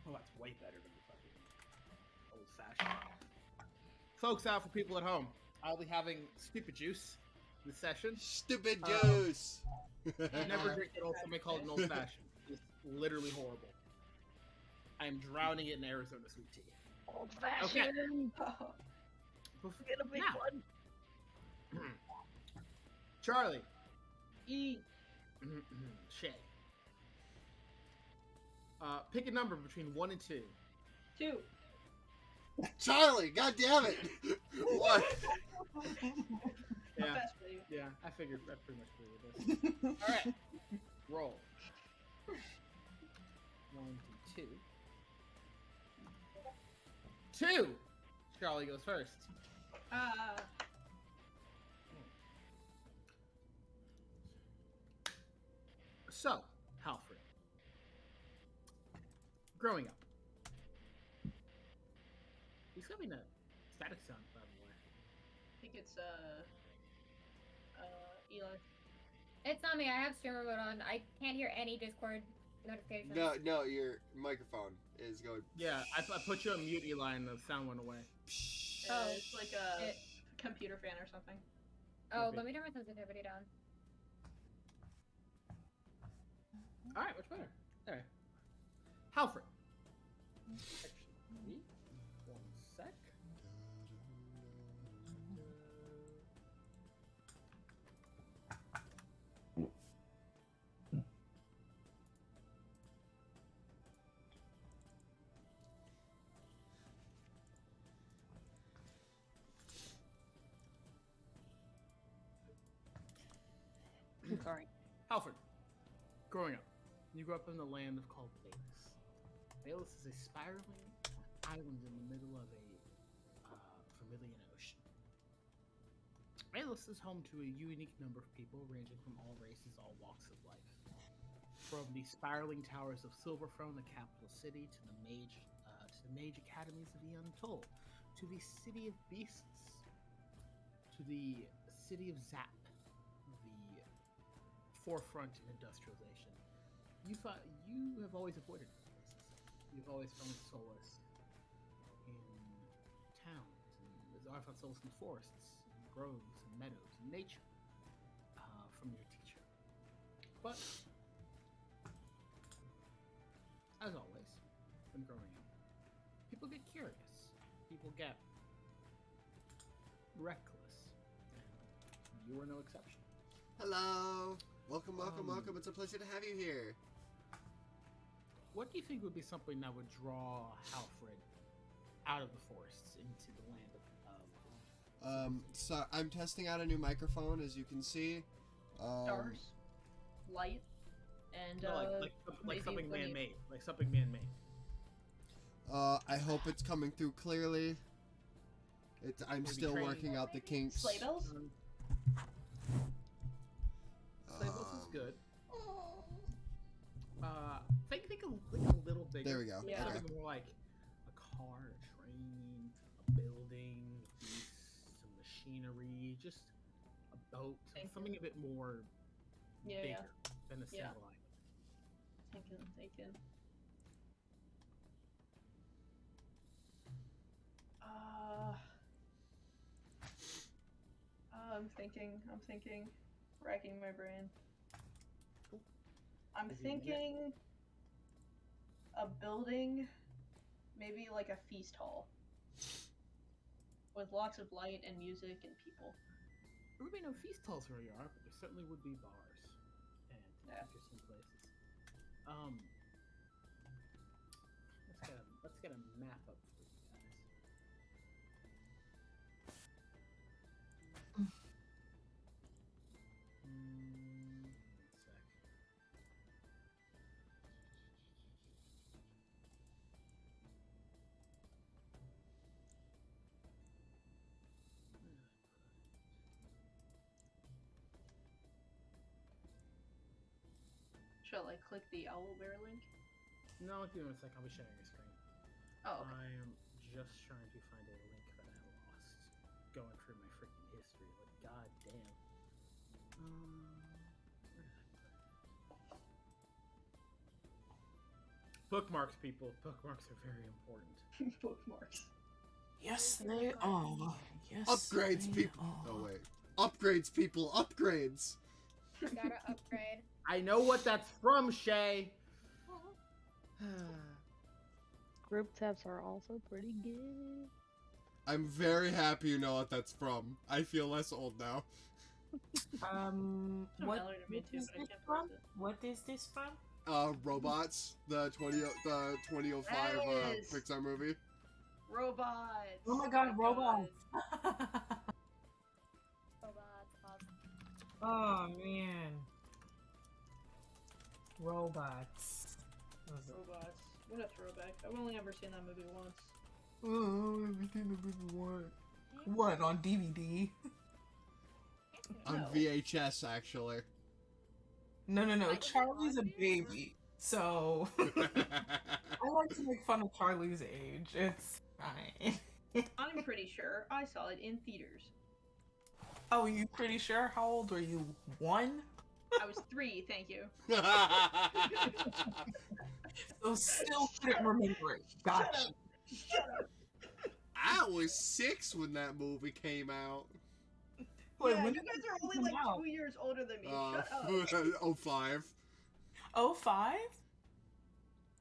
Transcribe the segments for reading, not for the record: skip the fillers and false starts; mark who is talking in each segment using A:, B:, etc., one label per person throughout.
A: Oh, that's way better than the fucking old-fashioned. Folks, out for people at home. I'll be having stupid juice this session.
B: Stupid juice!
A: Never drink it old. Somebody call it an old-fashioned. It's literally horrible. I am drowning it in Arizona sweet tea.
C: Old-fashioned.
A: Okay.
C: Get a big one.
A: Charlie.
C: Eat.
A: Shay. Pick a number between 1 and 2.
C: 2.
B: Charlie, god damn it! What?
A: Yeah. Yeah, I figured that pretty much figured this. Alright. Roll. 1 to 2. 2! Charlie goes first. So, Halfred. Growing up. He's having a static sound, by the way.
C: I think it's Eli.
D: It's not me. I have streamer mode on. I can't hear any Discord notifications.
B: No, your microphone is going.
A: Yeah, I put you on mute, Eli, and the sound went away.
D: Oh,
C: It's like a computer fan or something.
D: Oh, let me turn my sensitivity down.
A: Alright, much better. Alright. Halfred. Actually, 1 sec.
C: I'm sorry.
A: Halfred. Growing up, you grew up in the land called Valus. Valus is a spiraling island in the middle of a vermilion ocean. Valus is home to a unique number of people ranging from all races, all walks of life. From the spiraling towers of Silverthrone, the capital city, to the mage academies of the Untold, to the city of beasts, to the city of Zap, the forefront in industrialization. You have always avoided places. You've always found solace in towns, and I found solace in forests, and groves, and meadows, and nature from your teacher. But as always, when growing up, people get curious. People get reckless, and you are no exception.
B: Hello! Welcome. It's a pleasure to have you here.
A: What do you think would be something that would draw Halfred out of the forests into the land of
B: So I'm testing out a new microphone, as you can see.
C: Stars, light, and
A: like something man-made. Like something man-made.
B: I hope it's coming through clearly. I'm still working out the kinks.
C: Sleigh bells?
A: Sleigh bells is good. Think a little bigger.
B: There we go.
C: Yeah.
B: Okay.
A: Something more like a car, a train, a building, a beast, some machinery, just a boat, something a bit more bigger than a single island.
C: Thinking. I'm thinking. Racking my brain.
A: Cool.
C: I'm thinking a building, maybe like a feast hall, with lots of light and music and people.
A: There would be no feast halls where you are, but there certainly would be bars and interesting places. Let's get a map up for you guys. One sec.
C: Shall I click the Owlbear link?
A: No, give me a sec. I'll be sharing your screen.
C: Oh, okay.
A: I am just trying to find a link that I lost. Going through my freaking history, like god damn. Where did I put it? Bookmarks, people. Bookmarks are very important.
C: Bookmarks.
E: Yes, they are. Yes.
B: Upgrades,
E: they
B: people.
E: are.
B: Oh wait, upgrades, people. Upgrades.
D: Gotta upgrade.
A: I know what that's from, Shay.
F: Group tabs are also pretty good.
B: I'm very happy you know what that's from. I feel less old now.
E: What
C: Familiar to me too,
E: is
C: but I
E: this
C: can't
E: from?
C: pronounce it.
E: What is this from?
B: Robots, the 2005
C: That is-
B: Pixar movie.
C: Robots.
E: Oh my god, robots!
D: Robots. Awesome.
E: Oh man, robots.
C: Robots. What a throwback. I've only ever seen that movie once.
E: Oh, everything the movie what? What on DVD?
B: On
C: No.
B: VHS, actually.
E: No.
D: Like,
E: Charlie's a
D: on
E: baby, so I like to make fun of Charlie's age. It's fine.
C: I'm pretty sure I saw it in theaters.
E: Oh, you pretty sure? How old were you? 1?
C: I was 3, thank you.
E: So still couldn't remember it. Gotcha.
C: Shut up.
B: I was 6 when that movie came out.
E: Wait,
C: Yeah,
E: when
C: you
E: did
C: guys
E: it
C: are only
E: come
C: like
E: out?
C: 2 years older than me. Shut up.
B: 05.
E: 05?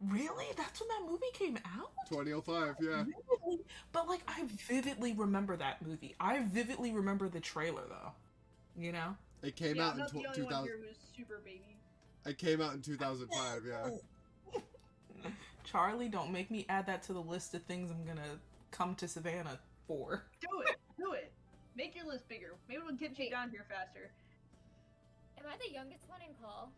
E: Really? That's when that movie came out?
B: 2005, yeah.
E: Vividly, but like I vividly remember that movie. I vividly remember the trailer though. You know?
B: It came
C: Yeah,
B: out
C: I'm
B: in
C: not the only one
B: 2000.
C: here who's super baby.
B: It came out in 2005, yeah.
E: Charlie, don't make me add that to the list of things I'm gonna come to Savannah for.
C: Do it. Do it. Make your list bigger. Maybe we'll get you down here faster.
D: Am I the youngest one in call?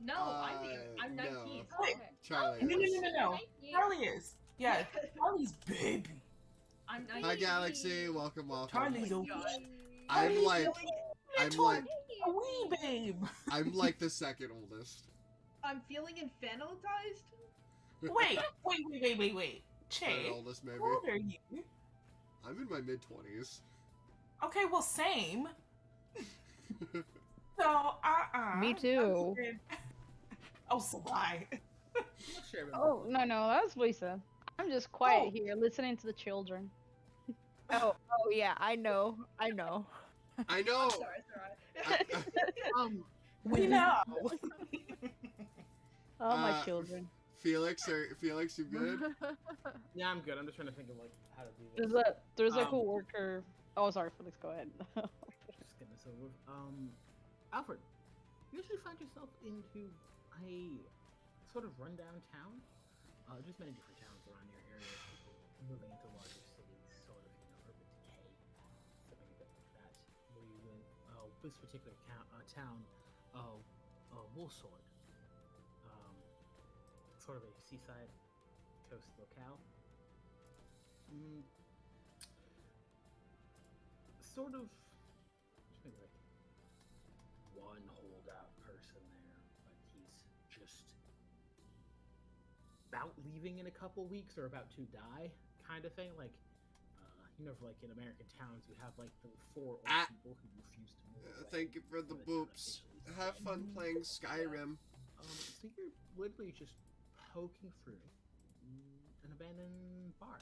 C: No, I'm
B: no.
C: 19.
D: Oh, okay.
B: Charlie.
E: No,
B: is.
E: no. Charlie is. Yeah, Charlie's baby.
C: I'm 19.
B: Hi, Galaxy. Welcome, welcome.
E: Charlie's a
C: Oh my God.
B: I'm like, I'm like,
E: a wee babe.
B: I'm like the second oldest.
C: I'm feeling infantilized.
E: Wait.
B: Third
E: Che,
B: oldest, maybe.
E: how old are you?
B: I'm in my mid-20s.
E: Okay, well, same. So,
F: Me too.
E: Oh, Sly.
F: Oh, no, that's Lisa. I'm just quiet
E: Oh.
F: here listening to the children.
G: Oh yeah, I know.
B: I know.
C: Sorry.
E: We know.
F: Oh, my
B: Uh,
F: children.
B: Felix, you good?
A: Yeah, I'm good. I'm just trying to think of like how to do this.
F: There's a
A: Um,
F: coworker. Oh, sorry, Felix. Go ahead.
A: Just getting this over with. Alfred, you usually find yourself into a sort of rundown town. Just many different towns around your area. People moving into larger cities, sort of, urban decay, something a bit like that. Where you went, this particular town, Woolsword, sort of a seaside coast locale. Sort of, maybe like one holdout person there, but he's just about leaving in a couple weeks or about to die, kind of thing. Like, like in American towns, you have like the 4 old people who refuse to move away.
B: Thank you for the
A: before town
B: boops.
A: officially
B: Have
A: dies.
B: fun playing Skyrim.
A: So you're literally just poking through an abandoned bar.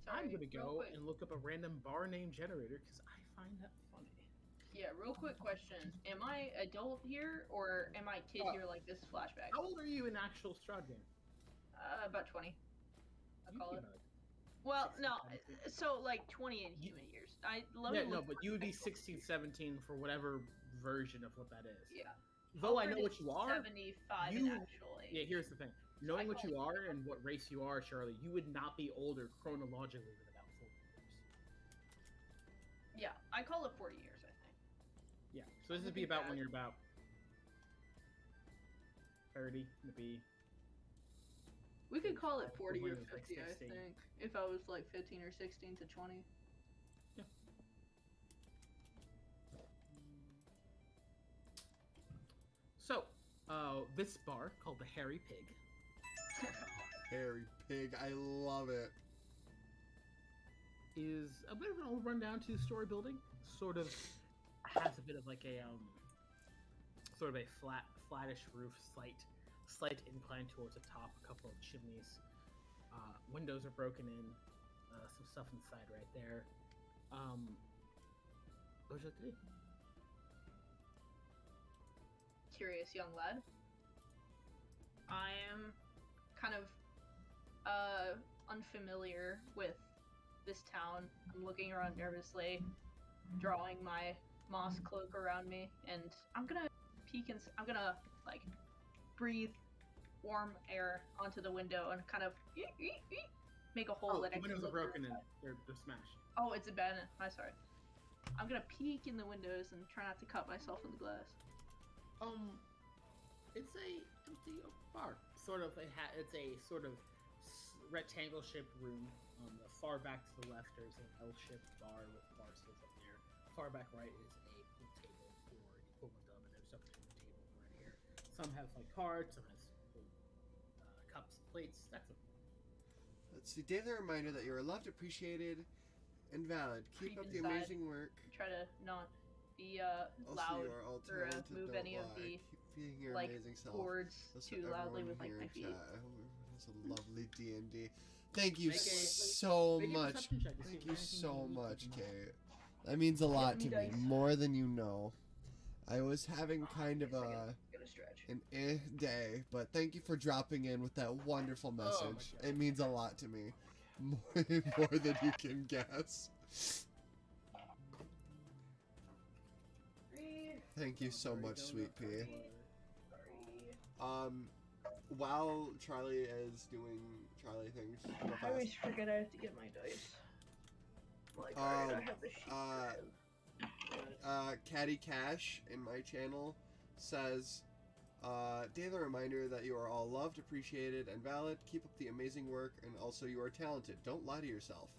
A: I'm
C: Sorry,
A: gonna
C: real
A: go
C: quick.
A: and look up a random bar name generator because I find that funny.
C: Yeah, real quick question. Am I adult here or am I kid here like this is flashback?
A: How old are you in actual Strahd game?
C: About 20. I'll
A: You'd
C: call
A: be
C: it.
A: about-
C: Well,
A: 16,
C: no,
A: 17.
C: so like 20 in human years. Let me
A: Yeah, no,
C: look
A: but
C: for
A: you would be
C: actual
A: 16, 17 for whatever version of what that is.
C: Yeah.
A: Though I
C: Alfred
A: know what
C: is
A: you are,
C: 75
A: you-
C: in actual age.
A: yeah, here's the thing. Knowing what
C: call
A: you
C: it
A: are and what race you are, Charlie, you would not be older chronologically than about 40 years.
C: Yeah, I call it 40 years, I think.
A: Yeah, so this would be
C: Looking
A: about
C: back.
A: when you're about 30, maybe.
C: We could call it 40 or
A: When you're, like,
C: 50, I
A: 16.
C: think. If I was like 15 or 16 to 20.
A: So, this bar called the Hairy Pig
B: Hairy Pig, I love it.
A: is a bit of an old rundown two-story building. Sort of has a bit of like a sort of a flattish roof, slight slight incline towards the top, a couple of chimneys. Windows are broken in. Some stuff inside right there. What would you like to do?
C: Curious young lad. I am kind of unfamiliar with this town. I'm looking around nervously, drawing my moss cloak around me, and I'm gonna peek and I'm gonna like breathe warm air onto the window and kind of make a hole that
A: the
C: I can
A: windows are
C: look
A: broken
C: through.
A: and they're smashed.
C: Oh, it's abandoned. I'm sorry. I'm gonna peek in the windows and try not to cut myself in the glass.
A: It's a empty bar. Sort of it's a sort of rectangle-shaped room. Far back to the left, there's an L-shaped bar with bar stools up there. Far back right is a pool table or equivalent of, and there's stuff between the tables right here. Some have like cards, some has cups, plates. That's it.
B: Let's see. Daily reminder that you are loved, appreciated, and valid. Keep
C: Creep
B: up the
C: inside.
B: amazing work.
C: Try to not be
B: Also,
C: loud
B: you are all
C: or
B: talented,
C: move
B: don't
C: any of
B: lie.
C: the
B: Keep being your
C: like
B: amazing self.
C: chords
B: That's
C: too
B: what
C: loudly
B: everyone
C: with like
B: here
C: my
B: in
C: feet.
B: chat. I hope everyone has a lovely D&D. Thank you
A: Make a-
B: so
A: make a
B: much.
A: perception check to see
B: Thank
A: if
B: you
A: anything
B: so
A: unique you
B: much,
A: can
B: Kate. That means a lot to
C: me
B: me,
C: dice.
B: more than you know. I was having kind of
C: Gonna stretch.
B: an day, but thank you for dropping in with that wonderful
A: my
B: message.
A: God.
B: It means a lot to me, more than you can guess. Thank you so much, Sweet Pea. While Charlie is doing Charlie things, real
C: I always forget I have to get my dice. Like, alright, I have the sheet.
B: Caddy Cash in my channel says, daily reminder that you are all loved, appreciated, and valid. Keep up the amazing work, and also you are talented. Don't lie to yourself.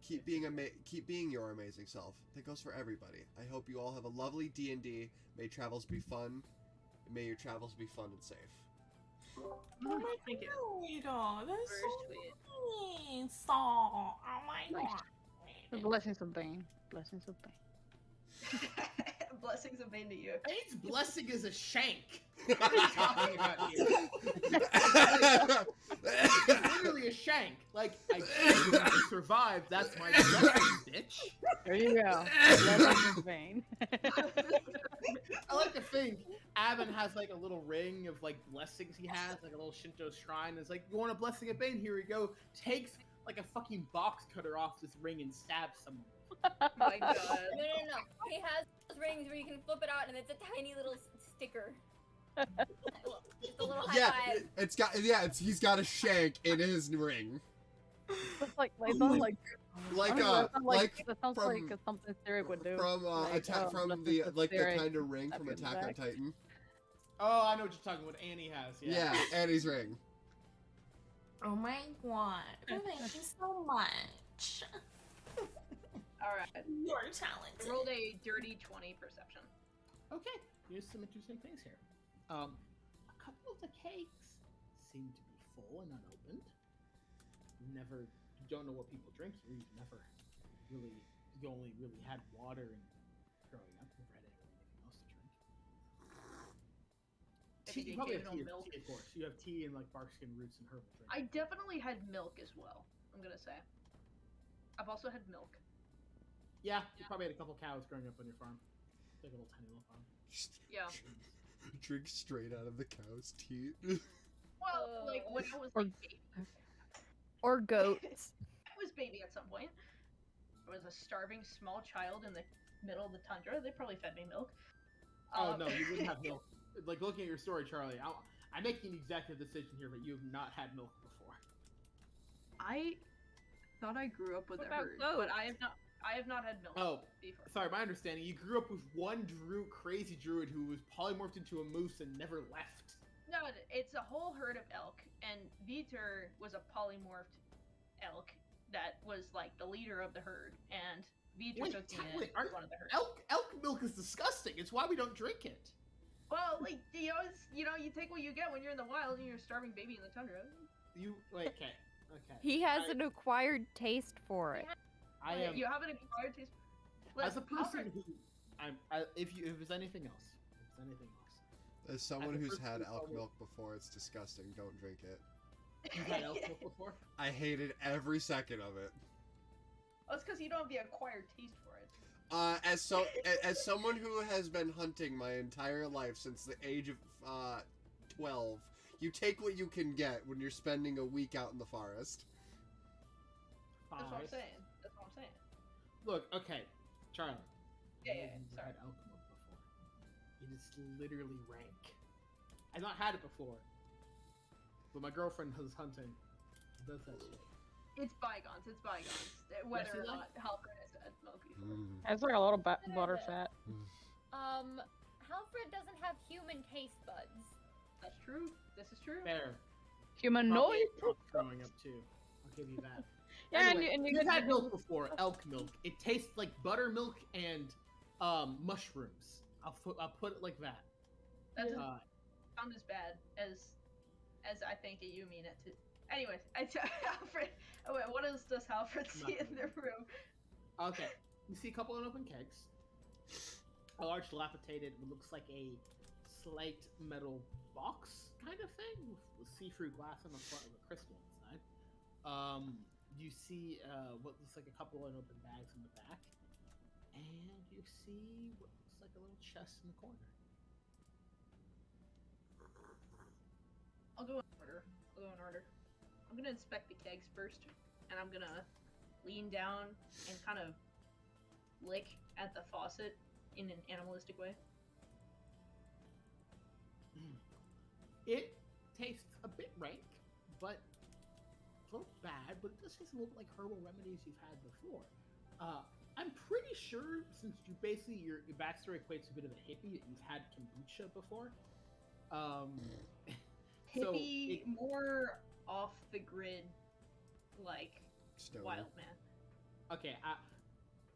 B: Keep being your amazing self. That goes for everybody. I hope you all have a lovely D&D. May travels be fun. May your travels be fun and safe.
E: Oh my
C: Thank you.
E: god, that's
C: Very
E: so
C: sweet.
E: sweet. Oh my
F: Nice.
E: god.
F: Blessings of Bane. Blessings of Bane.
C: Blessings of Bane to you.
A: Bane's blessing is a shank. What are you talking about here? It's literally a shank. Like, I survived. That's my blessing, bitch.
F: There you go. Blessings of Bane.
A: I like to think Avon has like a little ring of like blessings he has, like a little Shinto shrine. It's like, you want a blessing of Bane? Here we go. Takes like a fucking box cutter off this ring and stabs someone.
C: My god.
D: No. He has those rings where you can flip it out and it's a tiny little sticker. Just a little high five.
B: He's got a shank in his ring.
F: It's like, it sounds like,
B: Like
F: I don't know, it sounds like,
B: like
F: it sounds
B: from-
F: like something Syric would do.
B: from
F: Like,
B: from
F: blessings
B: the
F: of
B: like the
F: Syric.
B: kind of ring
F: Up
B: from
F: in the
B: Attack on
F: back.
B: Titan.
A: Oh, I know what you're talking about. Annie has.
B: Yeah, Annie's ring.
E: Oh my god. Thank you so much.
C: Alright.
E: You're
C: I
E: talented.
C: rolled a dirty 20 perception.
A: Okay, here's some interesting things here. A couple of the cakes seem to be full and unopened. You don't know what people drink here. You only really had water and growing up. Never had anything else to drink.
C: Maybe
A: You
C: they
A: probably
C: gave
A: have
C: no
A: tea,
C: milk.
A: of course. You have tea and like barkskin roots and herbal drink.
C: I definitely had milk as well, I'm gonna say. I've also had milk.
A: Yeah, you probably had a couple cows growing up on your farm. Like a little tiny little farm.
C: Yeah.
B: Drink straight out of the cow's teat.
C: Well, like when I was
F: Or-
C: like baby.
F: Or goats.
C: I was baby at some point. I was a starving small child in the middle of the tundra. They probably fed me milk.
A: Oh no, you wouldn't have milk. Like looking at your story, Charlie, I'm making an executive decision here, but you have not had milk before.
C: I thought I grew up with
F: What
C: a
F: about
C: herd, but
F: goats?
C: I have not had milk
A: Oh,
C: before.
A: sorry, my understanding, you grew up with one crazy druid who was polymorphed into a moose and never left.
C: No, it's a whole herd of elk, and Vitor was a polymorphed elk that was like the leader of the herd, and Vitor
A: Wait,
C: took me
A: wait,
C: in as one of the herd.
A: Elk milk is disgusting. It's why we don't drink it.
C: Well, like you take what you get when you're in the wild and you're a starving baby in the tundra.
A: Okay.
G: He has an acquired taste for it.
A: I am
C: You have an acquired taste.
A: as a
C: Look,
A: person who if there's anything else,
B: As someone
A: As a
B: who's
A: person
B: had
A: who's
B: elk
A: always-
B: milk before, it's disgusting. Don't drink it.
A: You've had elk milk before?
B: I hated every second of it.
C: Oh, it's because you don't have the acquired taste for it.
B: As someone who has been hunting my entire life since the age of 12, you take what you can get when you're spending a week out in the forest.
C: That's what I'm
A: Five.
C: saying. That's what I'm saying.
A: Look, okay, Charlie.
C: Yeah,
A: I know
C: yeah,
A: you've never
C: sorry.
A: had elk milk before. It is literally rank. I've not had it before, but my girlfriend who's hunting does that shit.
C: It's bygones. It's bygones. Whether
A: Yes,
C: or
A: you
C: not Halfred has had milk before.
F: It's like a little butter fat.
D: Halfred doesn't have human taste buds.
C: That's true. This is true.
A: Fair.
F: Humanoid.
A: Growing up too. I'll give you that.
F: Yeah,
A: Anyway,
F: and you
A: you've
F: get
A: had milk before, elk milk. It tastes like buttermilk and mushrooms. I'll put it like that.
C: That doesn't
A: Uh,
C: sound as bad as I think you mean it to. Anyways, Halfred. Oh wait, what else does Halfred see in the room?
A: okay, you see a couple unopened kegs. A large dilapidated, what looks like a slate metal box kind of thing with see-through glass on the front with a crystal inside. You see what looks like a couple unopened bags in the back, and you see what looks like a little chest in the corner.
C: I'll go in order. I'm gonna inspect the kegs first, and I'm gonna lean down and kind of lick at the faucet in an animalistic way.
A: It tastes a bit rank, but it's a little bad, but it does taste a little like herbal remedies you've had before. I'm pretty sure, since you basically your backstory equates to a bit of a hippie, that you've had kombucha before. So
C: Hippie, more off the grid, like
B: Stoner.
C: wild man.
A: okay,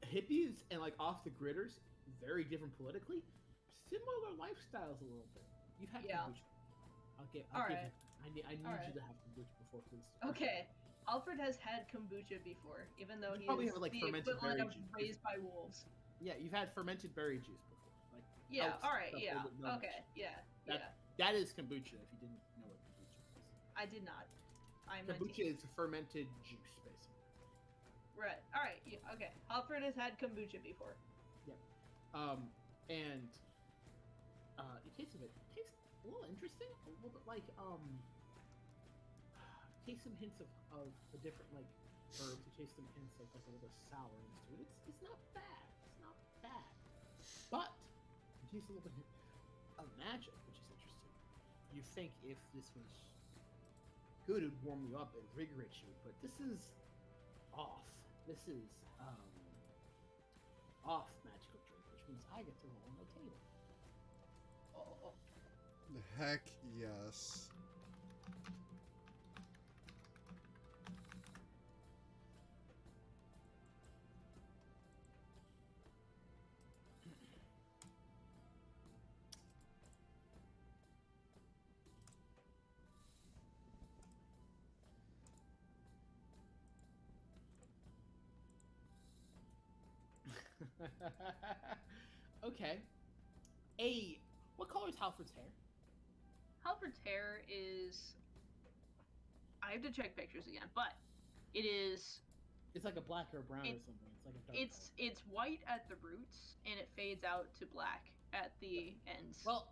A: hippies and like off the gridders, very different politically, similar lifestyles a little bit. You've had
C: Yeah.
A: kombucha. I'll give
C: Alright.
A: you. I need
C: Alright.
A: you to have kombucha before, please.
C: Okay, Alfred has had kombucha before, even though
A: You
C: he
A: probably
C: is
A: have, like,
C: the
A: fermented
C: equivalent of
A: berry juice.
C: raised by wolves.
A: Yeah, you've had fermented berry juice before. Like
C: Yeah.
A: elks
C: All right.
A: stuff
C: Yeah.
A: a little bit
C: Okay. Yeah.
A: That-
C: Yeah.
A: That is kombucha. If you didn't know what kombucha is,
C: I did not. I meant
A: kombucha
C: to.
A: is fermented juice, basically.
C: Right. All right. Yeah. Okay. Alfred has had kombucha before.
A: And it tastes a little interesting, a little bit like taste some hints of the different like herbs. You taste some hints of like a little sourness to it. It's not bad. It's not bad, but you taste a little bit of magic, which is interesting. You think if this was good, it'd warm you up and invigorate you, but this is off. This is off magical drink, which means I get to roll on my table.
C: Oh.
B: Heck yes.
A: Okay. What color is Halfred's hair?
C: Halfred's hair is. I have to check pictures again, but it is.
A: It's like a black or brown or
C: It-
A: something. It's like a dark
C: It's white at the roots and it fades out to black at the ends.
A: color. Well,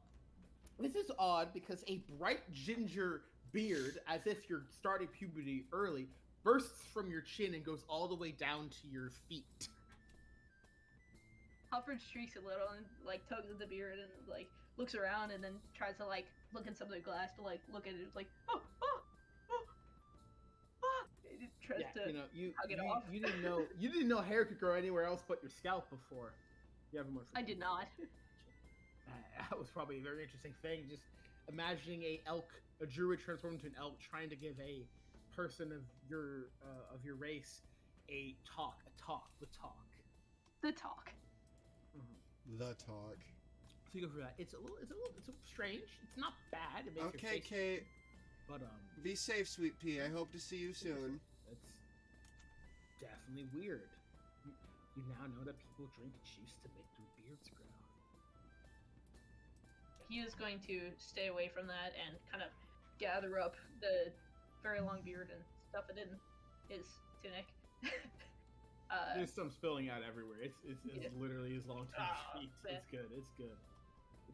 A: this is odd because a bright ginger beard, as if you're starting puberty early, bursts from your chin and goes all the way down to your feet.
C: Halfred shrieks a little and like tugs at the beard and like looks around and then tries to like look in some of the glass to like look at it. It's like oh. It tries
A: Yeah,
C: to.
A: you know,
C: hug it off.
A: you didn't know hair could grow anywhere else but your scalp before. You have more.
C: I did not.
A: That was probably a very interesting thing. Just imagining a druid transformed into an elk, trying to give a person of your race the talk.
C: The talk.
B: The talk.
A: So you go for that. It's a little strange. It's not bad. It makes your
B: Okay,
A: face,
B: Kate.
A: but
B: Be safe, sweet pea. I hope to see you soon.
A: it's definitely weird. You now know that people drink juice to make their beards grow.
C: he is going to stay away from that and kind of gather up the very long beard and stuff it in his tunic.
A: There's some spilling out everywhere. It's
C: Yeah.
A: literally as long as
C: Oh,
A: your feet.
C: man.
A: It's good. It's good.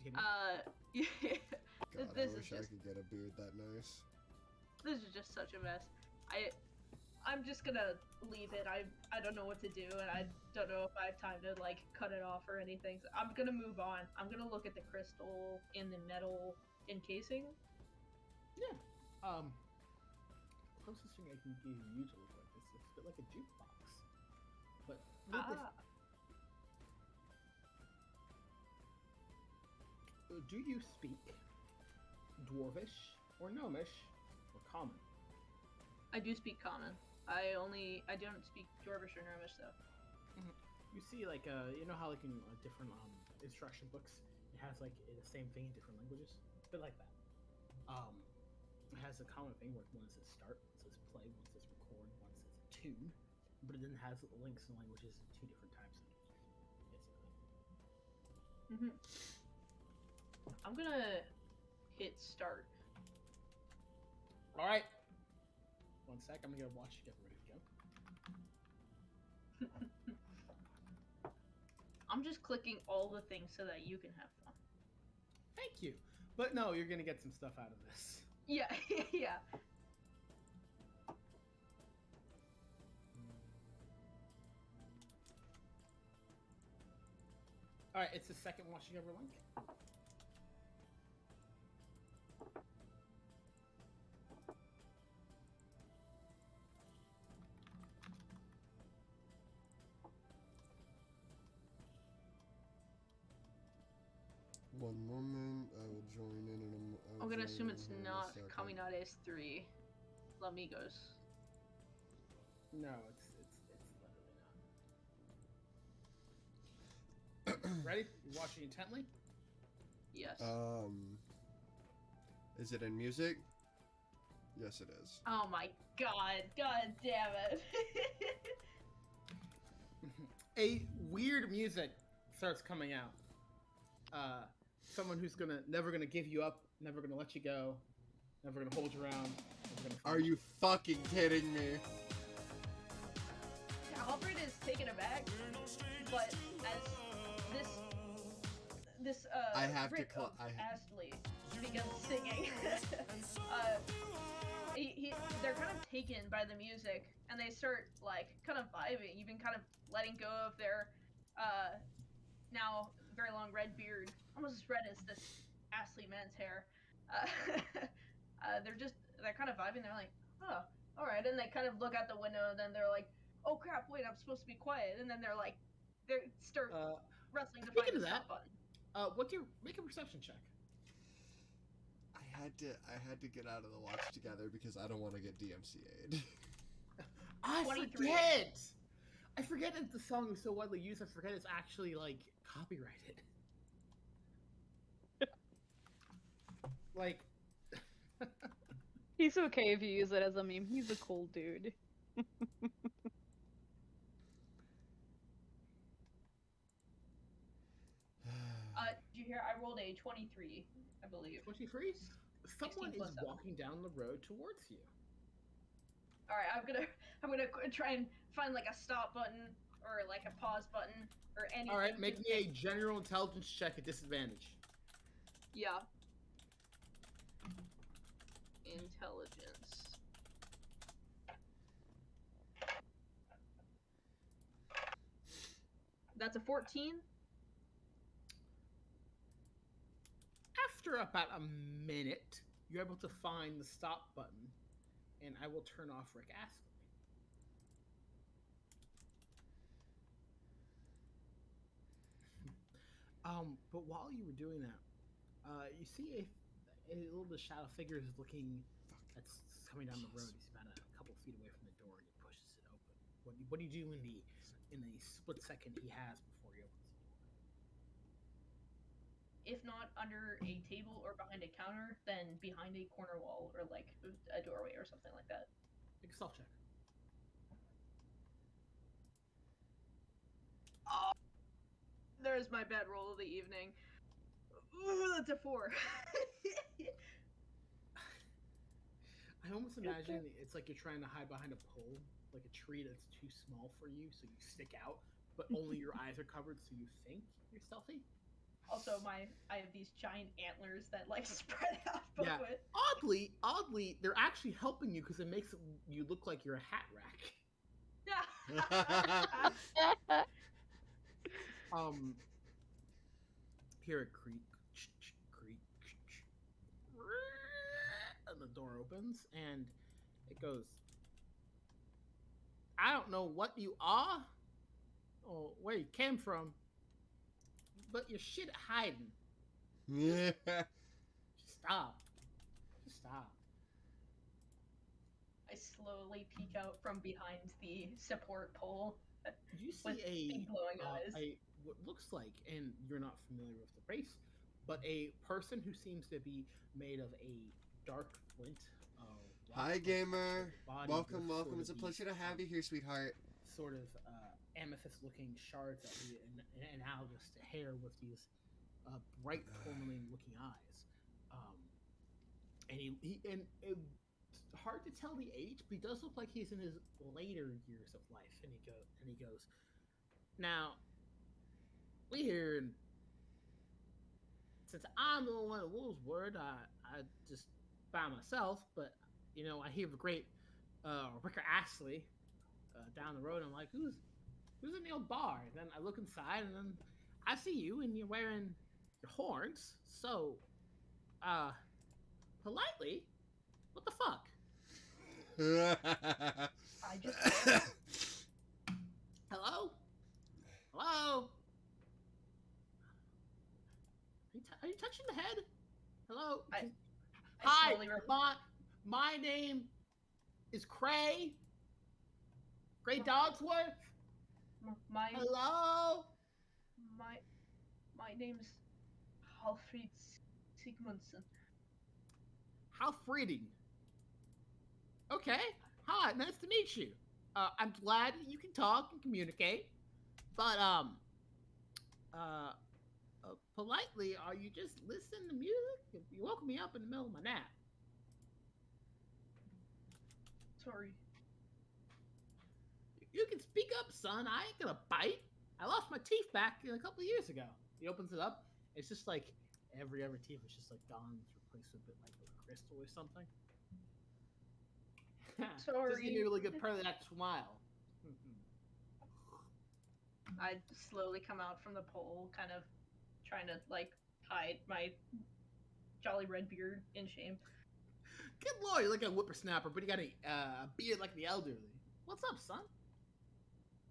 C: Yeah.
B: God,
C: This
B: I
C: is
B: wish I
C: just-
B: could get a beard that nice.
C: This is just such a mess. I'm just gonna leave it. I don't know what to do, and I don't know if I have time to like cut it off or anything. So I'm gonna move on. I'm gonna look at the crystal in the metal encasing.
A: Closest thing I can give you to look like this is a bit like a jukebox, but with this. Do you speak Dwarvish or Gnomish or Common?
C: I do speak common. I don't speak Dwarvish or Gnomish though.
A: You see, like, you know how like in different instruction books, it has like the same thing in different languages, a bit like that. It has a common thing where one says start, one says play, one says record, one says tune, but it then has links in languages in two different types.
C: Mm-hmm. I'm gonna hit start.
A: All right. 1 sec. I'm gonna watch you get ready to go.
C: I'm just clicking all the things so that you can have fun.
A: Thank you. But no, you're gonna get some stuff out of this.
C: Yeah, yeah.
A: All right. It's the second watching over link.
B: One moment, I will join in
C: I'm gonna assume it's not coming out as 3 Lamigos.
A: No, it's literally not. Ready? You watching intently?
C: Yes.
B: Is it in music? Yes, it is.
C: Oh my god. God damn it.
A: A weird music starts coming out. Someone who's never gonna give you up, never gonna let you go, never gonna hold you around. Never gonna
B: Are you fucking kidding me?
C: Alfred is taken aback, but as this
B: I have to
C: Rick of Astley begins singing, they're kind of taken by the music, and they start like kind of vibing, even kind of letting go of their now very long red beard, almost as red as this Astley man's hair. They're kind of vibing. They're like, oh, all right, and they kind of look out the window, and then they're like, oh crap, wait, I'm supposed to be quiet, and then they start wrestling to find
A: speaking
C: the
A: of
C: stop
A: that,
C: button.
A: make a perception check.
B: I had to get out of the watch together because I don't want to get DMCA'd.
A: I
C: 23.
A: I forget that the song is so widely used. I forget it's actually like copyrighted. Like,
F: He's okay if you use it as a meme. He's a cool dude.
C: Did you hear? I rolled a 23, I believe.
A: 23. Someone
C: 16 plus
A: is
C: 7.
A: walking down the road towards you.
C: All right, I'm gonna try and find like a stop button or like a pause button or anything.
A: All right, make
C: to
A: me a general intelligence check at disadvantage.
C: Yeah. Intelligence. That's a 14.
A: After about a minute, you're able to find the stop button, and I will turn off Rick Astley. But while you were doing that, you see a little bit shadow figure is looking. That's coming down the road. He's about a couple feet away from the door, and he pushes it open. What do you do in the split second he has before he opens the door?
C: If not under a table or behind a counter, then behind a corner wall or like a doorway or something like that.
A: Make a stealth check.
C: Oh, there's my bad roll of the evening. Ooh, that's a 4.
A: I almost imagine it's like you're trying to hide behind a pole, like a tree that's too small for you, so you stick out, but only your eyes are covered, so you think you're stealthy.
C: Also, I have these giant antlers that like spread out both
A: Yeah.
C: ways.
A: Oddly, they're actually helping you because it makes you look like you're a hat rack. Hear a creak, creak, and the door opens, and it goes. I don't know what you are, or where you came from, but you're shit at hiding. Just stop. Just stop.
C: I slowly peek out from behind the support pole.
A: You
C: with
A: see
C: big glowing eyes.
A: what looks like, and you're not familiar with the race, but a person who seems to be made of a dark flint.
B: Hi, gamer. Welcome. It's a
A: these,
B: pleasure to have you here, sweetheart.
A: Sort of amethyst-looking shards that be analogous to hair with these bright tourmaline-looking eyes. And it's hard to tell the age, but he does look like he's in his later years of life. And he goes, now we here, and since I'm the one of Woolsword, I just by myself, but you know I hear the great Ricker Astley down the road. I'm like, who's in the old bar? And then I look inside, and then I see you, and you're wearing your horns. So, politely, what the fuck?
C: I just
A: Hello? Hello? Are you touching the head? Hello?
C: I
A: Hi,
C: slowly
A: my name is Cray. Cray Dogsworth?
C: my
A: Hello?
C: my name's Halfried Sigmundson.
A: Halfreeding. Okay. Hi, nice to meet you. I'm glad you can talk and communicate, but politely, are you just listening to music? You woke me up in the middle of my nap.
C: Sorry.
A: You can speak up, son. I ain't gonna bite. I lost my teeth back a couple of years ago. He opens it up. It's just like every teeth is just like gone, replaced with a bit like a crystal or something.
C: Sorry.
A: Just give me a really good pearly that smile.
C: I slowly come out from the pole, kind of trying to like hide my jolly red beard in shame.
A: Good lord, you're like a whippersnapper, but you got a beard like the elderly. What's up, son?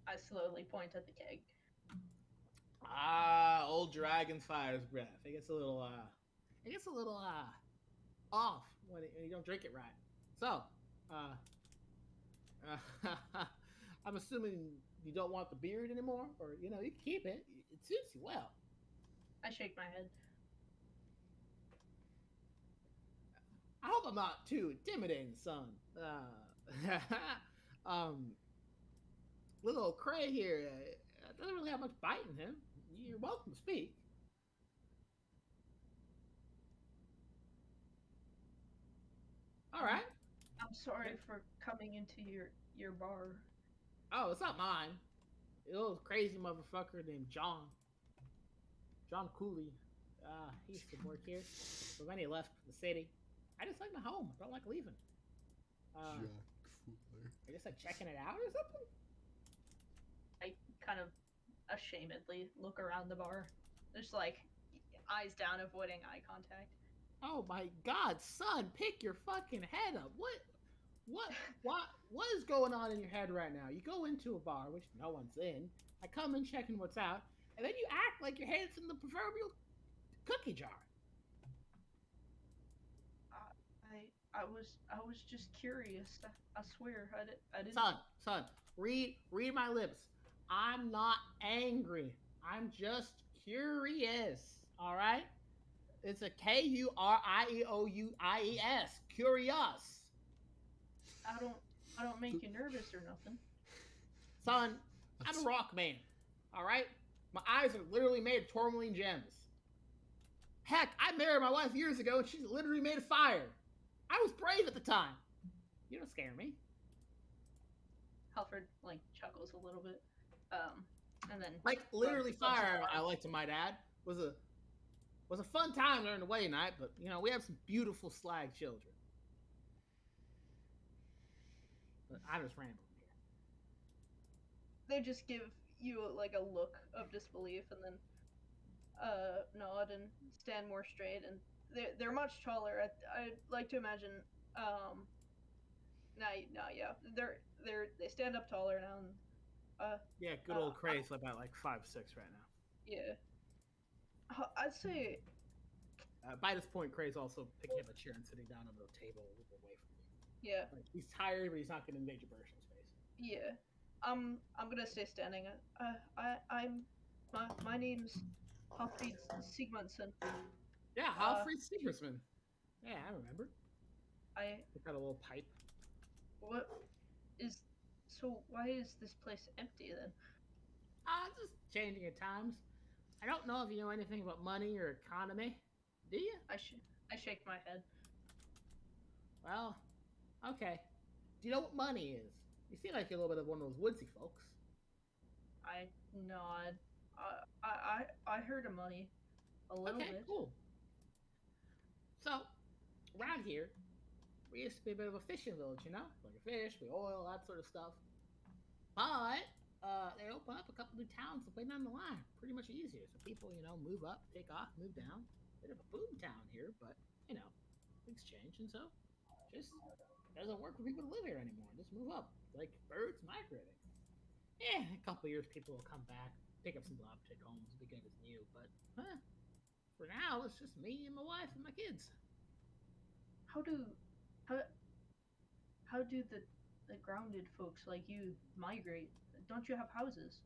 C: I slowly point at the keg.
A: Ah, old dragonfire's breath. It gets a little off when you don't drink it right. So, I'm assuming you don't want the beard anymore, or you can keep it. It suits you well.
C: I shake my head.
A: I hope I'm not too intimidating, son. Little Cray here doesn't really have much bite in him. You're welcome to speak. All right.
C: I'm sorry for coming into your bar.
A: Oh, it's not mine. A little crazy motherfucker named John Cooley. He used to work here, but then he left the city. I just like my home. I don't like leaving. I just like checking it out or something.
C: I kind of ashamedly look around the bar, just like eyes down, avoiding eye contact.
A: Oh my God, son, pick your fucking head up. What is going on in your head right now? You go into a bar, which no one's in. I come in checking what's out, and then you act like your head's in the proverbial cookie jar.
C: I was just curious. I swear, I didn't.
A: Son, read my lips. I'm not angry. I'm just curious. All right. It's a Kurious. Curious.
C: I don't make you nervous or nothing.
A: Son, I'm a rock man. All right. My eyes are literally made of tourmaline gems. Heck, I married my wife years ago, and she literally made a fire. I was brave at the time. You don't scare me.
C: Halford like chuckles a little bit, and then
A: Like literally,
C: rubs his
A: fire.
C: arm.
A: I like to might add was a fun time during the wedding night, but you know we have some beautiful slag children. But I just rambling here.
C: They just give you like a look of disbelief, and then nod and stand more straight, and they're much taller. I'd like to imagine. Yeah, they stand up taller now. And,
A: Yeah, good old Craig's about like 5'6" right now.
C: yeah, I'd say.
A: By this point, Craig's also picking up a chair and sitting down at a table a little away from you.
C: Yeah,
A: Like he's tired, but he's not going to invade your personal space.
C: yeah. I'm gonna stay standing. My name's Hofried Sigmundsson.
A: Yeah, Alfred Sigmarsson. Yeah, I remember.
C: I
A: He got a little pipe.
C: what is so? Why is this place empty then?
A: Just changing at times. I don't know if you know anything about money or economy. Do you?
C: I shake my head.
A: Well, okay. Do you know what money is? You seem like you're a little bit of one of those woodsy folks.
C: I nod. I heard of money a little
A: Okay,
C: bit.
A: cool. So, around here, we used to be a bit of a fishing village, you know? Like a fish, we oil, that sort of stuff. But, they open up a couple new towns way down the line. Pretty much easier. So people, you know, move up, take off, move down. Bit of a boom town here, but, you know, things change, and so just doesn't work for people to live here anymore. Just move up. Like birds migrating. Yeah, a couple years people will come back, pick up some lobster homes, begin as new, but for now it's just me and my wife and my kids.
C: How do the grounded folks like you migrate? Don't you have houses?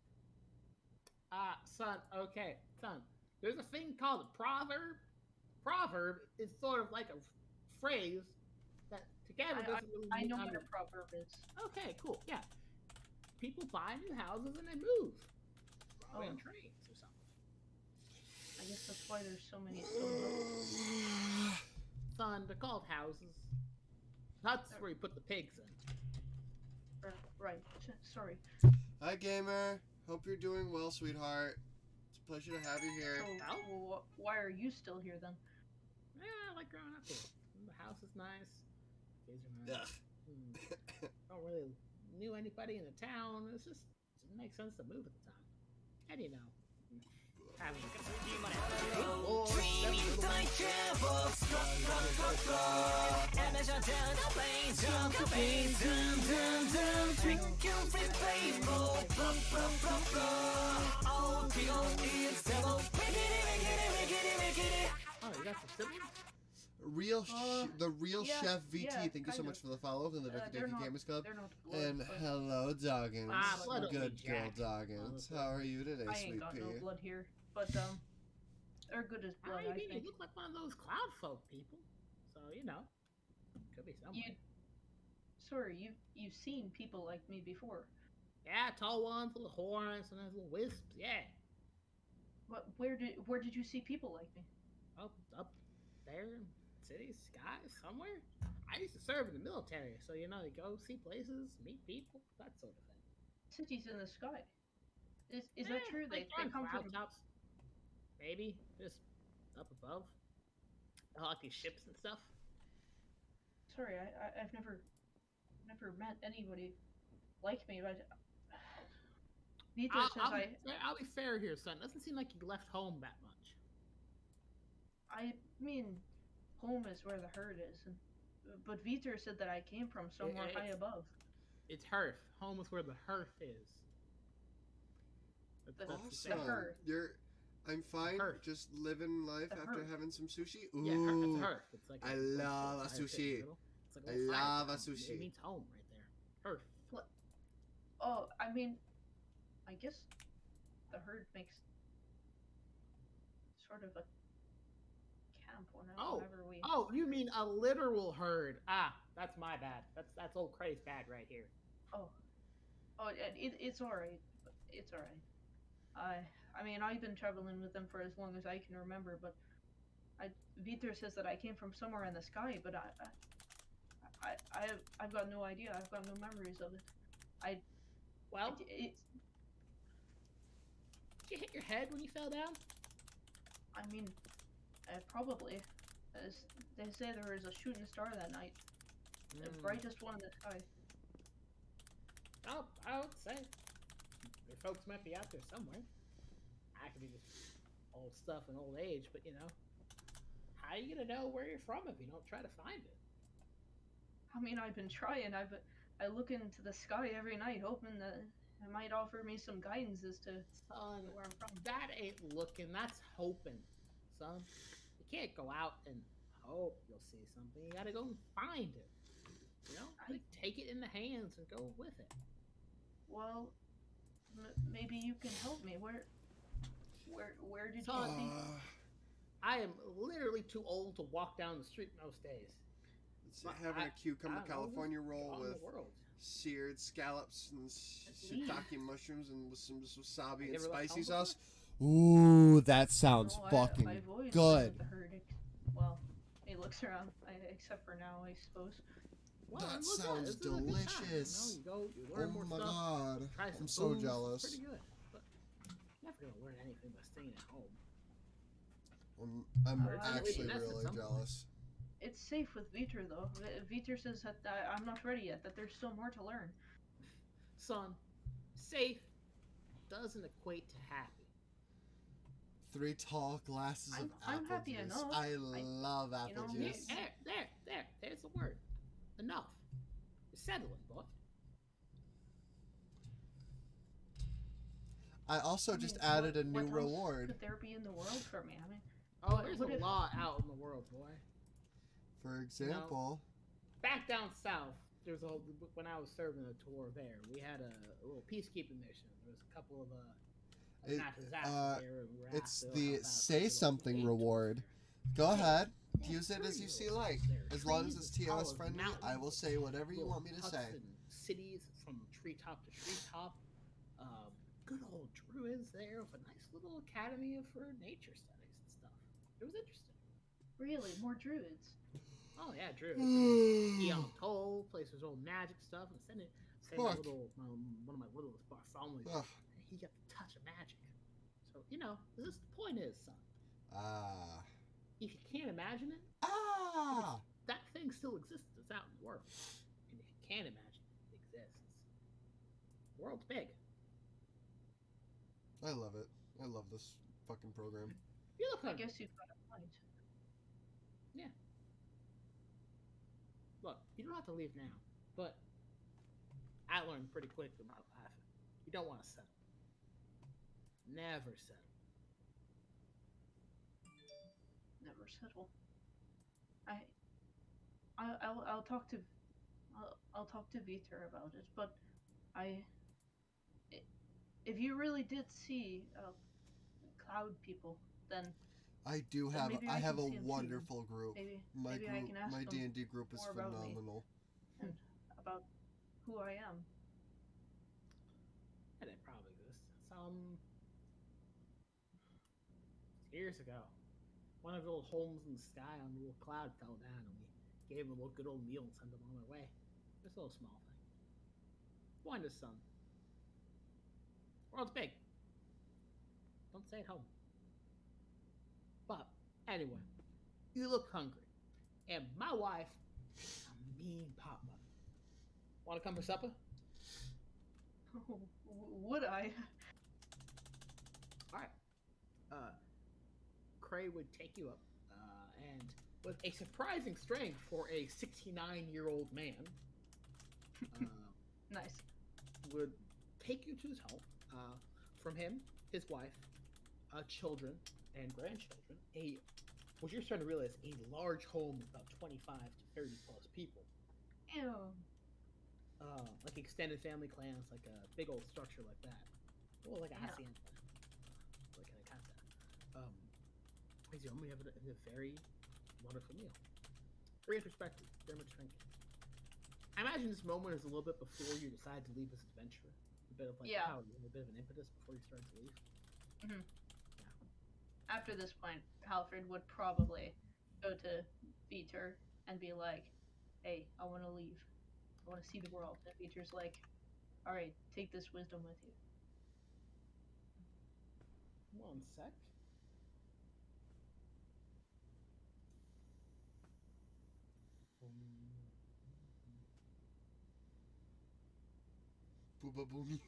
A: Son, okay, son. There's a thing called a proverb. Proverb is sort of like a phrase that together doesn't really
C: I
A: mean
C: know what a proverb is.
A: Okay, cool. Yeah. People buy new houses and they move. Probably
C: Oh.
A: on trains or something.
C: I guess that's why there's so many stone houses.
A: Son, they're called houses. That's where you put the pigs in.
C: Right. Sorry.
B: Hi, gamer. Hope you're doing well, sweetheart. It's a pleasure to have you here.
C: So, well, why are you still here then?
A: Yeah, I like growing up here. The house is nice. Kids are nice. Don't really knew anybody in the town. It didn't make sense to move at the time. How do you know? Having Oh, you got some siblings?
B: The real
C: yeah,
B: chef VT.
C: yeah,
B: Thank you so
C: kind
B: much
C: of.
B: for the follow from the Ducky
C: They're
B: Ducky
C: not-
B: Gamers Club.
C: They're not blood,
B: And
C: but
B: hello, Doggins.
A: blood don't
B: Good
A: mean
B: girl,
A: jack.
B: Doggins.
A: Honestly.
B: How are you today,
C: I
B: sweet
C: ain't got
B: pea?
C: no blood here, but they're good as blood.
A: I
C: I
A: mean, you
C: think.
A: look like one of those cloud folk people. So, you know. Could be somewhere.
C: Sorry, you've seen people like me before.
A: Yeah, tall ones, little horns, and those little wisps. Yeah.
C: But where did you see people like me?
A: Up there, cities, skies, somewhere. I used to serve in the military, so you know, you go see places, meet people, that sort of thing.
C: Cities in the sky. Is that true?
A: Like
C: They come
A: cloud
C: from.
A: tops. Maybe just up above. I like these ships and stuff.
C: Sorry, I've never met anybody like me, but Vito says
A: I'll be fair here, son. Doesn't seem like you left home that much.
C: I mean, home is where the herd is, but Vitor said that I came from somewhere high above.
A: It's hearth. Home is where the hearth is. That's the
B: Awesome.
A: thing.
C: hearth.
B: I'm fine.
A: Hearth.
B: Just living life
C: The
B: after
C: hearth.
B: having some sushi. Ooh.
A: Yeah, it's a hearth. It's like
B: I love a
A: fire pit in the
B: sushi.
A: middle. It's like
B: I
A: little fire
B: love a
A: pit.
B: sushi.
A: It means home right there. Hearth.
C: Oh, I mean, I guess the herd makes sort of a camp whenever we.
A: Oh, you mean a literal herd? Ah, that's my bad. That's old Cray's bad right here.
C: Oh, it's all right. It's all right. I mean, I've been traveling with them for as long as I can remember, but Vitor says that I came from somewhere in the sky, but I've got no idea. I've got no memories of it.
A: Well, did you hit your head when you fell down?
C: I mean, probably. As they say, there was a shooting star that night. The brightest one in the sky.
A: Oh, I would say your folks might be out there somewhere. I could be just old stuff and old age, but you know, how are you gonna know where you're from if you don't try to find it?
C: I mean, I've been trying. I look into the sky every night, hoping that it might offer me some guidance as to
A: Son,
C: where I'm from.
A: that ain't looking, that's hoping, son. You can't go out and hope you'll see something. You gotta go and find it. You know, like take it in the hands and go with it.
C: Well, maybe you can help me. Where did
A: Son,
C: you see?
A: I am literally too old to walk down the street most days.
B: It's having a cucumber California roll with
A: the world.
B: seared scallops and shiitake mushrooms and with some wasabi and
A: never left
B: spicy
A: home
B: sauce. Ooh, that sounds
C: No,
B: fucking
C: I've always
B: good.
C: lived with the herd. Well, he looks around, except for now, I suppose.
A: Well,
B: That
A: look,
B: sounds
A: this is a good time,
B: delicious.
A: you know, you go, you learn
B: Oh
A: more
B: my
A: stuff.
B: god,
A: Try some
B: I'm so
A: foods,
B: jealous.
A: It's pretty good, but you're never gonna learn anything by staying at home.
B: I'm
C: Uh,
B: actually
A: that's at
B: really
A: some point.
B: jealous.
C: It's safe with Vitor, though. Vitor says that I'm not ready yet, that there's still more to learn.
A: Son, safe doesn't equate to happy.
B: 3 tall glasses of
C: I'm
B: apple
C: happy
B: juice.
C: enough.
B: I love apple
C: know,
B: juice.
A: There's the word. Enough. You're settling, boy.
B: I also
C: I mean,
B: just added a new
C: what else
B: reward.
C: could there be in the world for me? I mean,
A: Oh, there's
C: what
A: a
C: if-
A: lot out in the world, boy.
B: For example,
A: Back down south, there's a when I was serving a tour there, we had a little peacekeeping mission. There was a couple of
B: It-
A: natural disasters there, and we were
B: it's
A: asked to
B: the
A: help out
B: say
A: with
B: something
A: aid
B: reward.
A: tours
B: Go
A: there.
B: ahead.
A: Yeah,
B: Use it as you see
A: trees
B: like.
A: there,
B: As long as
A: trees
B: it's
A: and
B: TOS
A: tall
B: friendly,
A: mountains,
B: I will say whatever you
A: little
B: want me to
A: huts
B: say.
A: and cities from treetop to treetop. Good old druids there with a nice little academy for nature studies and stuff. It was interesting.
C: really, more druids.
A: Oh yeah, druids. Eon Toll plays his old magic stuff, and send my
B: Fuck.
A: little one of my littlest Bartholomew.
B: Ugh.
A: He got the touch of magic. So you know, this is the point is, son.
B: Ah.
A: If you can't imagine it,
B: Ah.
A: that thing still exists. It's out in the world, and if you can't imagine it, it exists. The world's big.
B: I love it. I love this fucking program.
A: You look
C: I
A: hungry.
C: guess you've got a point.
A: Look, you don't have to leave now, but I learned pretty quick about life. You don't want to settle. Never settle.
C: Never settle. I'll talk to I'll talk to Vitor about it, but if you really did see cloud people, then
B: I do
C: Then
B: have.
C: maybe
B: I
C: I
B: have
C: can
B: a
C: see 'em too.
B: wonderful group.
C: maybe
B: My
C: maybe I
B: group,
C: can ask
B: my
C: them
B: D&D group is
C: more about me.
B: phenomenal.
C: and about who I am.
A: And it probably exists. Years ago, one of the little homes in the sky on a little cloud fell down, and we gave him a little good old meal and sent him on our way. Just a little small thing. Wind his son. World's big. Don't stay at home. But anyway, you look hungry, and my wife, a mean pot mother. Want to come for supper?
C: Would I?
A: All right. Cray would take you up, and with a surprising strength for a 69-year-old man,
C: Nice.
A: would take you to his home. From him, his wife, children, and grandchildren. What you're starting to realize, a large home with about 25 to 30 plus people.
C: Ew.
A: Like extended family clans, like a big old structure like that. Well, like a
C: Yeah.
A: hacienda. Like kind of concept. He's the only have a very wonderful meal. Very introspective, very much thinking. I imagine this moment is a little bit before you decide to leave this adventure. A bit of like
C: Yeah.
A: wow, you have a bit of an impetus before you start to leave.
C: Mhm.
A: Yeah.
C: after this point, Halfred would probably go to Viter and be like, "Hey, I want to leave. I want to see the world." And Viter's like, "All right, take this wisdom with you."
A: 1 sec.
B: Booba boomy.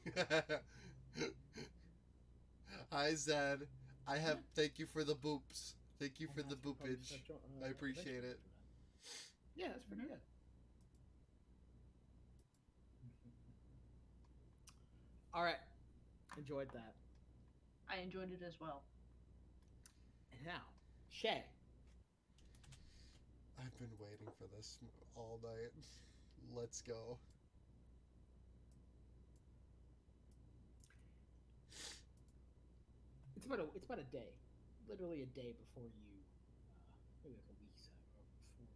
B: Hi Zed. Thank you for the boops. Thank you for the boopage. I appreciate it.
A: Yeah, that's pretty good. All right, enjoyed that.
C: I enjoyed it as well.
A: And now, Shay.
B: I've been waiting for this all night. Let's go.
A: It's about a day, literally a day before you, maybe like a week before you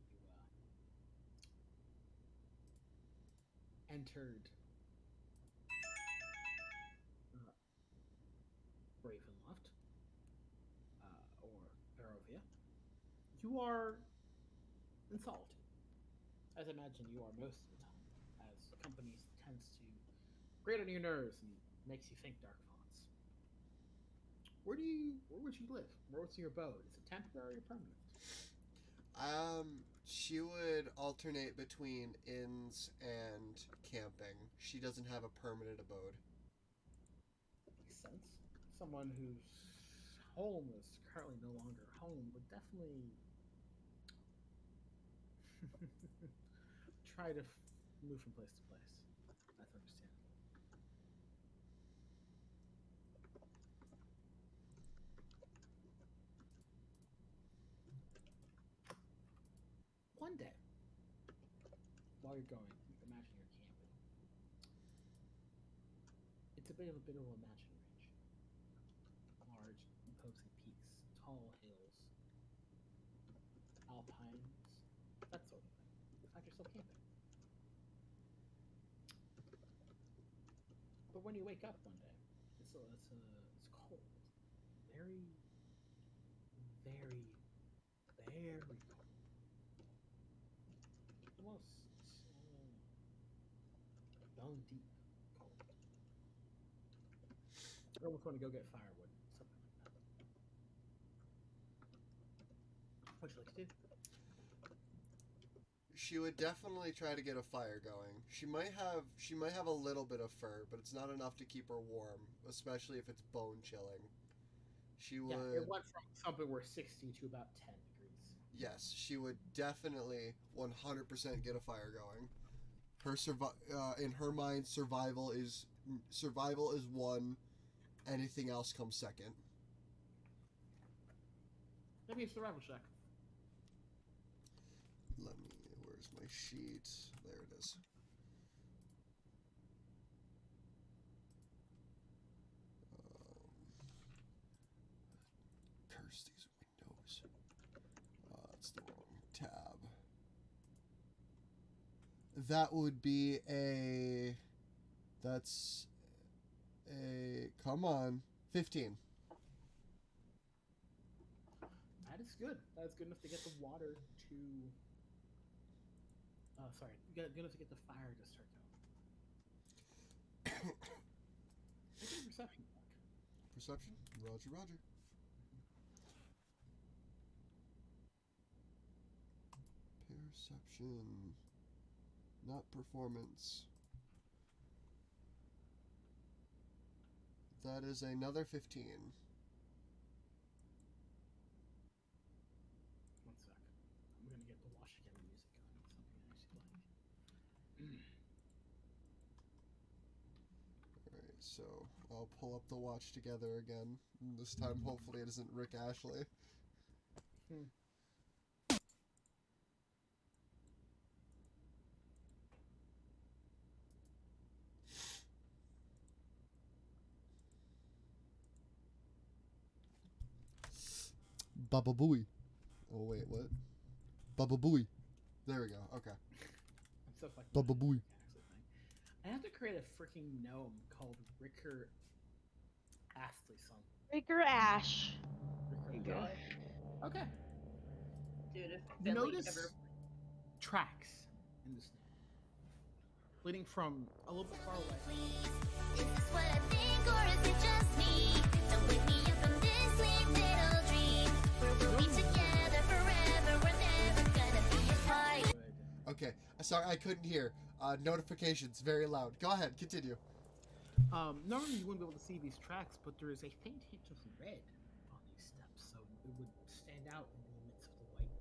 A: entered Ravenloft, or Barovia. You are in solitude, as I imagine you are most of the time, as company tends to grate on your nerves and makes you think dark thoughts. Where would you live? What's your abode? Is it temporary or permanent?
B: She would alternate between inns and camping. She doesn't have a permanent abode.
A: Makes sense. Someone whose home is currently no longer home would definitely try to move from place to place. That's understandable. One day, while you're going, imagine you're camping. It's a bit of a mountain range. Large, imposing peaks, tall hills, alpines, that sort of thing. You find yourself camping. But when you wake up one day, it's cold, very, very, very cold. Almost bone deep cold. I almost want to go get firewood, something like that. What'd you like to do?
B: She would definitely try to get a fire going. She might have a little bit of fur, but it's not enough to keep her warm, especially if it's bone chilling. She would.
A: Yeah, it went from something where 60 to about 10 degrees.
B: Yes, she would definitely 100% get a fire going. In her mind, survival is one. Anything else comes second.
A: Maybe a survival check.
B: Where's my sheet? There it is. Curse these windows. That's the wrong tab. That would be a... That's a... Come on. 15.
A: That is good. That's good enough to get the water to... sorry. Good enough to get the fire to start going. Make a perception check.
B: Perception? Roger, roger. Perception. Not performance. That is another 15.
A: 1 sec. I'm gonna get the wash again music on. Something I actually like.
B: Alright, so I'll pull up the watch together again. This time, hopefully, it isn't Rick Ashley. Baba Booey. Oh, wait, what? Baba Booey. There we go. Okay.
A: I'm so fucking
B: Baba Booey.
A: I have to create a freaking gnome called Ricker Astley something.
F: Ricker Ash.
A: Ricker
C: Oh
F: Okay.
C: god.
A: Okay.
C: Dude, if
A: You
C: Billy
A: notice
C: ever
A: tracks in the snow, leading from a little bit far away.
H: Is this what I think, or is it just me? Don't wake me up from this sweet little dream. Where we'll be together forever. We're never gonna be apart.
A: Good.
B: Okay, sorry, I couldn't hear. Notifications very loud. Go ahead, continue.
A: Normally you wouldn't be able to see these tracks, but there is a faint hint of red on these steps, so it would stand out in the midst of the white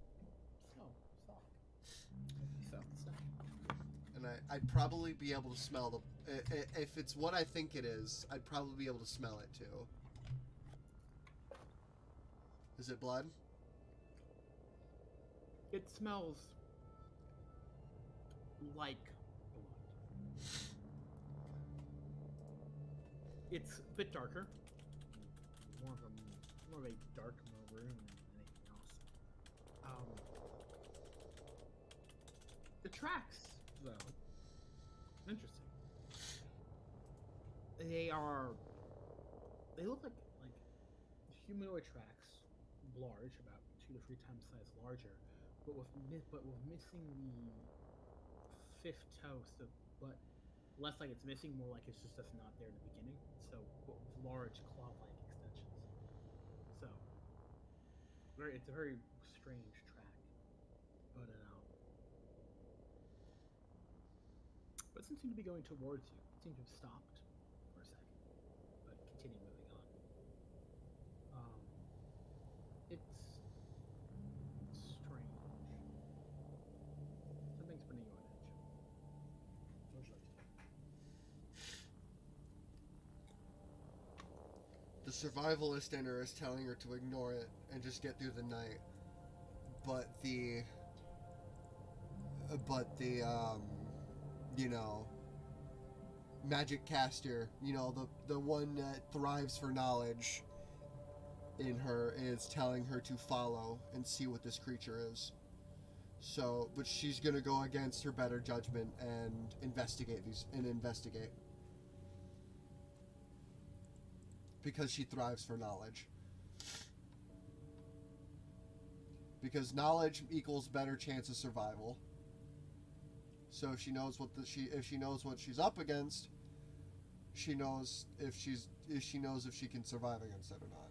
A: snow.
B: And I'd probably be able to smell the... If it's what I think it is, I'd probably be able to smell it too. Is it blood?
A: It smells like blood. It's a bit darker, more of a dark maroon than anything else. The tracks, though, interesting. They look like humanoid tracks, large, about 2 to 3 times size larger, but with missing the fifth toe. So, but less like it's missing, more like it's just not there in the beginning. So, but with large claw-like extensions. So, it's a very strange track, but it doesn't seem to be going towards you. It seems to have stopped for a second, but continue moving on. It's strange. Something's putting you on edge. What would you like to do?
B: The survivalist in her is telling her to ignore it and just get through the night. But the magic caster, the one that thrives for knowledge in her is telling her to follow and see what this creature is. So, but she's gonna go against her better judgment and investigate. Because she thrives for knowledge. Because knowledge equals better chance of survival. So if she knows what she's up against, she knows if she can survive against it or not.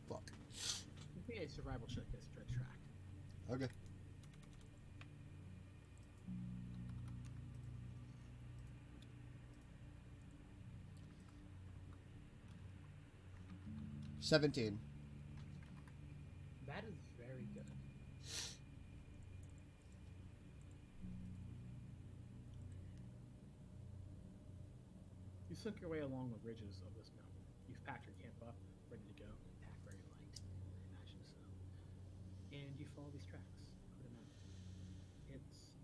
B: Fuck.
A: I think a survival check is to track.
B: Okay. $17.
A: That is very good. You sunk your way along the ridges of this mountain. You've packed your camp up, ready to go. You pack very light, I imagine so. And you follow these tracks for the mountain. It's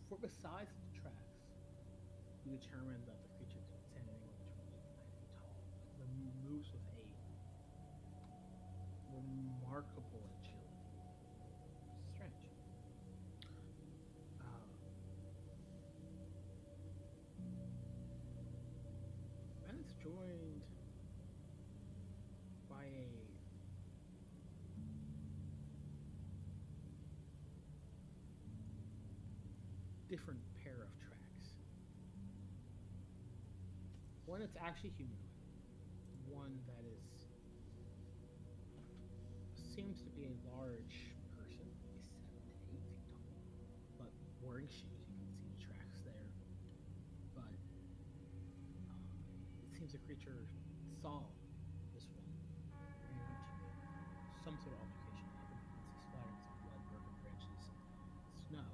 A: for the size of the tracks, you determine that the creature can stand anywhere between 8 and 9 feet tall. It moves with a remarkable agility. It's strange. And it's joined by a different pair of tracks. One that's actually humanoid. One that seems to be a large person, maybe 7 to 8 feet tall, but wearing shoes. You can see the tracks there. But it seems the creature saw this one and went to some sort of altercation with him. You can see splattering some blood, broken branches, snow.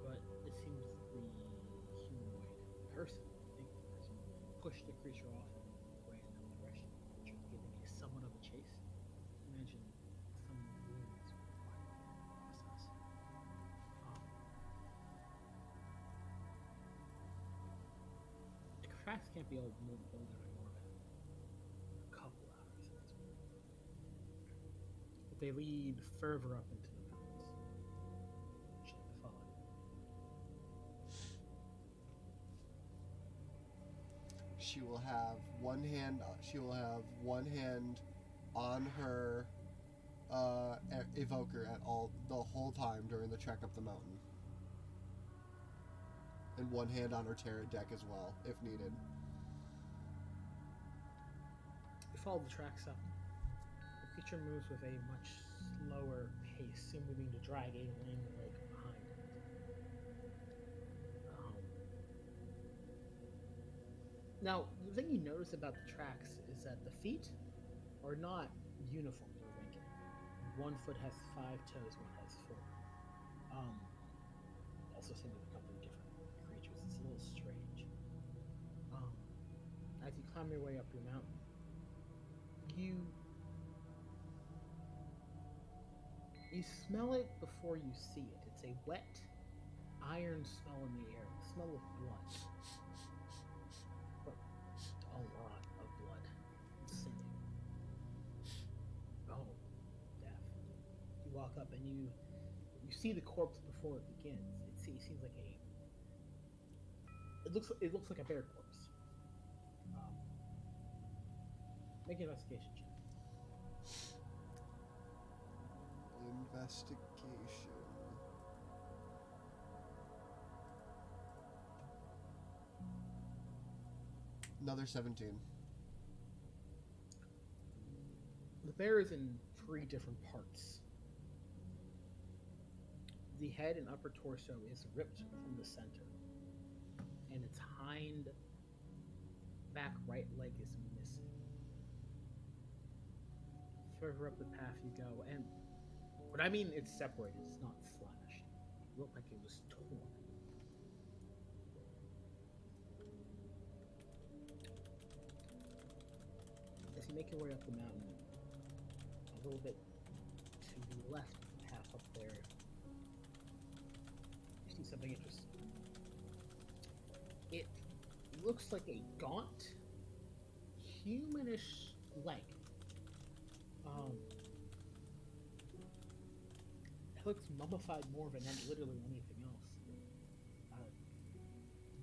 A: But it seems the humanoid person, I think the person, pushed the creature off and ran in that direction, giving a somewhat of a chase. Imagine some wounds with fire process. The tracks can't be older than more than a couple hours at this point. But they lead further up into the mountains. Would you like to follow them?
B: she will have one hand. She will have one hand on her evoker at all the whole time during the trek up the mountain, and one hand on her turret deck as well, if needed.
A: You follow the tracks up. The creature moves with a much slower pace, seeming to drag a lame leg behind it. Now, the thing you notice about the tracks is that the feet are not uniform or ranking. One foot has 5 toes, one has 4. Also seen with a couple of different creatures. It's a little strange. As you climb your way up your mountain, you smell it before you see it. It's a wet, iron smell in the air. The smell of blood. But a lot of blood. Sinew. Oh, death. You walk up and you see the corpse before it begins. It seems like it looks like a bear corpse. Make an investigation check.
B: Investigation. Another 17.
A: The bear is in 3 different parts. The head and upper torso is ripped from the center, and its hind back right leg is missing. Further up the path you go, and what I mean it's separated, it's not slashed. It looked like it was torn. As you make your way up the mountain, a little bit to the left of the path up there, you see something interesting. It looks like a gaunt, humanish leg. It looks mummified more than literally anything else.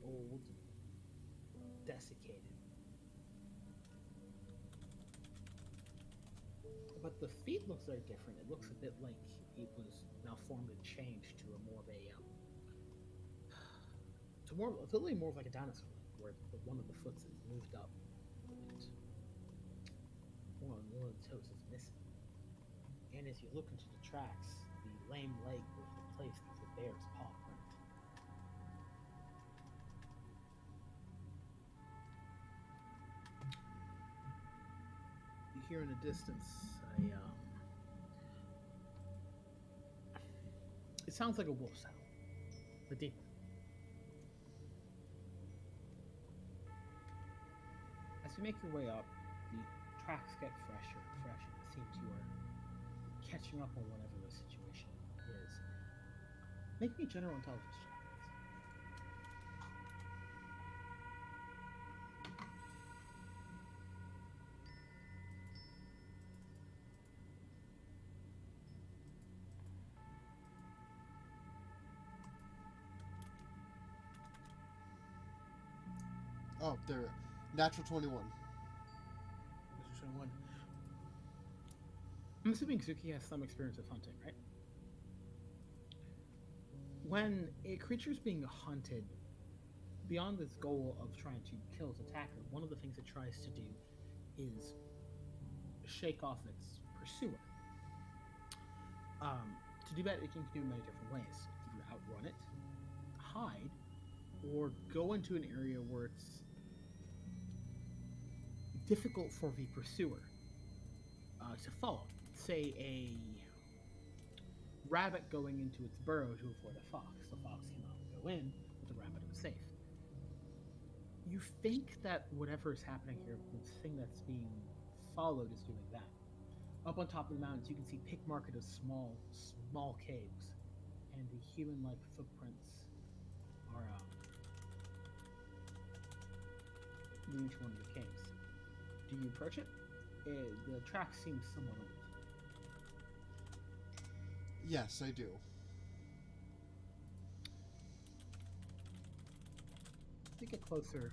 A: Old, desiccated. But the feet looks very different. It looks a bit like it was malformed and changed to a more of a it's literally more of like a dinosaur leg, where one of the foots is moved up and one of the toes is missing. And as you look into the tracks, the lame leg was replaced with a bear's paw print. You hear in the distance it sounds like a wolf's howl, but deeper. As you make your way up, the tracks get fresher and fresher. It seems you are catching up on whatever the situation is. Make me a general intelligence check,
B: please. Oh, there. Natural 21.
A: Mr. 21. I'm assuming Zuki has some experience with hunting, right? When a creature is being hunted, beyond its goal of trying to kill its attacker, one of the things it tries to do is shake off its pursuer. To do that, it can do many different ways. Either outrun it, hide, or go into an area where it's difficult for the pursuer to follow. Say a rabbit going into its burrow to avoid a fox. The fox cannot go in, but the rabbit is safe. You think that whatever is happening here, the thing that's being followed is doing that. Up on top of the mountains, you can see pick-marked of small caves, and the human-like footprints are leading to one of the caves. Do you approach it? The track seems somewhat old.
B: Yes, I do.
A: As you get closer,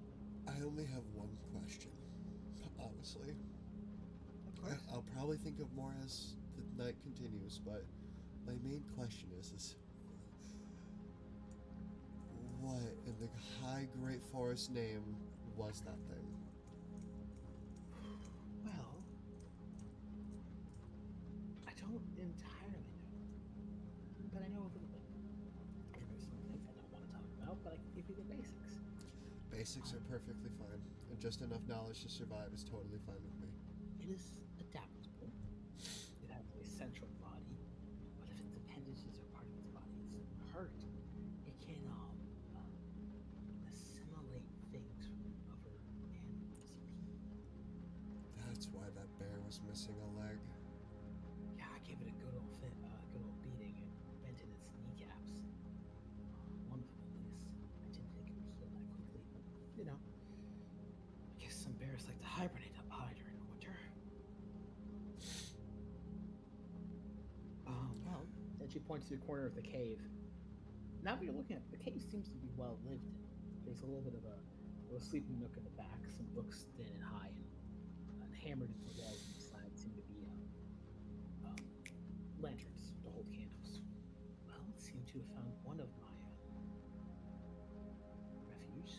B: honestly.
A: Of course.
B: I'll probably think of more as the night continues, but my main question is what in the high great forest name was that thing?
A: Well, I don't entirely know, but I know a little bit. And there's some things I don't want to talk about, but I can give you the basics.
B: Basics are perfectly fine, and just enough knowledge to survive is totally fine with me.
A: It is adaptable. It has a central body, but if its appendages or part of its body is hurt, it can assimilate things from other animals and people.
B: That's why that bear was missing a leg.
A: Yeah, I gave it a good old beating and bent in its kneecaps. One of them, at least. I didn't think it would heal that quickly, but you know, I guess some bears like to hibernate up high during the winter. Well, then she points to the corner of the cave. Now that you're looking at it, the cave seems to be well lived in. There's a little bit of a little sleeping nook in the back, some books thin and high, and hammered into the walls and the sides seem to be lanterns to hold candles. Well, it seemed to have found one of my refuge.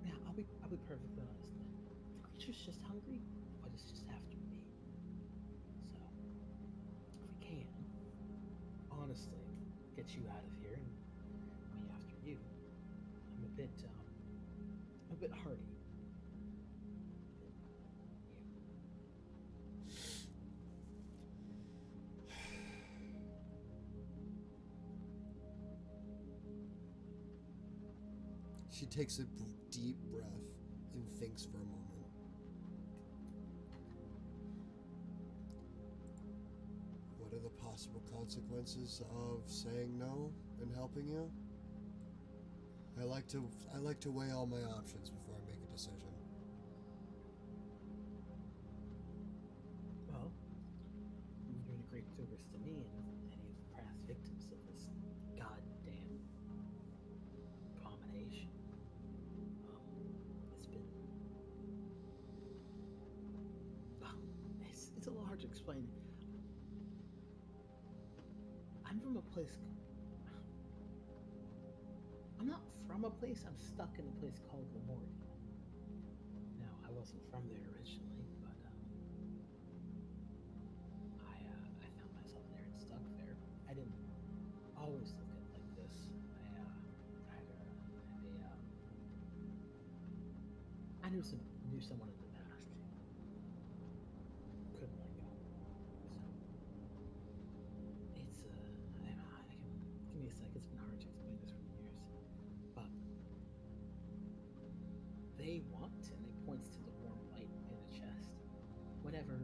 A: Now, I'll be perfectly honest. The creature's just hungry, but it's just after me. So, if we can, honestly, get you out of here and me after you. I'm a bit hardy.
B: She takes a deep breath and thinks for a moment. What are the possible consequences of saying no and helping you? I like to weigh all my options before I make a decision.
A: Well, you're doing a great service to me and any of the past victims of this goddamn abomination. It's been. It's a little hard to explain. I'm from a place. I'm not from a place. I'm stuck in a place called Lamorty. Now, I wasn't from there originally, but I found myself there and stuck there. I didn't always look at it like this. I knew someone in the past. Couldn't let go. So it's give me a sec. It's been hard to explain this for years, but they want, and it points to the warm light in the chest. Whatever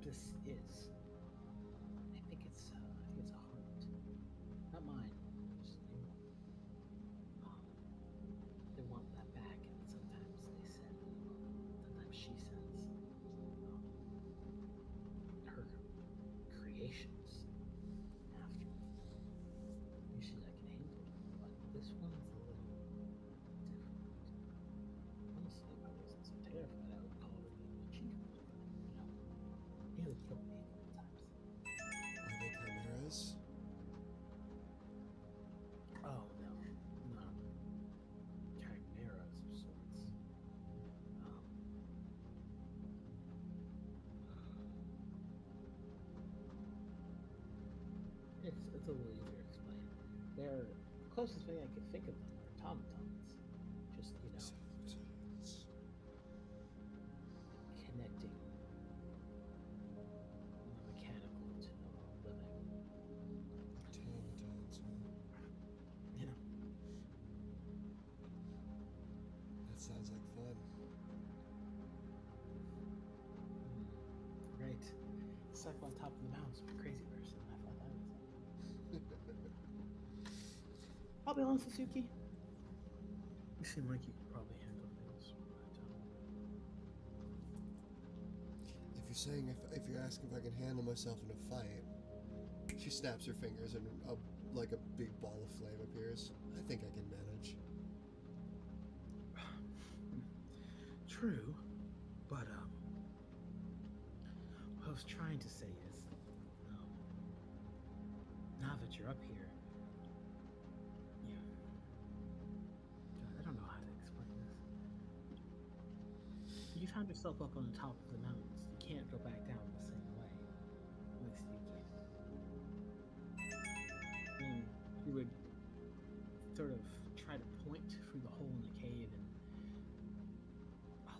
A: this is, I think it's a heart, not mine. Just they want that back, and sometimes she sends her creations after. Usually I can handle it, but this one's a little different. Honestly, if I wasn't so terrified, I would call her the chief. Nearly killed me a couple times.
B: Are they chimeras?
A: Oh no, not chimeras of sorts. It's a little easier to explain. They're the closest thing I could think of them are automatons. Just connecting mechanical to living.
B: Automatons,
A: You know.
B: that sounds like fun.
A: Right. It's like on top of the mountains with a crazy person. I thought that was. I'll be honest, Suzuki. You seem like you could probably handle things.
B: If you're asking if I can handle myself in a fight, she snaps her fingers and a big ball of flame appears. I think I can manage.
A: true, but what I was trying to say is, now that you're up here, God, I don't know how to explain this. You found yourself up on the top of the mountains. You can't go back down the same way. At least you can't. You would sort of try to point through the hole in the cave, and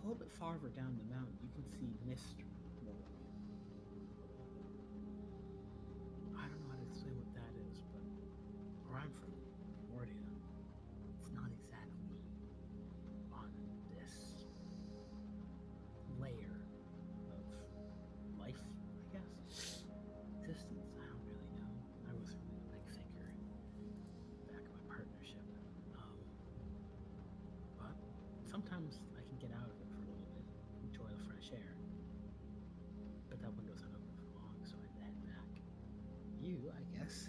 A: a little bit farther down the mountain, you can see mist rolling. I don't know how to explain what that is, but where I'm from, Mordia, it's not exactly on this layer of life, I guess. Existence, I don't really know. I was really a big thinker back in my partnership. But sometimes I can get out of it for a little bit, enjoy the fresh air. But that window's not open for long, so I had to head back. You, I guess,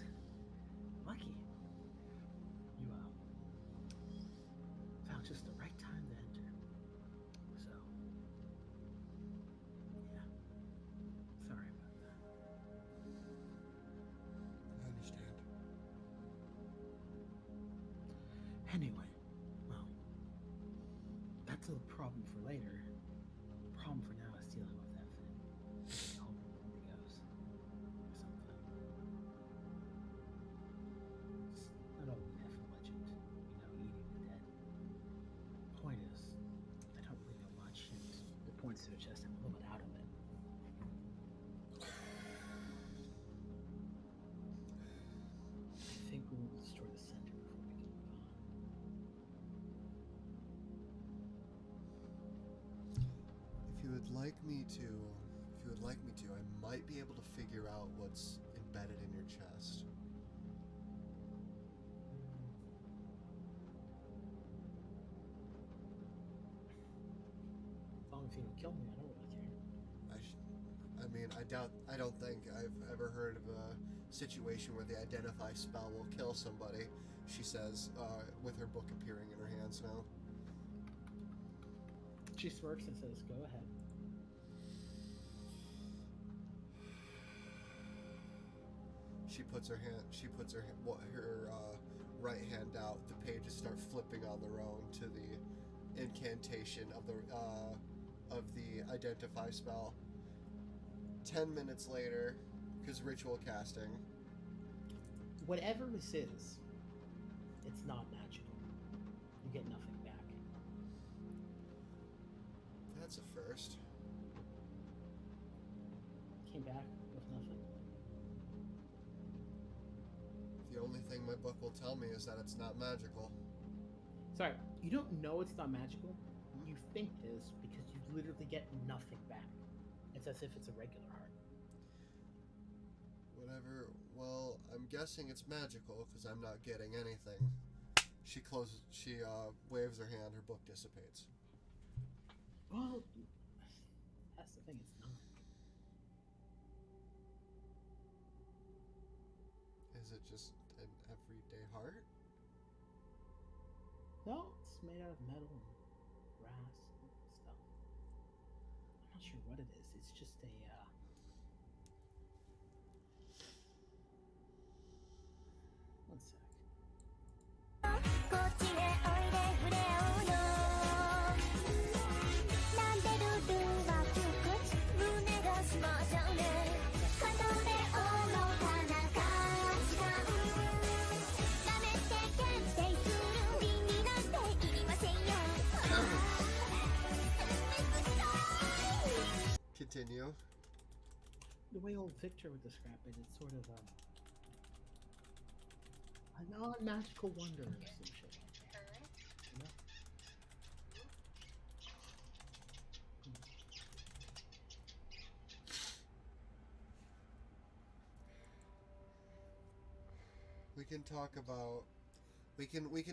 A: lucky. You found just the right time to enter. So, yeah. Sorry about that.
B: I understand.
A: Anyway, well, that's a problem for later. The problem for now is dealing with that thing. Getting home from Wendigos. Or something. It's not all myth and legend, eating the dead. Point is, I don't really know much, and the point suggests I'm a little bit out of it. I think we will destroy the center before we can move on.
B: If you would like me to, I might be able to figure out what's embedded in your chest.
A: As long as you don't kill me, I don't really care.
B: I don't think I've ever heard of a situation where the identify spell will kill somebody, she says, with her book appearing in her hands now.
A: She smirks and says, "Go ahead."
B: She puts her right hand out. The pages start flipping on their own to the incantation of the identify spell. 10 minutes later, because ritual casting.
A: Whatever this is, it's not magical. You get nothing back.
B: That's a first.
A: Came back with nothing.
B: The only thing my book will tell me is that it's not magical.
A: Sorry, you don't know it's not magical. You think it is because you literally get nothing back. It's as if it's a regular heart.
B: Whatever. Well, I'm guessing it's magical because I'm not getting anything. She waves her hand. Her book dissipates.
A: Well, that's the thing. It's not.
B: Is it just an everyday heart?
A: No, it's made out of metal and brass and stuff. I'm not sure what it is. It's just a, one sec.
H: こっちへおいで触れ合おうよなんでルルは窮屈胸がスマートね片目をの花か時間なめて検定する理になんていりませんよ
B: Continue.
A: The way old Victor would describe it, it's sort of a non-magical wonder or some shit. You know?
B: We can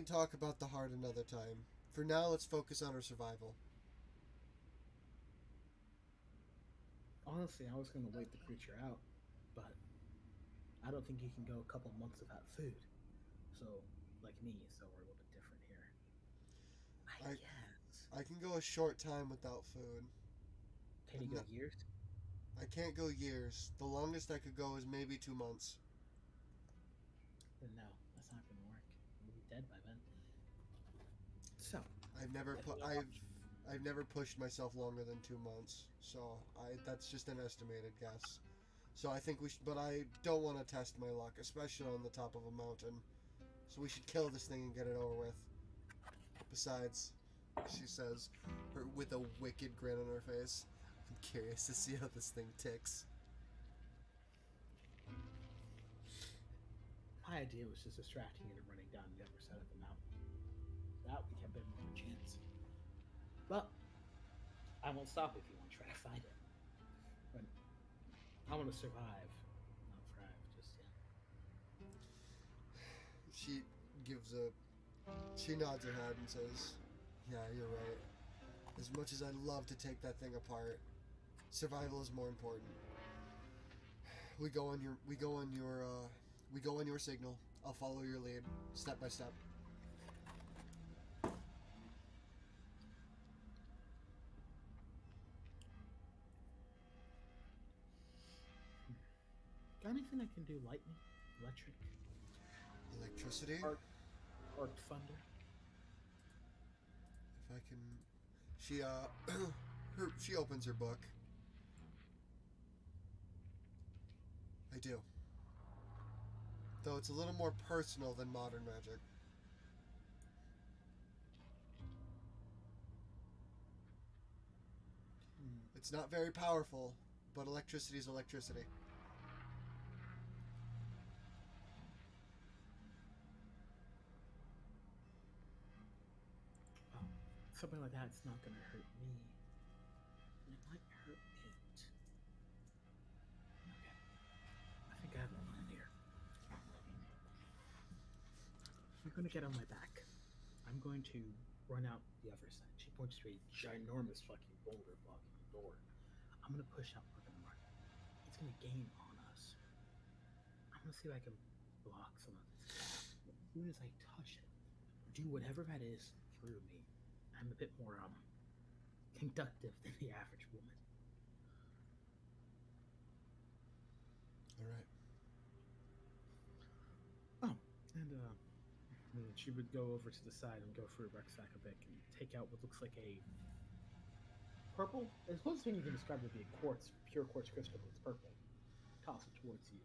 B: talk about the heart another time. For now, let's focus on our survival.
A: Honestly, I was going to wait the creature out, but I don't think you can go a couple months without food. So, like me, so we're a little bit different here. I guess.
B: I can go a short time without food.
A: Can you go years?
B: I can't go years. The longest I could go is maybe 2 months.
A: Then no, that's not gonna work. You'll be dead by then. So
B: I've never pushed myself longer than 2 months. So that's just an estimated guess. So I think we should, but I don't want to test my luck, especially on the top of a mountain. So we should kill this thing and get it over with. Besides, she says, with a wicked grin on her face, I'm curious to see how this thing ticks.
A: My idea was just distracting it and running down the other side of the mountain. That would have been more of a chance. But I won't stop if you want to try to find it. But I want to survive, not thrive just yet.
B: She nods her head and says, "Yeah, you're right. As much as I'd love to take that thing apart, survival is more important. We go on your signal. I'll follow your lead, step by step."
A: Got anything I can do? Lightning, electric,
B: Electricity?
A: arc thunder.
B: If I can... She opens her book. I do. Though it's a little more personal than modern magic. It's not very powerful, but electricity is electricity.
A: Something like that's not going to hurt me. It might hurt it. Okay. I think I have a plan here. I'm going to get on my back. I'm going to run out the other side. She points to a ginormous fucking boulder blocking the door. I'm going to push out. We're going to run. It's going to gain on us. I'm going to see if I can block some of this. As soon as I touch it, do whatever that is through me. I'm a bit more conductive than the average woman.
B: All right.
A: Oh, and she would go over to the side and go through her rucksack a bit and take out what looks like a purple. The closest thing you can describe would be a pure quartz crystal. It's purple. Toss it towards you.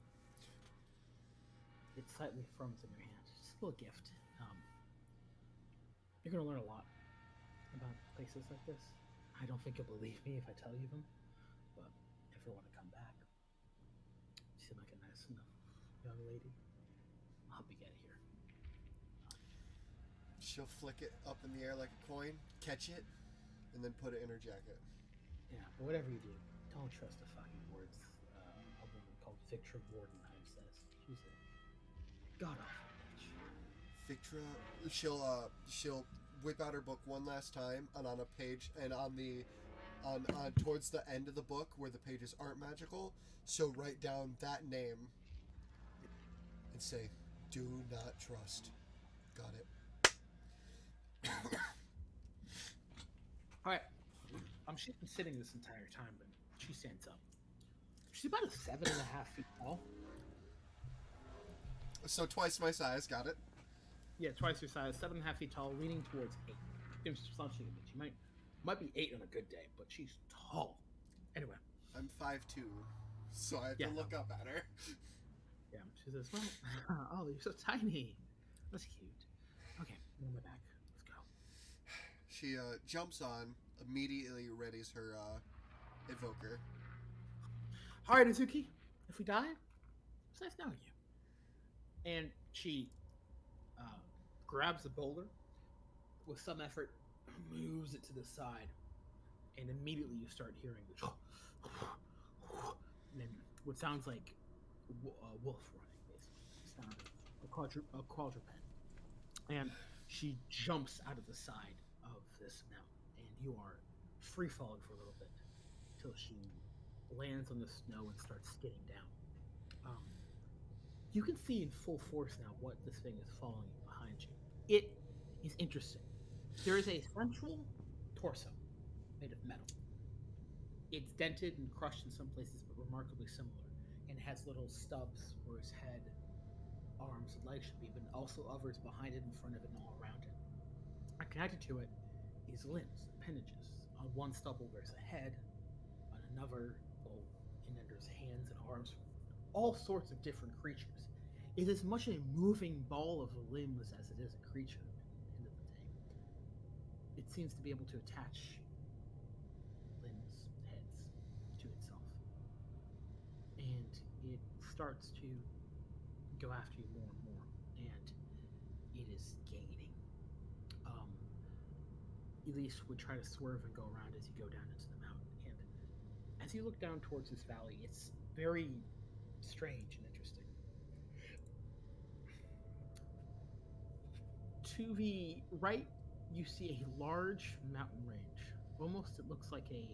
A: It slightly thrums in your hand. Just a little gift. You're gonna learn a lot about places like this. I don't think you'll believe me if I tell you them, but if you want to come back, you seem like a nice enough young lady. I'll help you get here.
B: She'll flick it up in the air like a coin, catch it, and then put it in her jacket.
A: Yeah, but whatever you do, don't trust the fucking words a woman called Victra Wardenheim says. She's a god-awful bitch.
B: Victra, she'll whip out her book one last time, and on a page, and on towards the end of the book where the pages aren't magical, she'll write down that name and say, "Do not trust." Got it.
A: All right. She's been sitting this entire time, but she stands up. She's about 7.5 feet tall.
B: So twice my size. Got it.
A: Yeah, twice your size, 7.5 feet tall, leaning towards 8. She's slouching a bit. She might be 8 on a good day, but she's tall. Anyway.
B: I'm 5'2", so I have to look up at her.
A: Yeah, she says, "Well, oh, you're so tiny. That's cute. Okay, I'm on my back. Let's go."
B: She jumps on, immediately readies her evoker.
A: All right, Izuki, if we die, it's nice knowing you. And she grabs the boulder, with some effort, moves it to the side, and immediately you start hearing this, and then what sounds like a wolf running, basically. A quadruped. And she jumps out of the side of this mountain, and you are free falling for a little bit till she lands on the snow and starts skidding down. You can see in full force now what this thing is following behind you. It is interesting. There is a central torso made of metal. It's dented and crushed in some places, but remarkably similar, and has little stubs where his head, arms, and legs should be, but also others behind it, in front of it, and all around it. And connected to it is limbs, appendages. On one stubble there's a head, on another, and then there's hands and arms, all sorts of different creatures. It is as much a moving ball of limbs as it is a creature at the end of the day. It seems to be able to attach limbs, heads, to itself. And it starts to go after you more and more, and it is gaining. Elise would try to swerve and go around as you go down into the mountain, and as you look down towards this valley, it's very strange and interesting. To the right, you see a large mountain range. Almost, it looks like an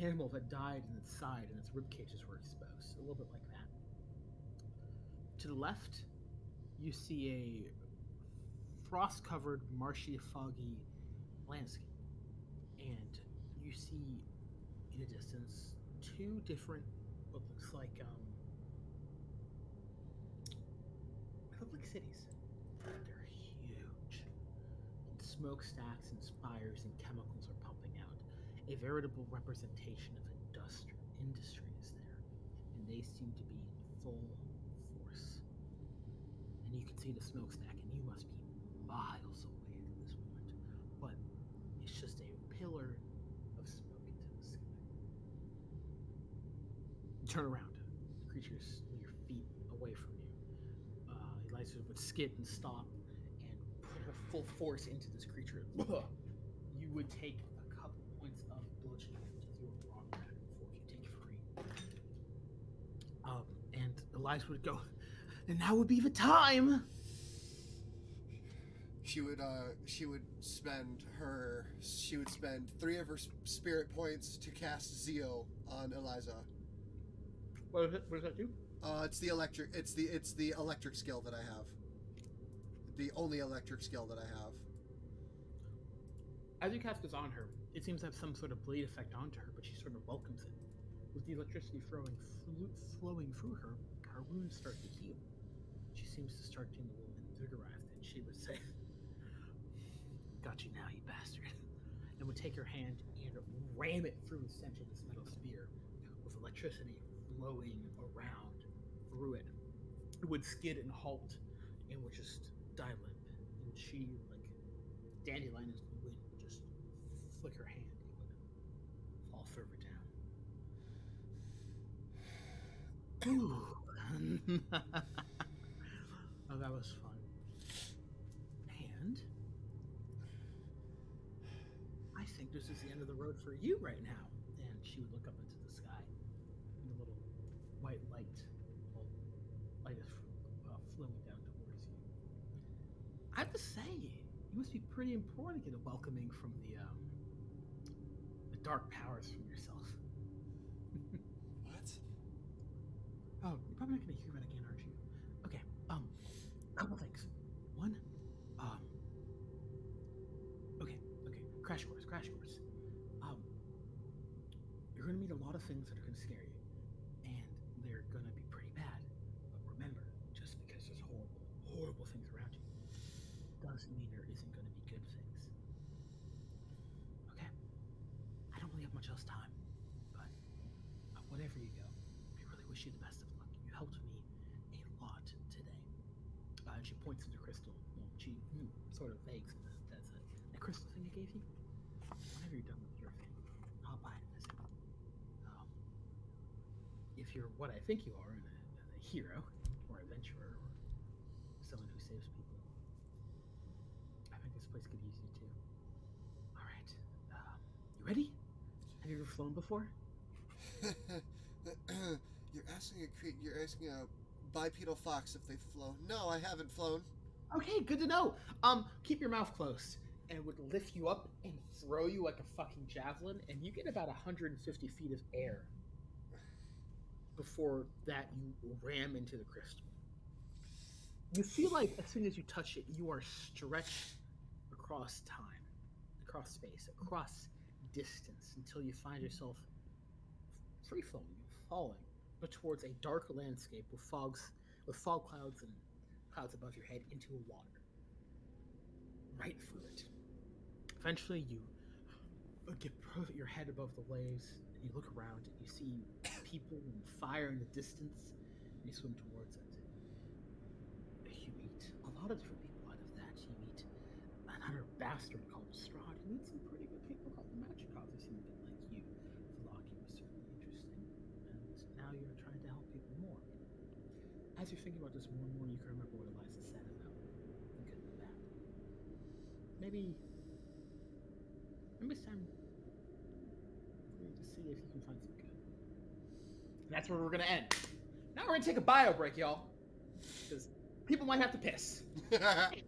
A: animal that died in its side and its rib cages were exposed. A little bit like that. To the left, you see a frost-covered, marshy, foggy landscape. And you see, in a distance, two different, what looks like, look like cities. They're huge. And smokestacks and spires and chemicals are pumping out. A veritable representation of industry is there. And they seem to be in full force. And you can see the smokestack, and you must be miles away at this point. But it's just a pillar of smoke into the sky. You turn around. The creature's your feet away from you. Eliza would skid and stop and put her full force into this creature. You would take a couple points of bludgeoning damage if you were wrong back and forth. You take 3. And Eliza would go, and now would be the time.
B: She would spend 3 of her spirit points to cast Zeo on Eliza.
A: What does that do?
B: It's the electric skill that I have. The only electric skill that I have.
A: As you cast this on her, it seems to have some sort of bleed effect onto her, but she sort of welcomes it. With the electricity flowing through her, her wounds start to heal. She seems to start getting a little invigorized, and she would say, "Got you now, you bastard," and would take her hand and ram it through the center of this metal sphere, with electricity flowing around through it. It would skid and halt, and would just die limp. And she, like dandelion into the wind, would just flick her hand. It would fall further down. Ooh. Oh, that was fun. And I think this is the end of the road for you right now. And she would look up into the sky, and a little white light is flowing down towards you. I have to say, you must be pretty important to get a welcoming from the dark powers from yourself.
B: What?
A: Oh, you're probably not going to hear that again, aren't you? Okay, couple things. One, okay, crash course. You're going to meet a lot of things that are going to scare you, and they're going to be pretty bad. But remember, just because there's horrible things around you, doesn't mean there isn't going to be good things. Okay? I don't really have much else time, but whenever you go, I really wish you the best of luck. You helped me a lot today. And she points to the crystal. Well, she sort of vagues that's a crystal thing I gave you. Whenever you're done with your thing, I'll buy it and visit. If you're what I think you are, a hero or adventurer or someone who saves people, I think this place could use you too. All right, you ready? Have you ever flown before?
B: You're asking a bipedal fox if they've flown. No, I haven't flown.
A: Okay, good to know. Keep your mouth closed, and would lift you up and throw you like a fucking javelin, and you get about 150 feet of air. Before that, you ram into the crystal. You feel like as soon as you touch it, you are stretched across time. across space, across distance, until you find yourself free falling, but towards a dark landscape with fog clouds and clouds above your head into water. Right through it. Eventually, you get your head above the waves, and you look around, and you see people and fire in the distance, and you swim towards it. You meet a lot of different people out of that. You meet another bastard called Strahd. You meet some pretty good people called the Magicals who seem a bit like you. Vlogging was certainly interesting, and now you're trying to help people more. As you're thinking about this more and more, you can remember what Eliza said about the good and the bad. Maybe it's time for you to see if you can find some good. And that's where we're gonna end. Now we're gonna take a bio break, y'all, because people might have to piss. Alright.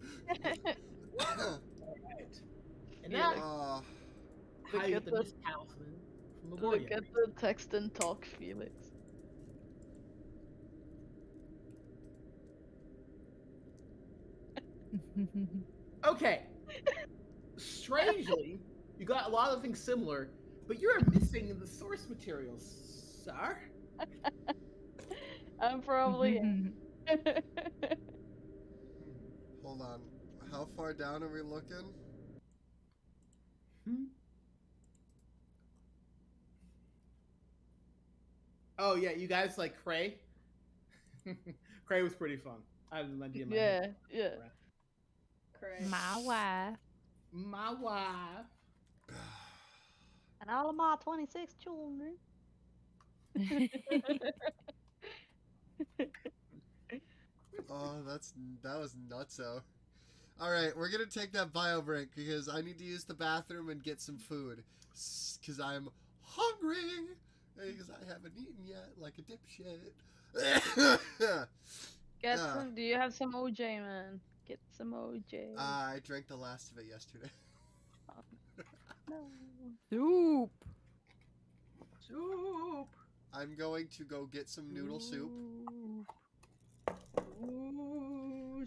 A: And now, how you get the Miss Talisman from the Warrior.
F: Look at the text and talk, Felix.
A: Okay. Strangely, you got a lot of things similar, but you're missing the source materials, sir.
F: I'm probably.
B: Hold on. How far down are we looking?
A: Oh yeah, you guys like Cray? Cray was pretty fun. I have an idea in my
F: Yeah,
A: head.
F: yeah.
C: Correct.
G: My wife.
A: My wife.
F: And all of my 26 children.
B: Oh, that was nutso. Alright, we're gonna take that bio break because I need to use the bathroom and get some food. Because I'm hungry! Because I haven't eaten yet, like a dipshit.
F: Get some. Do you have some OJ, man? Get some OJ.
B: I drank the last of it yesterday.
F: No.
G: Soup.
A: Soup.
B: I'm going to go get some noodle soup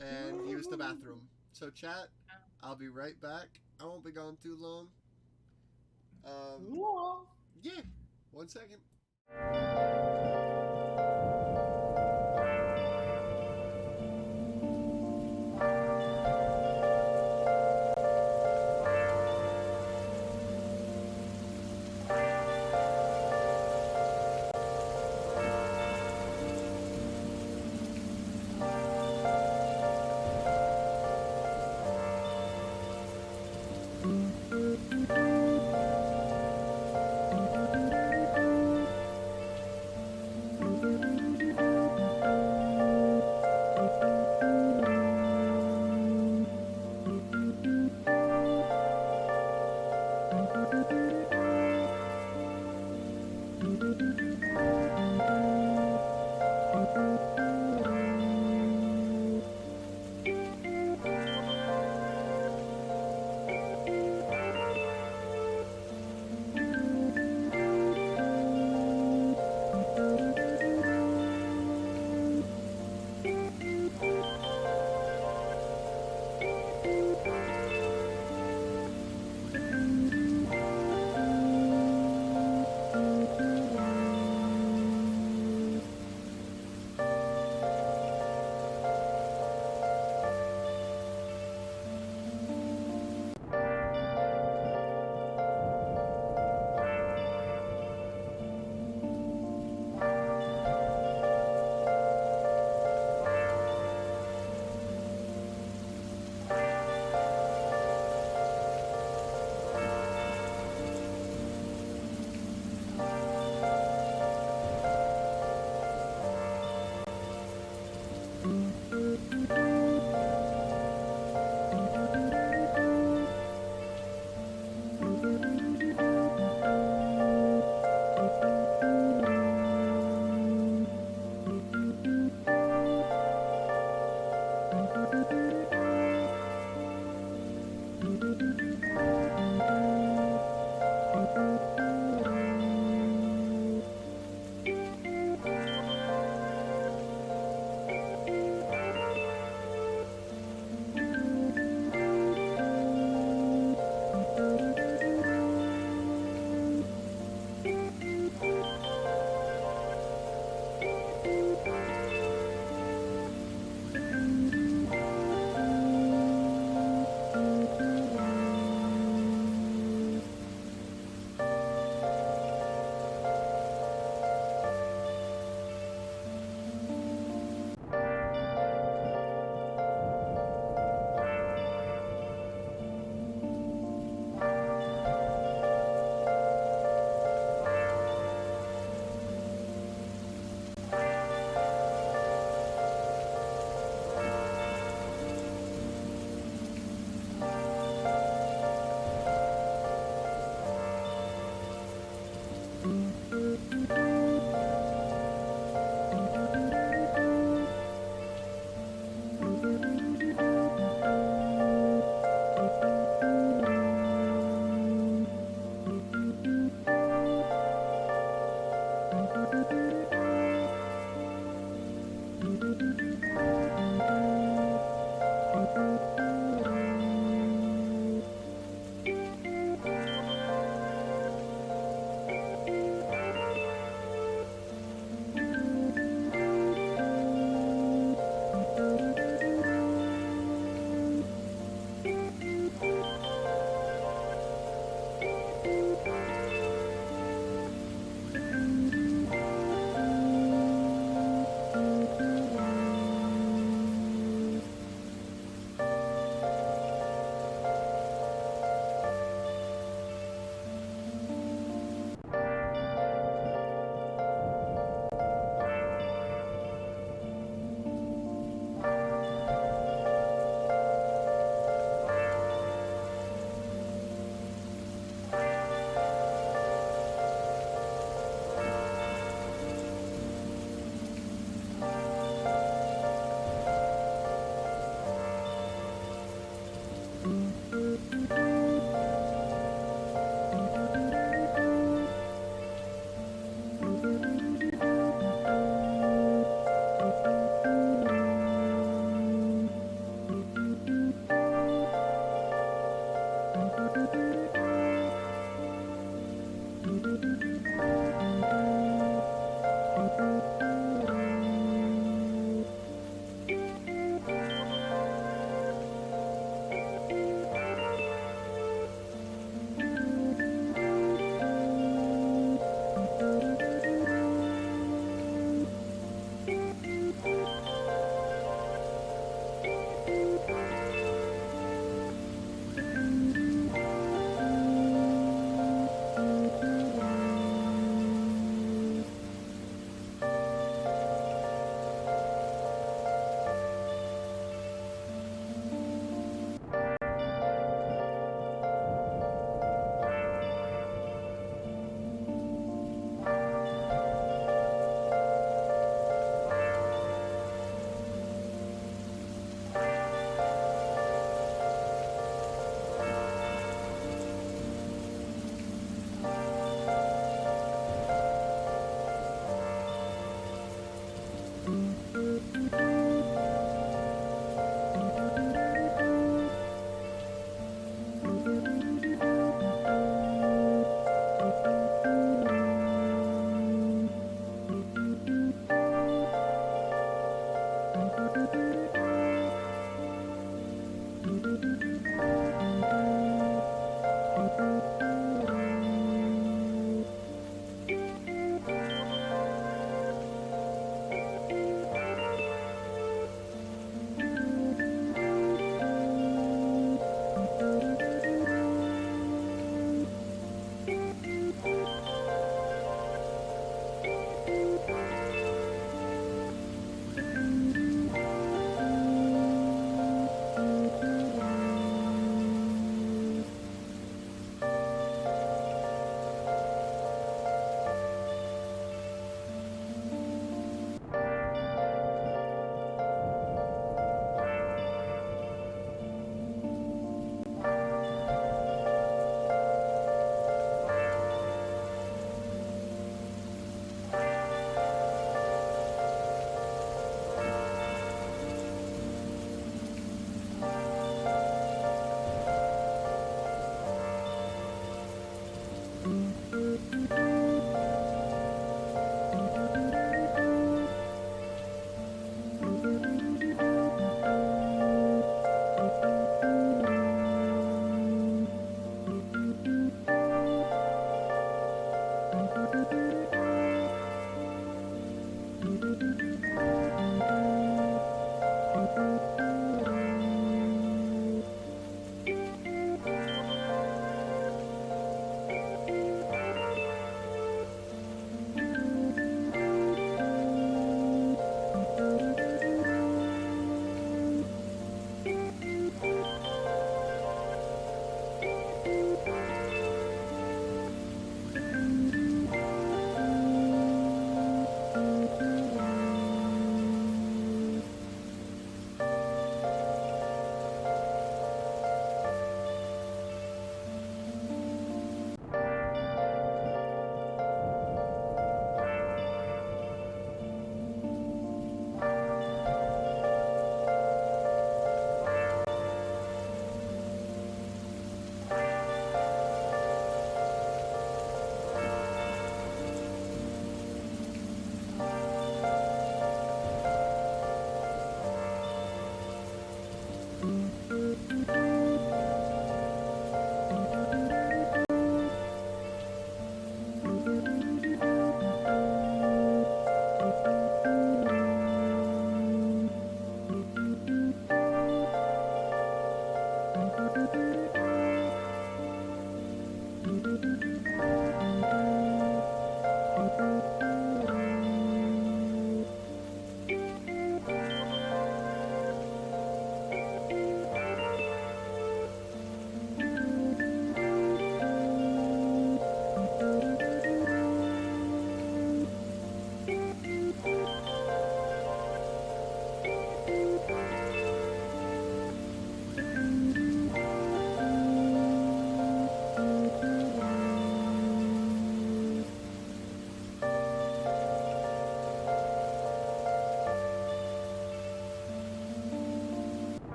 B: and use the bathroom. So chat, I'll be right back. I won't be gone too long. Yeah, 1 second.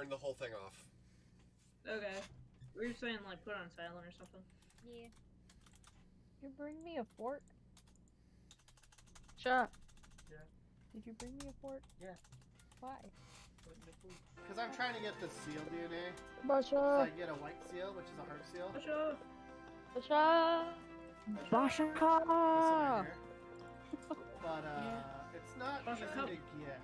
B: turn the whole thing off.
C: Okay. We were saying like put on silent or something.
D: Yeah.
G: Did you bring me a fork?
F: Shut.
G: Did you bring me a fork?
I: Yeah.
G: Why?
I: Because I'm trying to get the seal DNA. So
F: Basha.
I: I get a white seal, which is a heart seal.
C: Basha!
F: Basha.
I: This one
G: Bashaka!
I: right here. But it's not
C: Bunch
I: easy
C: of
I: to
C: coke.
I: get.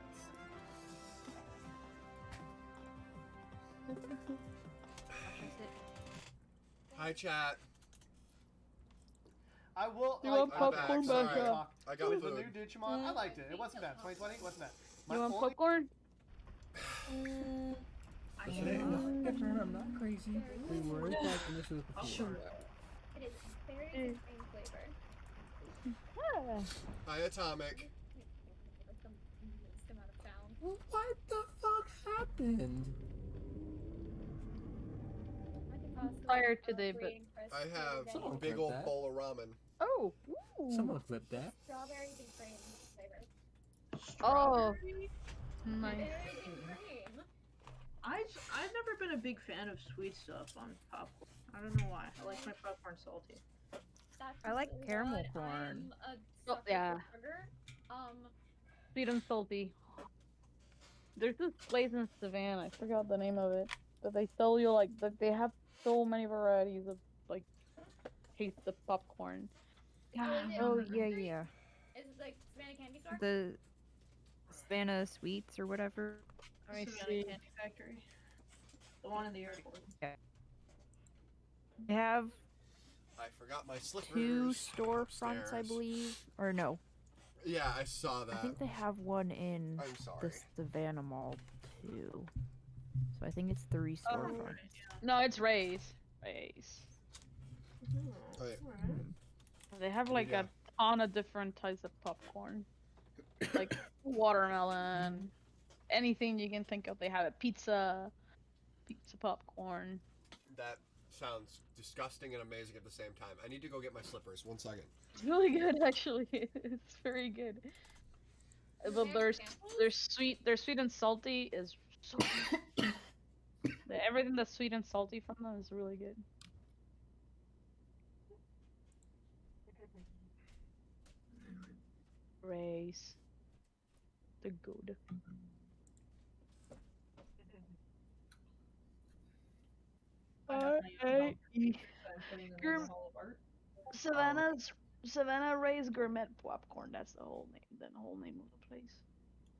B: Hi, chat.
I: I will.
F: You
I: like,
F: want
B: I'm back,
F: popcorn,
B: sorry.
F: Basha?
B: I got
I: The
B: food.
I: new Digimon, I liked it. It wasn't bad. 2020 wasn't bad. My
F: You want
I: only
F: popcorn?
C: I
J: Hey,
C: am.
J: I'm not crazy. We were talking this was before.
D: It is very good green flavor.
F: Yeah.
B: Hi, Atomic.
D: Some least amount of sound.
J: What the fuck happened?
D: I think also,
F: Tired today, but-
D: creating crisp
B: I have
D: the
J: Someone
B: a big
J: clip
B: old
J: that.
B: bowl of ramen.
F: Oh. Ooh.
J: Someone clipped that.
D: strawberries and cream flavor.
F: Oh.
C: Strawberry?
F: Nice.
D: Strawberries and cream.
C: I've never been a big fan of sweet stuff on popcorn. I don't know why. I like my popcorn salty.
D: That's
G: I like
D: completely
G: caramel
D: valid.
G: corn.
D: I'm a
F: Oh,
D: sucker
F: yeah.
D: for sugar.
F: Sweet and salty. There's this place in Savannah. I forgot the name of it, but they sell you like they have so many varieties of like taste of popcorn.
G: Oh, yeah, yeah.
D: Is it like Savannah Candy Store?
G: The Savannah Sweets or whatever.
F: Let me
C: Savannah
F: see.
C: Candy Factory. The one in the airport.
G: They have
B: I forgot my slippers.
G: 2 storefronts, I
B: upstairs.
G: believe. Or no.
B: Yeah, I saw
G: I
B: that.
G: think they have one in
B: I'm sorry.
G: the Savannah Mall, too. So I think it's 3 storefronts.
F: No, it's Ray's. Ray's.
B: Oh, yeah.
F: They have like
B: Yeah.
F: a ton of different types of popcorn, like watermelon, anything you can think of. They have a pizza popcorn.
B: That sounds disgusting and amazing at the same time. I need to go get my slippers. 1 second.
F: It's really good, actually. It's very good. But their sweet and salty is so good. Everything that's sweet and salty from them is really good. Race. The good. Savannah Ray's Gourmet Popcorn. That's the whole name. The whole name of the place.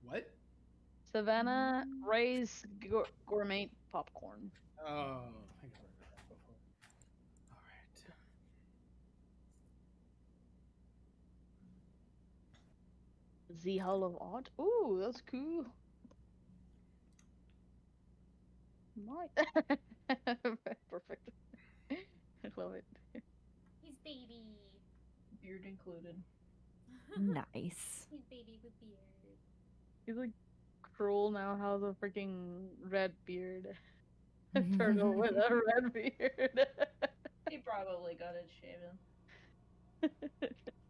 A: What?
F: Savannah Ray's Gourmet Popcorn.
A: Oh, I think I've heard of that before. All right.
F: The Hall of Art. Ooh, that's cool. Nice. Perfect. I love it.
D: He's baby.
C: Beard included.
G: Nice.
D: He's baby with beard.
F: He's like cruel now. Has a freaking red beard. A turtle with a red beard.
C: He probably got it shaven.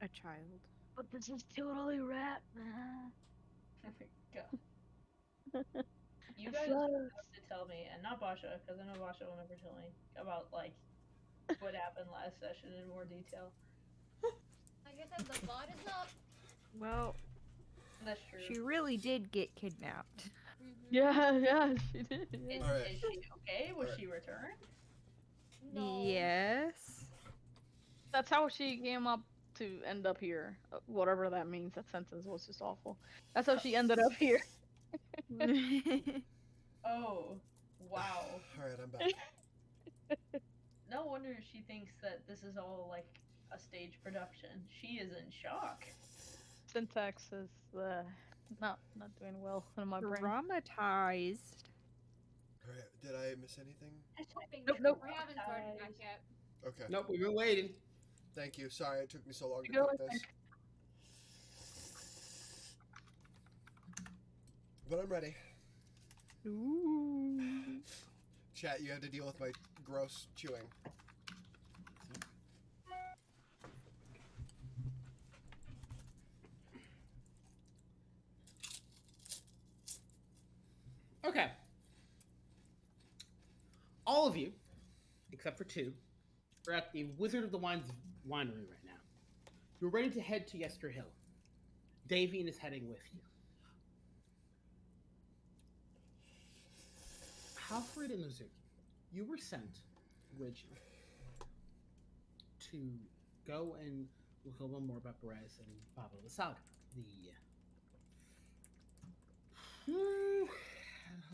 G: A child.
F: But this is totally rap, man.
C: God. You guys have to tell me, and not Basha, because I know Basha will never tell me about like what happened last session in more detail.
D: Like I said, the bot is up.
G: Well,
C: That's true.
G: she really did get kidnapped.
F: Yeah, she did.
C: Is,
F: Yeah.
B: Alright.
C: is she okay? Was
B: Alright.
C: she returned?
D: No.
G: Yes.
F: That's how she came up to end up here. Whatever that means. That sentence was just awful. That's how she ended up here.
C: Oh, wow.
B: Alright, I'm back.
C: No wonder she thinks that this is all like a stage production. She is in shock.
F: Syntax is not doing well in my brain.
G: Traumatized.
B: Alright, did I miss anything?
F: Nope.
D: We haven't started back yet.
B: Okay.
J: Nope, we've been waiting.
B: Thank you. Sorry it took me so long to
F: Go
B: cook
F: ahead.
B: this. But I'm ready.
G: Ooh.
B: Chat, you have to deal with my gross chewing.
J: Okay.
A: all of you, except for two, are at the Wizard of the Wine's winery right now. You're ready to head to Yester Hill. Davian is heading with you. Halfred and Azuki, you were sent originally to go and look a little more about Perez and Baba the Saga.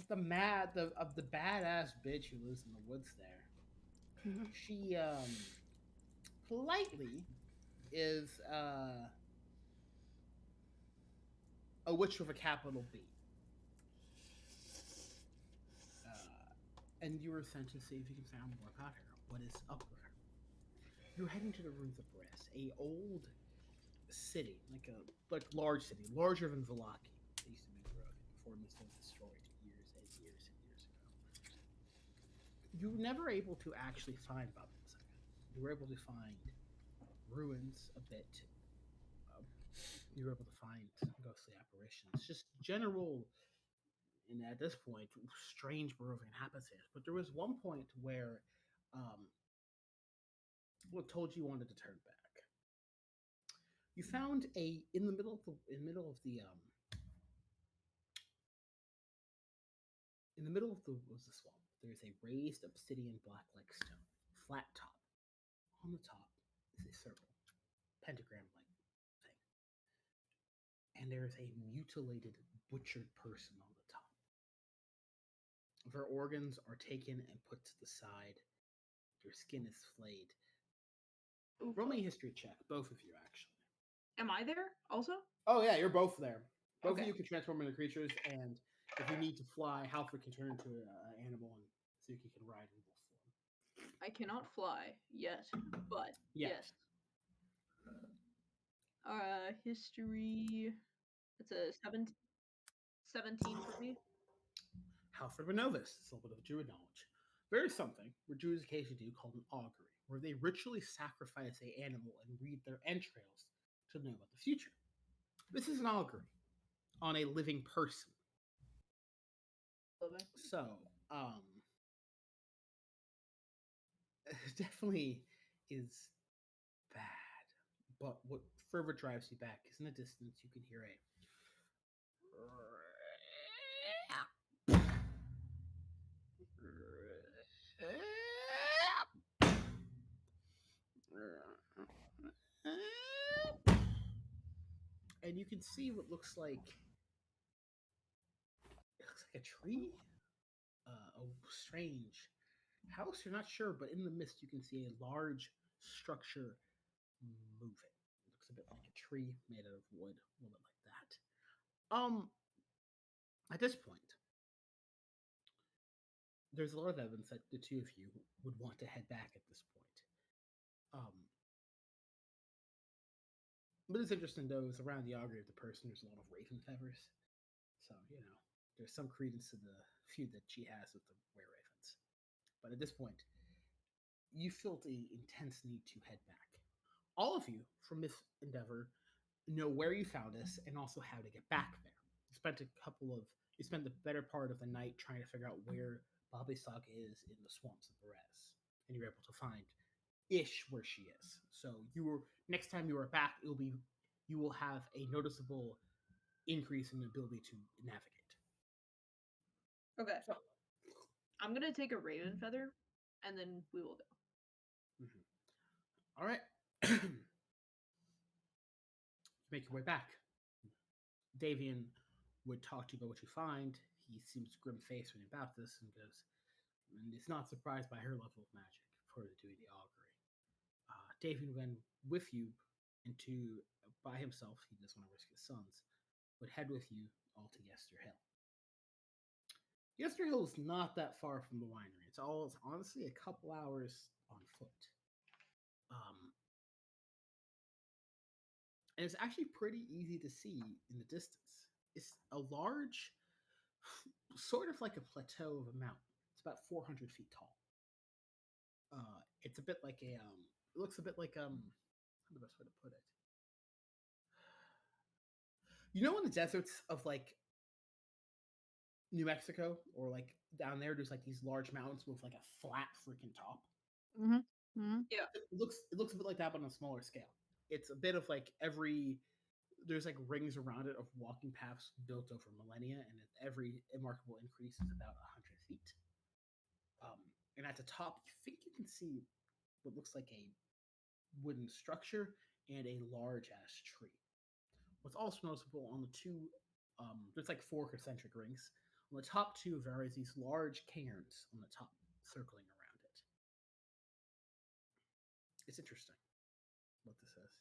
A: The badass bitch who lives in the woods there. She politely is a witch with a capital B. And you were sent to see if you can find more about her. What is up with her? You're heading to the ruins of Brest, a old city, like large city, larger than Velaki. It used to be Barovia before it was destroyed years and years and years ago. You were never able to actually find Baba Yaga. You were able to find ruins a bit. You were able to find ghostly apparitions, just general. And at this point, strange Barovian happenstance. But there was one point where, what told you wanted to turn back. You found in the middle of the swamp. There's a raised obsidian black-like stone, flat top. On the top is a circle, pentagram-like thing, and there's a mutilated, butchered person on the top. Their organs are taken and put to the side. Their skin is flayed. Roll me a history check, both of you, actually.
C: Am I there also?
A: Oh, yeah, you're both there. Both
C: Okay.
A: of you can transform into creatures, and if you need to fly, Halford can turn into an animal, and Suki can ride in wolf form.
C: I cannot fly yet, but yes. History. It's a 17 for me.
A: Halford would know this. It's a little bit of Druid knowledge. There is something where Druids occasionally do called an augury, where they ritually sacrifice an animal and read their entrails to know about the future. This is an augury on a living person. So, it definitely is bad. But what further drives you back is in the distance you can hear and you can see what looks like a tree, a strange house. You're not sure, but in the mist you can see a large structure moving. It looks a bit like a tree made out of wood, a little bit like that. At this point, there's a lot of evidence that the two of you would want to head back at this point. But it's interesting though, is around the augury of the person, there's a lot of raven feathers. So, there's some credence to the feud that she has with the were ravens. But at this point, you felt an intense need to head back. All of you from this endeavor know where you found us and also how to get back there. You spent the better part of the night trying to figure out where Baba Saga is in the swamps of Perez, and you're able to find ish where she is. So next time you are back, you will have a noticeable increase in the ability to navigate.
C: Okay.
A: So,
C: I'm gonna take a raven feather, and then we will go.
A: All right. Make your way back. Davian would talk to you about what you find. He seems grim-faced when about this and goes, and is not surprised by her level of magic for doing the augury. Davian went with you by himself. He doesn't want to risk his sons. Would head with you all to Yester Hill. Yester Hill is not that far from the winery. It's honestly a couple hours on foot. And it's actually pretty easy to see in the distance. It's a large, sort of like a plateau of a mountain. It's about 400 feet tall. It's a bit like it looks a bit like, how the best way to put it? In the deserts of New Mexico or like down there's like these large mountains with like a flat freaking top.
F: Mm-hmm. Mm-hmm.
A: It looks a bit like that, but on a smaller scale. It's a bit of like there's like rings around it of walking paths built over millennia, and every remarkable increase is about 100 feet. And at the top, you think you can see what looks like a wooden structure and a large ass tree. What's also noticeable on the two, there's like four concentric rings. On the top two, there is these large cairns on the top, circling around it. It's interesting what this is.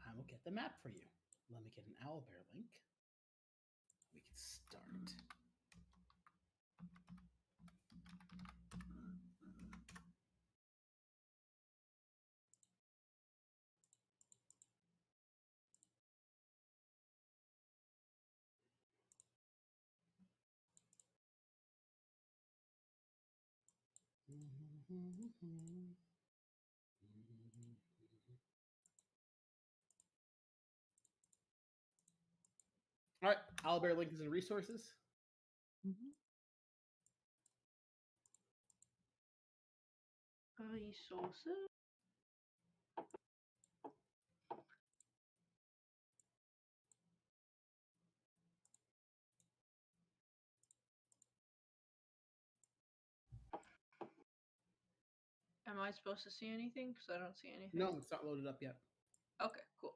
A: I will get the map for you. Let me get an owlbear link. We can start. All right, owlbear link is in resources.
F: Mm-hmm.
C: Resources. Am I supposed to see anything? Because I don't see anything.
A: No, it's not loaded up yet.
C: Okay, cool.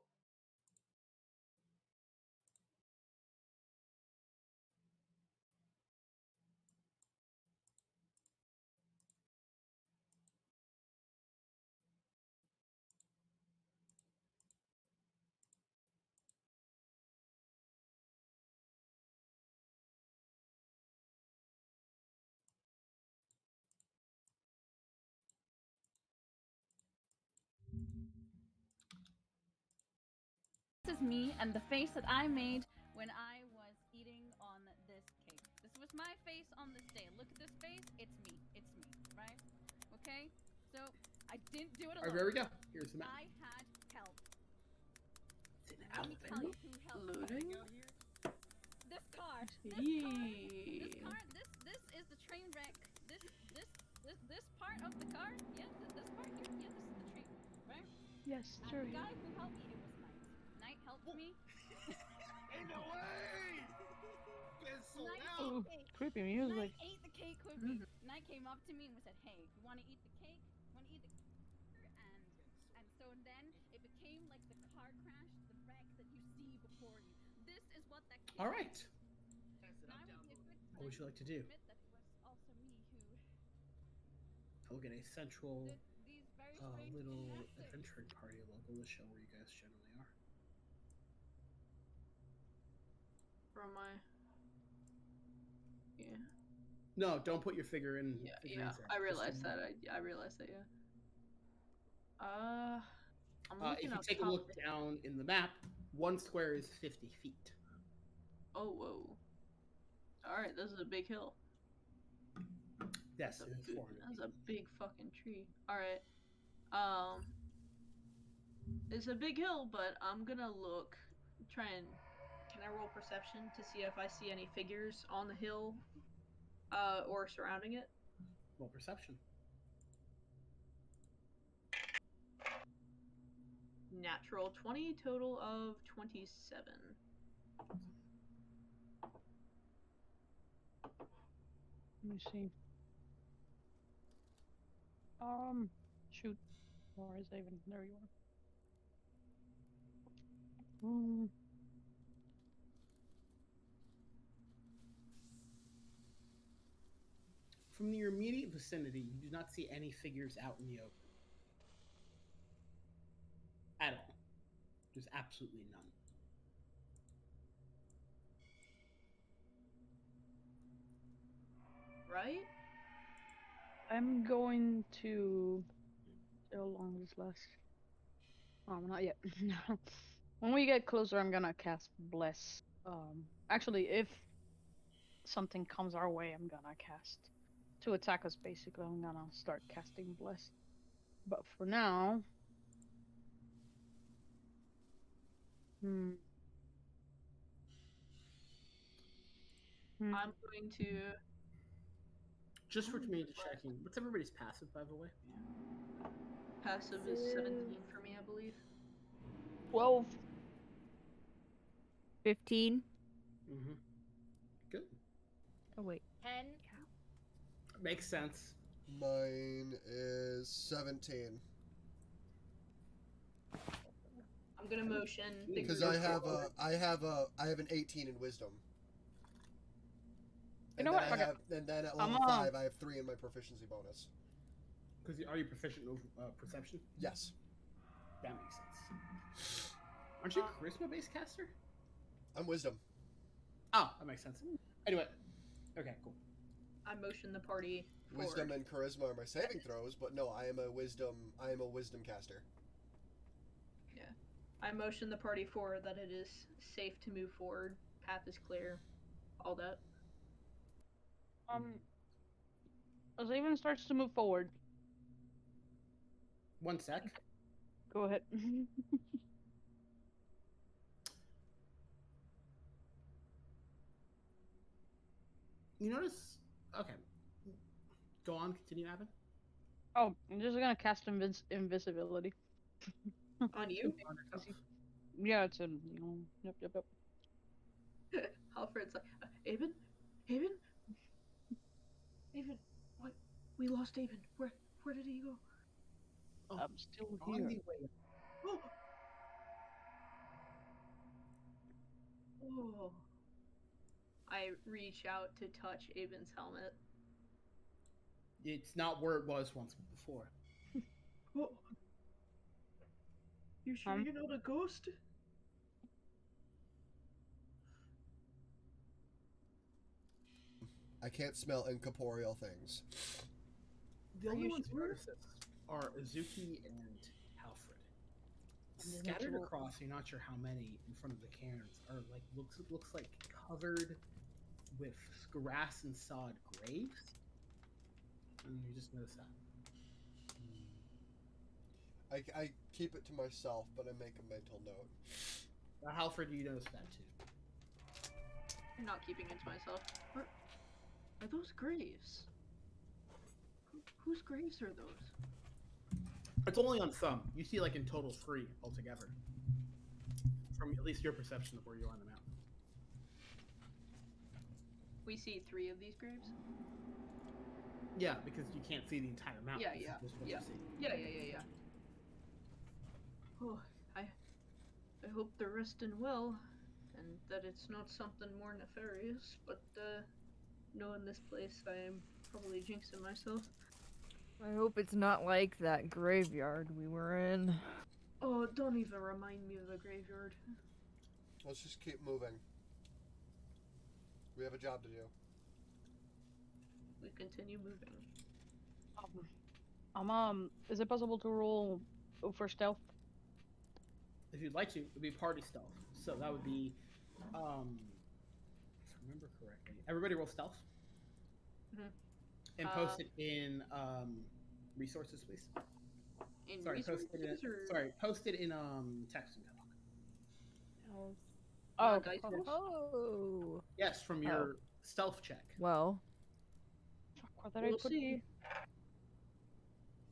K: This is me and the face that I made when I was eating on this cake. This was my face on this day. Look at this face. It's me. It's me, right? Okay? So, I didn't do it alone.
A: All right, there we go. Here's the map.
K: I had help.
A: It's an
K: Let me tell you who helped me.
C: Looting?
K: This car.
C: Yee.
K: This is the train wreck. This part of the car. Yeah, this part here. Yeah, this is the train wreck, right?
F: Yes,
K: And
F: sure.
K: the guy who helped me, it was Knight. Knight helped me.
I: Ain't no way! Get sold
K: Knight
I: out!
F: Oh, creepy music.
K: Knight ate the cake with me. Knight came up to me and said, "Hey, you want to eat the cake? You want to eat the cake?" And so then it became like the car crash, the wreck that you see before you. This is what that cake
A: All right.
K: is. And I will be a good
A: What would you like to do?
K: admit that it was also me who
A: I'll get a central
K: did these very strange
A: little
K: gymnastics.
A: adventuring party logo to show where you guys generally are.
C: From my. Yeah.
A: No, don't put your figure in.
C: Yeah,
A: figurines
C: yeah.
A: there.
C: I
A: Just
C: realized
A: in-
C: that. I realized that. Yeah. I'm
A: If
C: looking
A: you
C: up
A: take a
C: top.
A: look down in the map, one square is 50 feet.
C: Oh, whoa. All right, this is a big hill.
A: Yes,
C: That's
A: it is 400
C: that's
A: feet.
C: a big fucking tree. All right. It's a big hill, but I'm gonna look. Try and. Can I roll perception to see if I see any figures on the hill, or surrounding it?
A: Well, perception.
C: Natural 20, total of 27.
F: Let me see. Shoot. Where is it even? There you are.
A: From your immediate vicinity, you do not see any figures out in the open. At all. There's absolutely none.
C: Right?
F: I'm going to. How long does this last? Oh, not yet. When we get closer, I'm gonna cast Bless. Actually, if something comes our way, I'm gonna cast to attack us. Basically, I'm gonna start casting Bless. But for now,
C: I'm going to.
A: Just for me to checking, what's everybody's passive, by the way?
C: Passive is 17 for me, I believe.
F: 12.
G: 15.
A: Mm-hmm. Good.
G: Oh wait.
D: 10.
A: Makes sense.
B: Mine is 17.
C: I'm gonna motion.
B: Because I have an 18 in wisdom.
F: You know what?
B: And then at level 5, I have 3 in my proficiency bonus.
A: Because are you proficient in perception?
B: Yes.
A: That makes sense. Aren't you a charisma-based caster?
B: I'm wisdom.
A: Oh, that makes sense. Anyway, okay, cool.
C: I motion the party forward.
B: Wisdom and charisma are my saving throws, but no, I am a wisdom caster.
C: Yeah. I motion the party forward that it is safe to move forward. Path is clear. All that.
F: As Avon starts to move forward.
A: 1 sec.
F: Go ahead.
A: You notice? Okay. Go on. Continue, Avon.
F: Oh, I'm just gonna cast invisibility.
C: On you?
F: Yeah, it's in. Yep.
C: Alfred's like, Avon? Avon? Avon? What? We lost Avon. Where did he go?
A: Oh,
F: I'm still
A: on
F: here.
A: the way.
C: Oh. Oh. I reach out to touch Avon's helmet.
A: It's not where it was once before.
C: Oh. You sure you're not a ghost?
B: I can't smell incorporeal things.
A: The only ones who notice this are Azuki and Alfred. Scattered across, you're not sure how many in front of the cairns are like looks like covered with grass and sod graves. And you just notice that.
B: I keep it to myself, but I make a mental note.
A: Alfred, you notice that too.
C: I'm not keeping it to myself. Are those graves? Whose graves are those?
A: It's only on some. You see like in total 3 altogether. From at least your perception of where you are on the mountain.
C: We see 3 of these graves?
A: Yeah, because you can't see the entire mountain.
C: Yeah.
A: This is what you see.
C: Yeah. Oh, I hope they're resting well, and that it's not something more nefarious, but, knowing this place, I am probably jinxing myself.
G: I hope it's not like that graveyard we were in.
C: Oh, don't even remind me of the graveyard.
B: Let's just keep moving. We have a job to do.
C: We continue moving.
F: Is it possible to roll for stealth?
A: If you'd like to, it would be party stealth. So that would be, if I remember correctly, everybody roll stealth.
C: Mm-hmm.
A: And post it in resources, please.
C: In
A: Sorry,
C: resources
A: post it in text and talk.
C: Dice rolls?
G: Oh.
A: Yes, from your stealth check.
G: Well,
C: We'll see.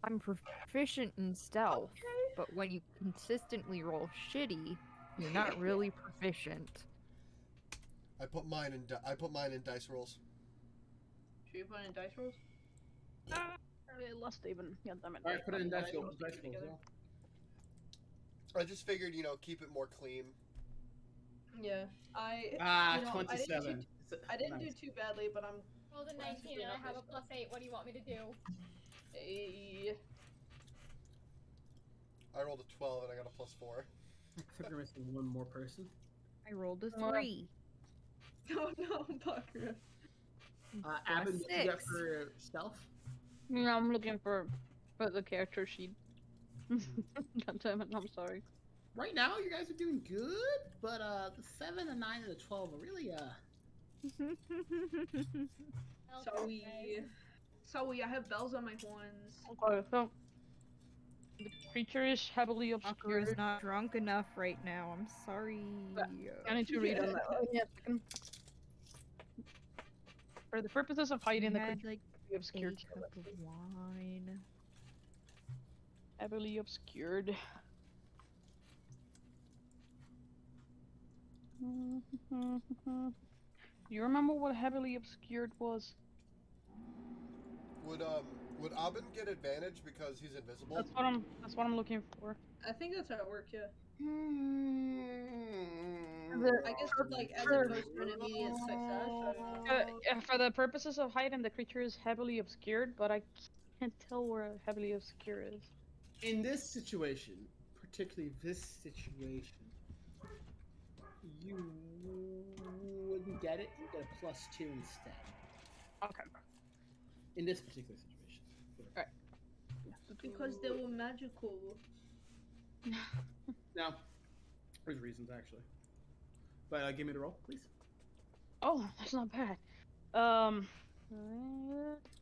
G: I'm proficient in stealth, but when you consistently roll shitty, you're not really proficient.
B: I put mine in dice rolls.
C: Should you put in dice rolls?
F: I lost even. Yeah, damn it.
A: Alright, put it in dice rolls.
C: Dice rolls,
B: I just figured, keep it more clean.
C: Yeah,
A: 27.
C: I didn't do too badly, but I'm.
D: Rolled a 19 and I have a +8. What do you want me to do?
B: I rolled a 12 and I got a +4.
A: I think we're missing one more person.
G: I rolled a 3.
C: Oh no, Bucker.
A: Abin, what you got for stealth?
F: No, I'm looking for the character sheet. God damn it, I'm sorry.
A: Right now, you guys are doing good, but the 7, the 9, and the 12 are really
C: Sorry, I have bells on my horns.
F: Okay, so the creature is heavily
G: Walker
F: obscured.
G: is not drunk enough right now. I'm sorry.
F: I need to read on that. Yeah, For the purposes of hiding the
G: had
F: creature,
G: like
F: be obscured.
G: a cup of wine.
F: Heavily obscured. You remember what heavily obscured was?
B: Would Abin get advantage because he's invisible?
F: That's what I'm looking for.
C: I think that's how it works, yeah.
F: The-
C: I guess it's like as
F: for-
C: opposed to an immediate success. I don't know.
F: yeah, for the purposes of hiding, the creature is heavily obscured, but I can't tell where heavily obscured is.
A: In this situation, particularly this situation, you wouldn't get it. You get a +2 instead.
F: Okay.
A: In this particular situation.
F: Alright.
C: Because they were magical.
A: No, there's reasons actually. But give me the roll, please.
F: Oh, that's not bad.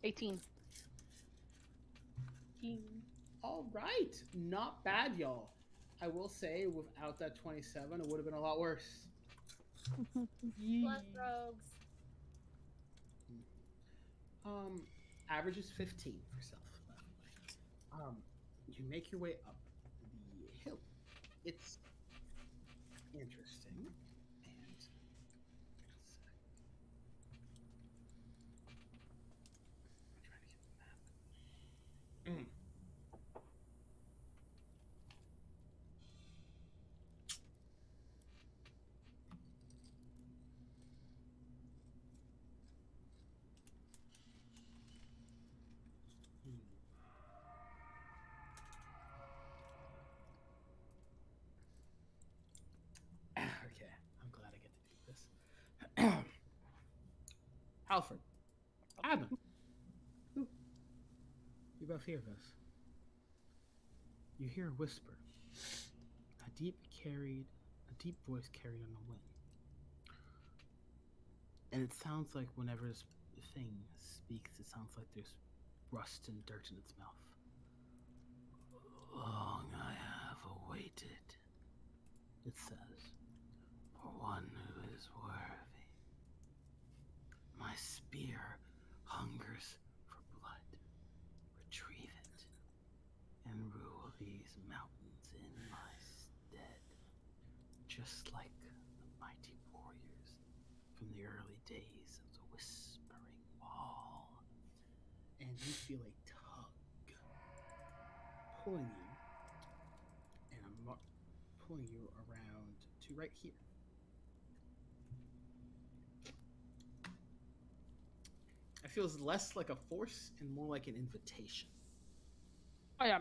F: 18.
A: All right, not bad, y'all. I will say, without that 27, it would have been a lot worse.
D: Plus rogues.
A: Average is 15 for self. You make your way up the hill. It's interesting, and I'm trying to get the map. Okay, I'm glad I get to do this. Alfred, Adam, you both hear this. You hear a whisper, a deep voice carried on the wind. And it sounds like whenever this thing speaks, it sounds like there's rust and dirt in its mouth. Long I have awaited, it says, for one who is worthy. My spear hungers for blood. Retrieve it and rule these mountains in my stead. Just like the mighty warriors from the early days of the Whispering Wall. And you feel a tug pulling you, and I'm pulling you around to right here. It feels less like a force and more like an invitation.
F: Oh yeah.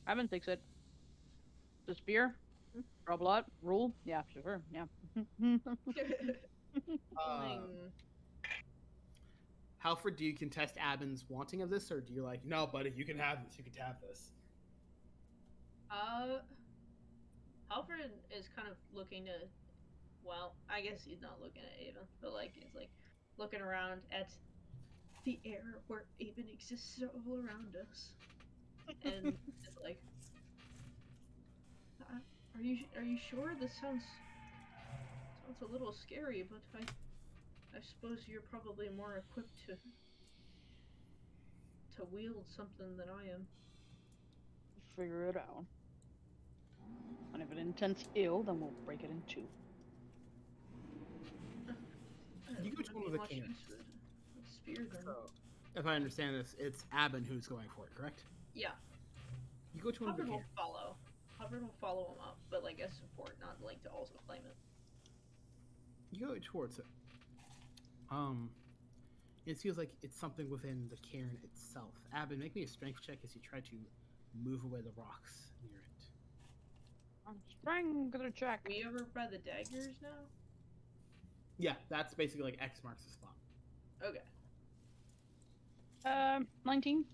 F: Evan takes it. The spear? Draw blood? Rule? Yeah, sure. Yeah.
A: Halford, do you contest Abin's wanting of this, or do you like, no, buddy, you can have this, you can have this?
C: Alfred is kind of looking to, well, I guess he's not looking at Avon, but like he's like looking around at the air where Avon exists all around us, and it's like, are you sure? This sounds a little scary, but I suppose you're probably more equipped to wield something than I am.
F: Figure it out. And if it intends ill, then we'll break it in two.
A: You go to one of the cannons.
C: Spear then.
A: So, if I understand this, it's Abin who's going for it, correct?
C: Yeah.
A: You go to one of the
C: Hubbard will
A: cannons.
C: follow. Hubbard will follow him up, but like as support, not like to also claim it.
A: You go towards it. It feels like it's something within the cairn itself. Abin, make me a strength check as you try to move away the rocks near it.
F: Strength check.
C: We over by the daggers now?
A: Yeah, that's basically like X marks the spot.
C: Okay.
F: 19.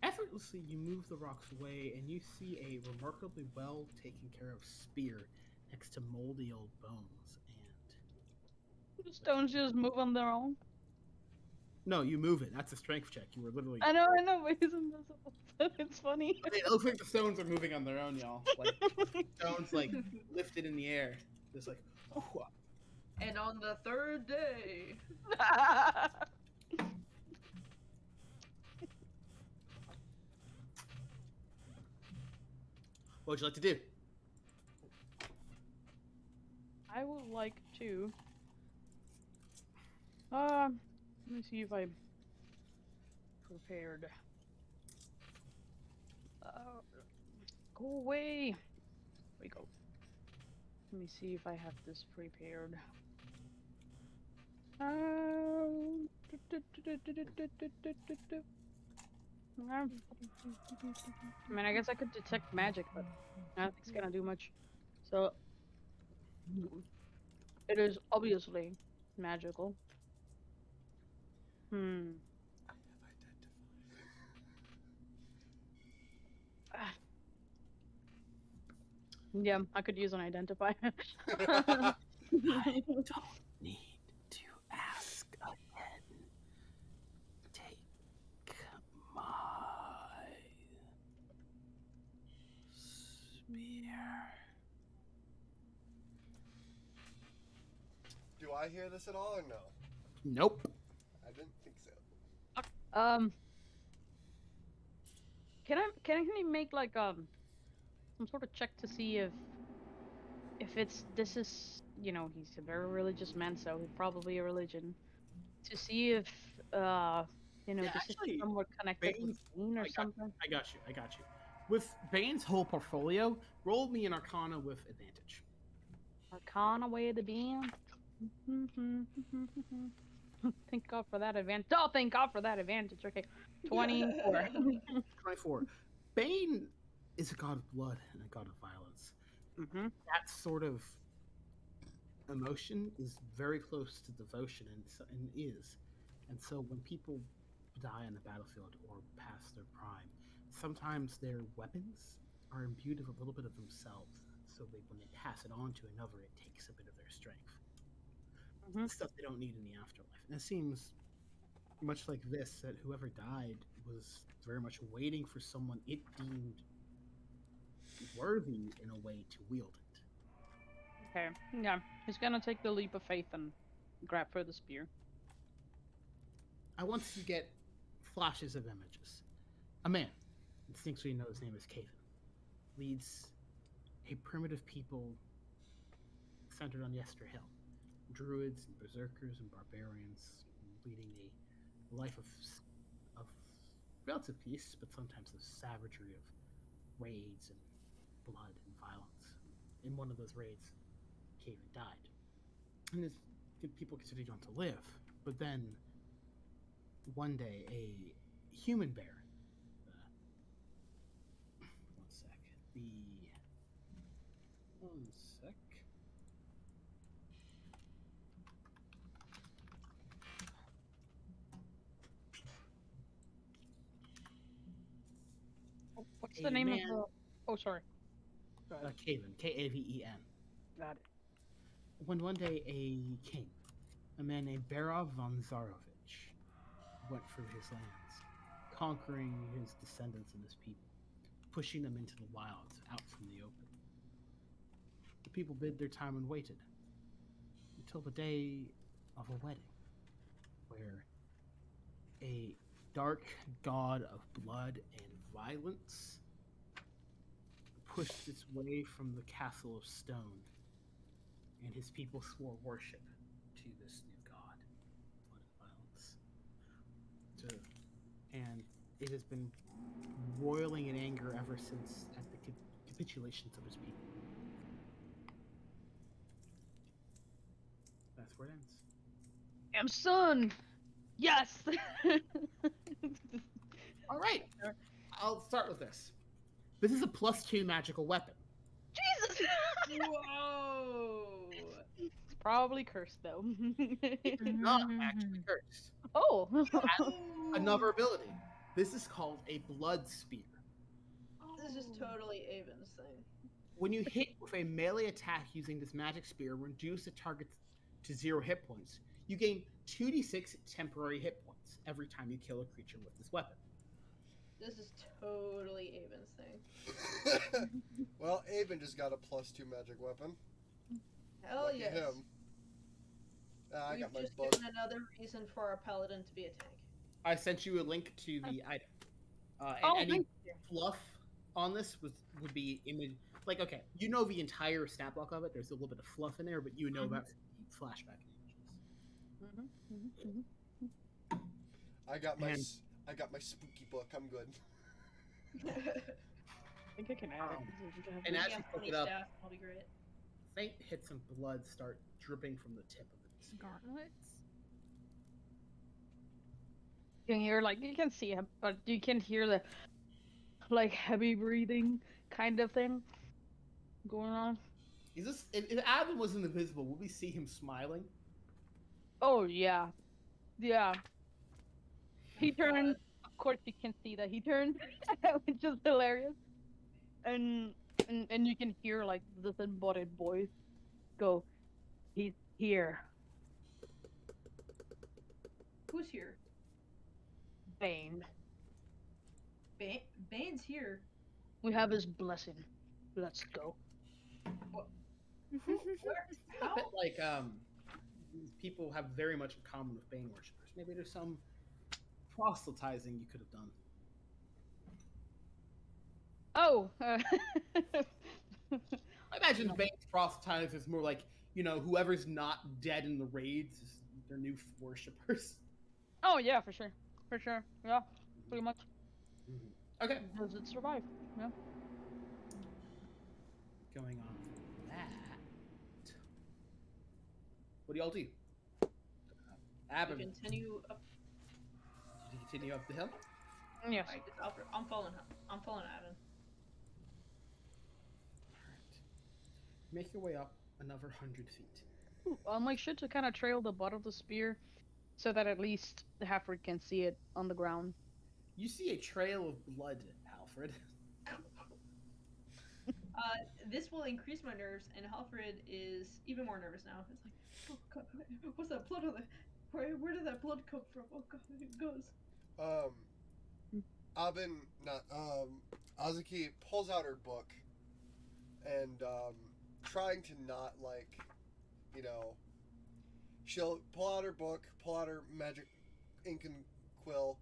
A: Effortlessly, you move the rocks away, and you see a remarkably well taken care of spear next to moldy old bones. And
F: The stones just move on their own.
A: no, you move it. That's a strength check. You were literally.
F: I know, but he's invisible. It's funny.
A: It looks like the stones are moving on their own, y'all. Like stones, like lifted in the air, just like.
C: And on the third day.
A: What would you like to do?
F: I would like to. Let me see if I'm prepared. Go away. Here we go. Let me see if I have this prepared. I mean, I guess I could detect magic, but I don't think it's gonna do much. So, it is obviously magical. Ah, yeah, I could use an identifier.
A: I don't need to ask again. Take my spear.
B: Do I hear this at all or no?
A: Nope.
B: I didn't think so.
F: Can he make like some sort of check to see if this is, you know, he's a very religious man, so he's probably a religion, to see if you know,
A: Yeah,
F: this
A: actually,
F: is somewhat connected with Bane or something.
A: I got you. With Bane's whole portfolio, roll me an Arcana with advantage.
F: Arcana way the beam. Thank God for that advantage. Oh, thank God for that advantage. Okay, 24.
A: 24. Bane is a god of blood and a god of violence. That sort of emotion is very close to devotion, and is. And so when people die on the battlefield or past their prime, sometimes their weapons are imbued with a little bit of themselves. So when they pass it on to another, it takes a bit of their strength. Stuff they don't need in the afterlife. And it seems much like this, that whoever died was very much waiting for someone it deemed worthy in a way to wield it.
F: Okay, yeah, he's gonna take the leap of faith and grab for the spear.
A: I want to get flashes of images. A man, instinctually know his name is Caven, leads a primitive people centered on Yester Hill. Druids and berserkers and barbarians, leading a life of relative peace, but sometimes of savagery, of raids and blood and violence. In one of those raids, Caven died. And his people considered him to live. But then, one day, a human bear, one sec.
F: What's the name of the... Oh, sorry.
A: Caven, Kaven.
F: Got it.
A: When one day a king, a man named Barov von Zarovich, went through his lands, conquering his descendants and his people, pushing them into the wilds, out from the open. The people bid their time and waited until the day of a wedding, where a dark god of blood and violence pushed its way from the castle of stone, and his people swore worship to this new god, blood and violence. And it has been roiling in anger ever since at the capitulations of his people. That's where it ends.
F: Damn son! Yes!
A: All right, I'll start with this. This is a +2 magical weapon.
F: Jesus!
C: Whoa!
F: It's probably cursed, though.
A: It's not actually cursed.
F: Oh!
A: It has another ability. This is called a blood spear.
C: This is totally Avon's thing.
A: When you hit with a melee attack using this magic spear, reduce the target to 0 hit points. You gain 2d6 temporary hit points every time you kill a creature with this weapon.
C: This is totally Avon's thing.
B: Well, Avon just got a +2 magic weapon.
C: Hell
B: Lucky
C: yes.
B: him. I
C: We've
B: got my
C: just
B: book.
C: given another reason for our paladin to be a tank.
A: I sent you a link to the item. And
F: Oh,
A: any
F: thank
A: fluff on this would be image. Like, okay, you know the entire stat block of it. There's a little bit of fluff in there, but you know about the flashback images.
B: I got my
A: And-
B: I got my spooky book. I'm good.
F: I think I can add it. 'cause I think I have
A: And
F: this.
A: as you pick it up,
C: I'll be great.
A: faint hits of blood start dripping from the tip of the spear.
G: Gauntlets?
F: You can hear you can see him, but you can hear the heavy breathing kind of thing going on.
A: Is this if Adam was invisible, would we see him smiling?
F: Oh yeah, yeah. He turned. Of course, you can see that he turned, which is hilarious. And you can hear this embodied voice go, "He's here,
C: Who's here?
F: Bane.
C: Bane's here.
F: We have his blessing. Let's go."
C: Where? How?
A: But these people have very much in common with Bane worshippers. Maybe there's some proselytizing you could have done.
F: Oh.
A: I imagine Bane's proselytizing is more like, whoever's not dead in the raids is their new worshippers.
F: Oh yeah, for sure, yeah, pretty much.
A: Okay.
F: Does it survive? Yeah.
A: Going on from that. What do y'all do? Abin,
C: We continue up.
A: did you continue up the hill?
F: Yes.
C: I'm following him. I'm following Avin.
A: Alright. Make your way up another 100 feet.
F: Ooh, I'll make sure to kind of trail the butt of the spear, so that at least the halfward can see it on the ground.
A: You see a trail of blood, Alfred.
C: This will increase my nerves, and Halfred is even more nervous now. It's like, oh god, what's that blood on the? Where did that blood come from? Oh god, it goes.
B: Azuki pulls out her book and trying to not she'll pull out her book, pull out her magic ink and quill,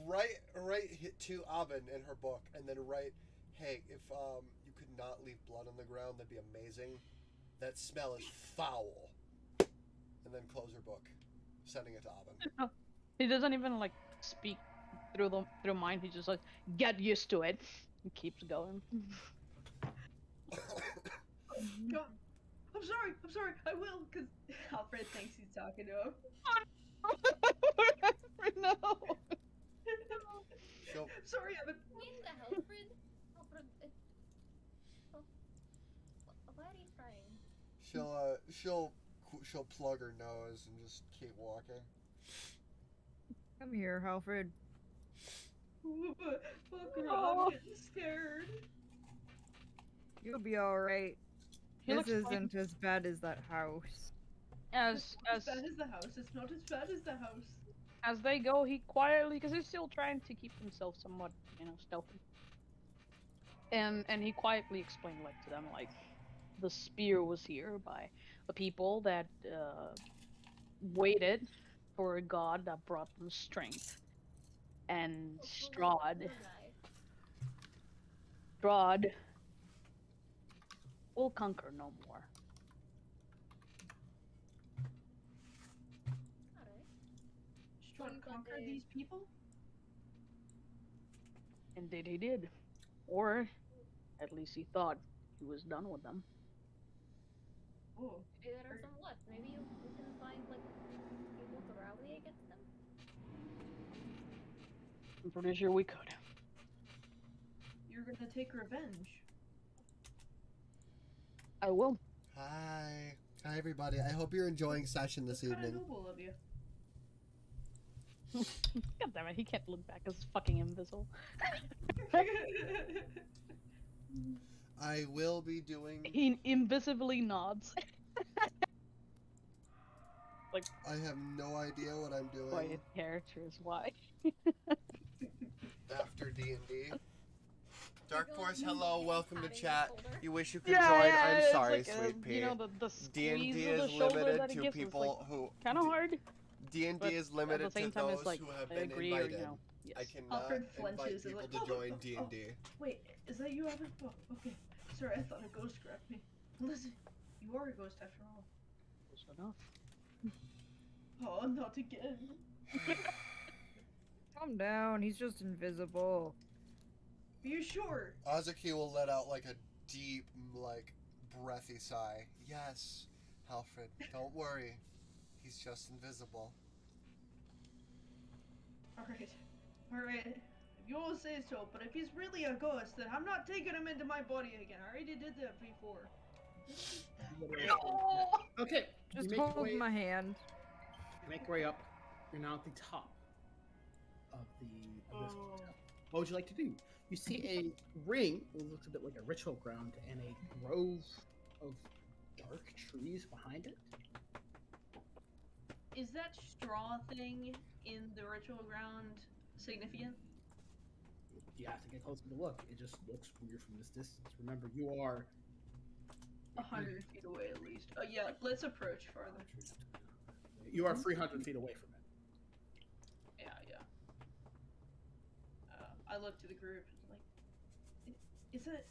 B: write to Avin in her book, and then write, "Hey, if you could not leave blood on the ground, that'd be amazing. That smell is foul." And then close her book, sending it to Avin.
F: He doesn't even speak through mind. He just get used to it. He keeps going.
C: God, I'm sorry, I will, because Alfred thinks he's talking to him.
F: No.
C: Sorry, Evan.
D: Mean the Alfred? Alfred. Oh. Why are you crying?
B: She'll plug her nose and just keep walking.
G: Come here, Alfred.
C: Fuck off, I'm getting scared.
G: You'll be alright.
F: He
G: This
F: looks
G: isn't as bad as that house.
F: As
C: bad as the house. It's not as bad as the house.
F: as they go, he quietly, because he's still trying to keep himself somewhat, stealthy. And he quietly explained to them the spear was here by the people that waited for a god that brought them strength. And Strahd will conquer no more.
C: Strahd conquered these people?
F: Indeed he did. Or at least he thought he was done with them.
C: Oh.
D: Maybe there are some left. Maybe you can find people to rally against them.
F: I'm pretty sure we could.
C: You're gonna take revenge.
F: I will.
B: Hi everybody. I hope you're enjoying session this
C: That's kinda
B: evening.
C: noble of you.
F: God damn it, he can't look back because it's fucking invisible.
B: I will be doing.
F: He invisibly nods.
B: I have no idea what I'm doing
F: Quiet characters, why?
B: after D&D. Dark Force,
D: Giggles
B: hello,
D: and
B: welcome to
D: patting his
B: chat.
D: shoulder.
B: You wish you could join. I'm
F: it's
B: sorry,
F: like,
B: sweet pea.
F: you know, the
B: D&D
F: squeeze of the
B: is
F: shoulder
B: limited
F: that it
B: to
F: gives. It's
B: people
F: like,
B: who
F: kind of hard.
B: D&D
F: But
B: is
F: at
B: limited
F: the same
B: to
F: time,
B: those
F: it's like,
B: who have
F: I
B: been
F: agree,
B: invited.
F: or, you know, yes.
B: I cannot
C: Alfred
B: invite
C: flinches and
B: people
C: like,
B: to join
C: oh,
B: D&D.
C: wait, is that you, Alfred? Oh, okay. Sorry, I thought a ghost grabbed me. Listen, you are a ghost after all.
F: Close enough.
C: Oh, not again.
G: Calm down. He's just invisible.
C: Are you sure?
B: Azuki will let out like a deep, like, breathy sigh. Yes, Alfred, don't worry. He's just invisible.
C: Alright. If you all say so, but if he's really a ghost, then I'm not taking him into my body again. I already did that before.
A: Okay,
G: Just
A: you make your
G: hold
A: way,
G: my hand.
A: make your way up. You're now at the top of this hotel. What would you like to do? You see a ring. It looks a bit like a ritual ground, and a grove of dark trees behind it.
C: Is that straw thing in the ritual ground significant?
A: You have to get closer to look. It just looks weird from this distance. Remember, you are
C: 100 feet away at least. Oh yeah, let's approach farther.
A: You are 300 feet away from it.
C: Yeah. I look to the group like, is it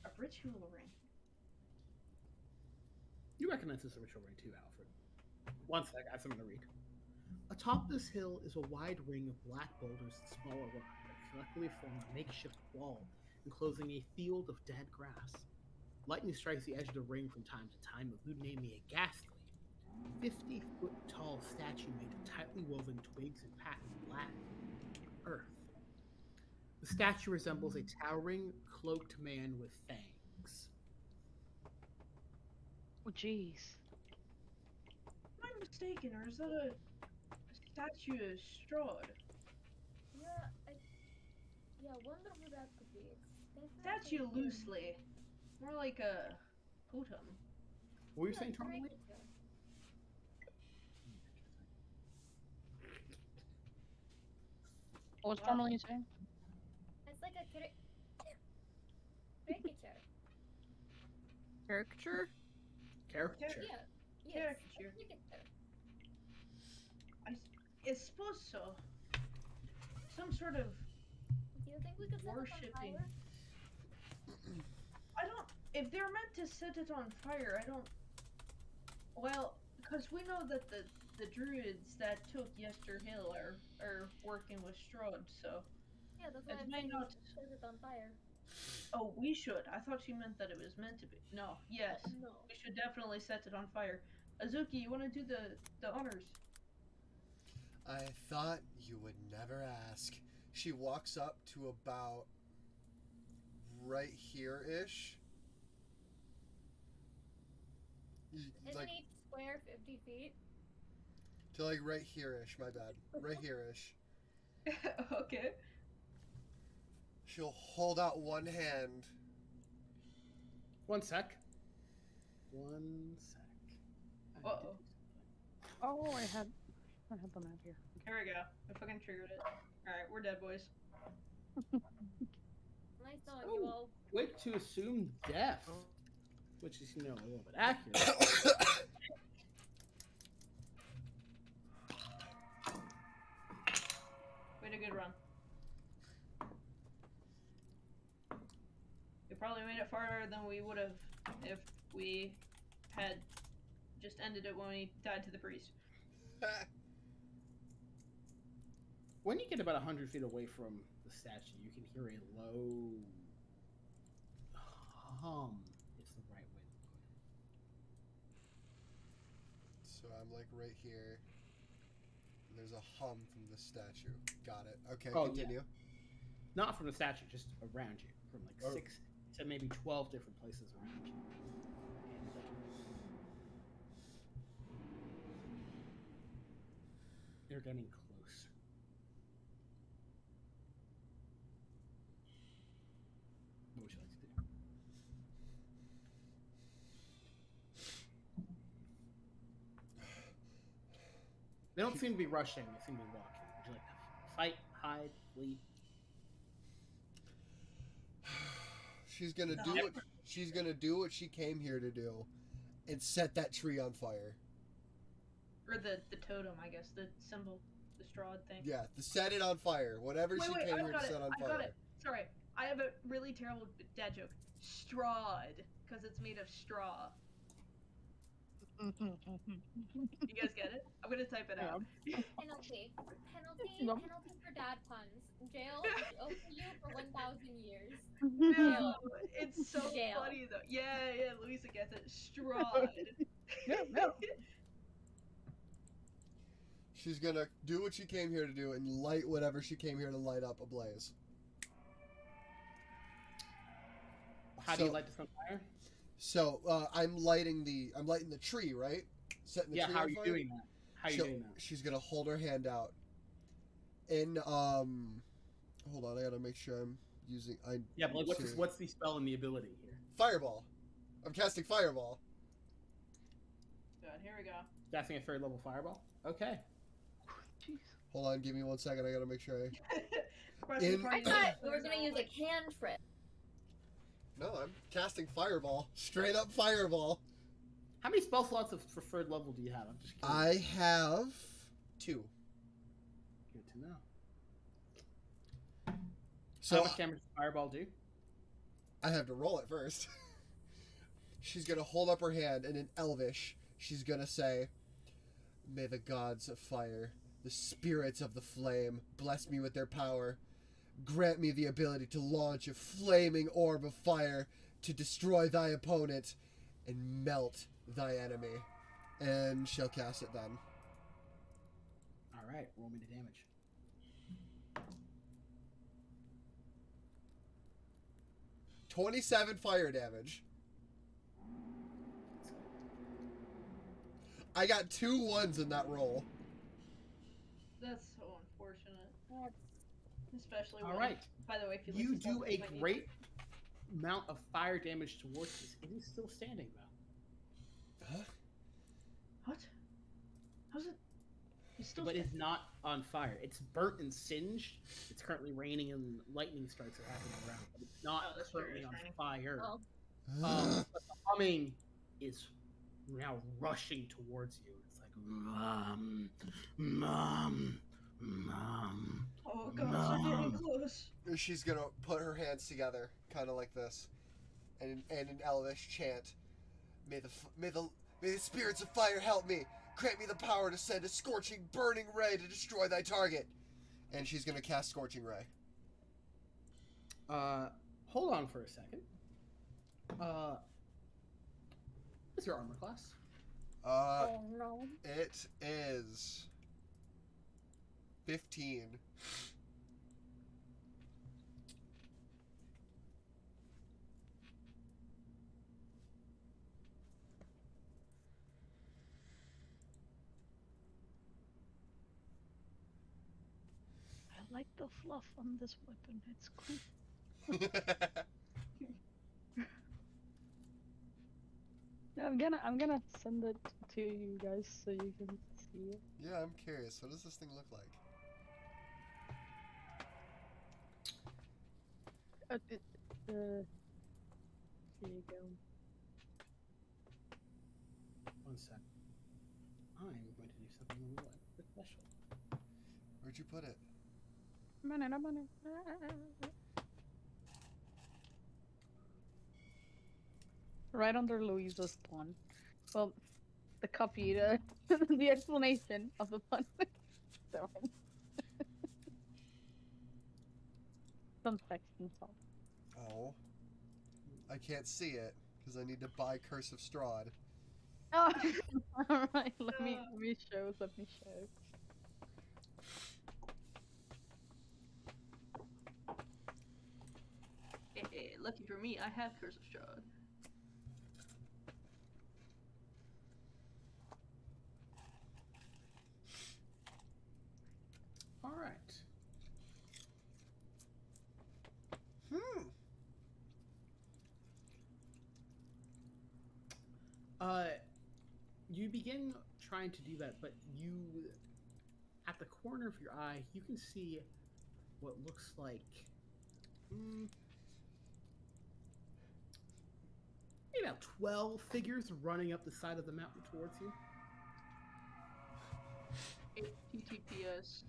C: a ritual ring?
A: You recognize this as a ritual ring too, Alfred. One sec, I have something to read. Atop this hill is a wide ring of black boulders and smaller rocks that collectively form a makeshift wall, enclosing a field of dead grass. Lightning strikes the edge of the ring from time to time, illuminating a ghastly 50-foot-tall statue made of tightly woven twigs and packed with black earth. The statue resembles a towering, cloaked man with fangs.
F: Oh, jeez.
C: Am I mistaken, or is that a statue of Strahd?
D: Yeah, wonder who that could be. It's
C: Statue
D: definitely
C: loosely. More like a totem.
A: What were you saying, Tourmaline?
D: caricature.
F: What was Tourmaline saying?
D: It's like a caricature.
G: Caricature?
A: Caricature.
D: Yeah. Yes,
C: Caricature.
D: a caricature.
C: I suppose so. Some sort of
D: Do you think we could set it on
C: worshipping.
D: fire?
C: I don't. If they're meant to set it on fire, I don't. Well, because we know that the druids that took Yester Hill are working with Strahd, so.
D: Yeah, that's why
C: It
D: I'm
C: may
D: saying
C: not-
D: we should set it on fire.
C: Oh, we should. I thought she meant that it was meant to be. No. Yes.
D: No.
C: We should definitely set it on fire. Azuki, you want to do the honors?
B: I thought you would never ask. She walks up to about right here-ish.
D: Isn't
B: Like,
D: each square 50 feet?
B: to like right here-ish, my bad. Right here-ish.
C: Okay.
B: She'll hold out one hand.
A: One sec. One sec. I
C: Uh-oh.
A: did do
F: Oh, I had the map here.
C: Here we go. I fucking triggered it. Alright, we're dead, boys.
D: Nice knowing you
A: Oh.
D: all.
A: Quick to assume death, which is, a little bit accurate.
C: We had a good run. We probably made it farther than we would have if we had just ended it when we died to the priest.
A: When you get about 100 feet away from the statue, you can hear a low hum. It's the right way to put it.
B: So I'm like right here. There's a hum from the statue. Got it. Okay,
A: Oh,
B: continue.
A: Not from the statue, just around you. From like
B: Oh.
A: 6 to maybe 12 different places around you. And they're getting closer. What would you like to do? They don't seem to be rushing, they seem to be walking. Would you like to fight, hide, flee?
B: She's gonna do what she's gonna do what she came here to do, and set that tree on fire.
C: Or the totem, I guess, the symbol, the straw thing.
B: Yeah, to set it on fire. Whatever she came here to set on
C: I
B: fire.
C: got it. Sorry, I have a really terrible dad joke. Strawed, because it's made of straw. You guys get it? I'm gonna type it out.
D: Penalty for dad puns. Jail for you for 1,000 years.
C: No, it's so
D: Jail.
C: funny though. Yeah, Louisa gets it. Strawed.
B: She's gonna do what she came here to do and light whatever she came here to light up ablaze.
A: How do you light this on fire?
B: So I'm lighting the tree, right? Setting the tree
A: how
B: on
A: are you
B: fire.
A: doing that? How are you doing that?
B: She's gonna hold her hand out. And hold on, I gotta make sure I'm using.
A: Yeah, but like, what's the spell and the ability here?
B: Fireball. I'm casting fireball.
C: Good. Here we go.
A: Casting a third level fireball. Okay.
F: Jeez.
B: Hold on, give me 1 second. I gotta make sure
D: I thought we were gonna use a cantrip.
B: No, I'm casting fireball. Straight up fireball.
A: How many spell slots of preferred level do you have? I'm just curious.
B: I have 2.
A: Good to know.
B: So
A: how much damage does fireball do?
B: I have to roll it first. She's gonna hold up her hand, and in Elvish, she's gonna say, "May the gods of fire, the spirits of the flame, bless me with their power. Grant me the ability to launch a flaming orb of fire to destroy thy opponent and melt thy enemy." And she'll cast it then.
A: Alright, roll me the damage.
B: "27 fire damage. I got 2 1s in that roll.
C: That's so unfortunate. Especially
A: All
C: when,
A: right.
C: by the way, if
A: You do a great amount of fire damage towards this. It is still standing, though.
B: Huh?
C: What? How's it? It's still.
A: But it's not on fire. It's burnt and singed. It's currently raining and lightning strikes are happening around. But it's not
C: that's true,
A: currently
C: it's
A: on
C: raining.
A: fire.
D: Oh.
A: But the humming is now rushing towards you. It's like, mom, mom, mom.
C: Oh gosh, we're getting close.
B: She's gonna put her hands together, kind of like this, and in Elvish chant, may the spirits of fire help me. Grant me the power to send a scorching, burning ray to destroy thy target." And she's gonna cast Scorching Ray.
A: Hold on for a second. What's your armor class?
D: Oh no.
B: It is 15.
F: I like the fluff on this weapon. It's cool. I'm gonna send it to you guys so you can see it.
B: Yeah, I'm curious. What does this thing look like?
F: Here you go.
A: 1 sec. I'm going to do something a little bit special.
B: Where'd you put it?
F: I'm on it. Right under Louisa's pun. Well, the copy, the explanation of the pun. So, some text and stuff.
B: Oh. I can't see it, because I need to buy Curse of Strahd.
F: Oh, alright, let me show.
C: Hey, lucky for me, I have Curse of Strahd.
A: All right. You begin trying to do that, but you, at the corner of your eye, you can see what looks like about 12 figures running up the side of the mountain towards you.
C: https://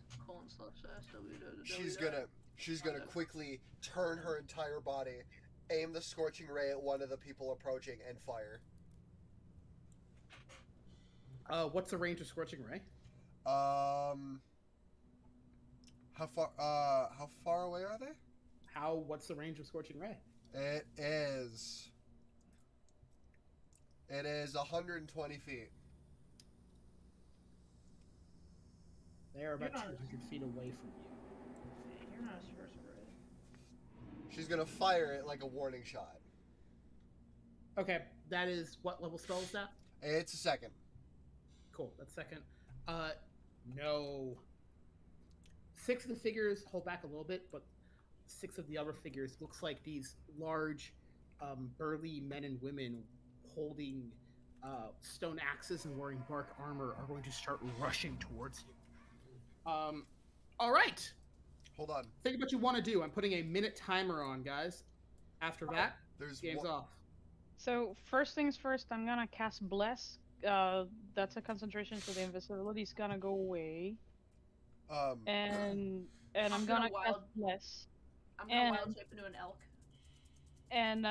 B: She's gonna quickly turn her entire body, aim the scorching ray at one of the people approaching, and fire.
A: What's the range of scorching ray?
B: How far away are they?
A: What's the range of scorching ray?
B: It is 120 feet.
A: They are about
C: You're not-
A: 200 feet away from you.
C: You're not a sorcerer.
B: She's gonna fire it like a warning shot.
A: Okay, that is what level spell is that?
B: It's a second.
A: Cool, that's second. No. 6 of the figures hold back a little bit, but 6 of the other figures looks like these large, burly men and women holding stone axes and wearing bark armor are going to start rushing towards you. All right.
B: Hold on.
A: Think of what you want to do. I'm putting a minute timer on, guys. After that,
B: There's
A: game's
B: one-
A: off.
F: So first things first, I'm gonna cast Bless. That's a concentration, so the invisibility's gonna go away. And I'm
C: I'm
F: gonna
C: gonna
F: cast
C: wild-
F: Bless.
C: I'm gonna wild shape into an elk.
F: And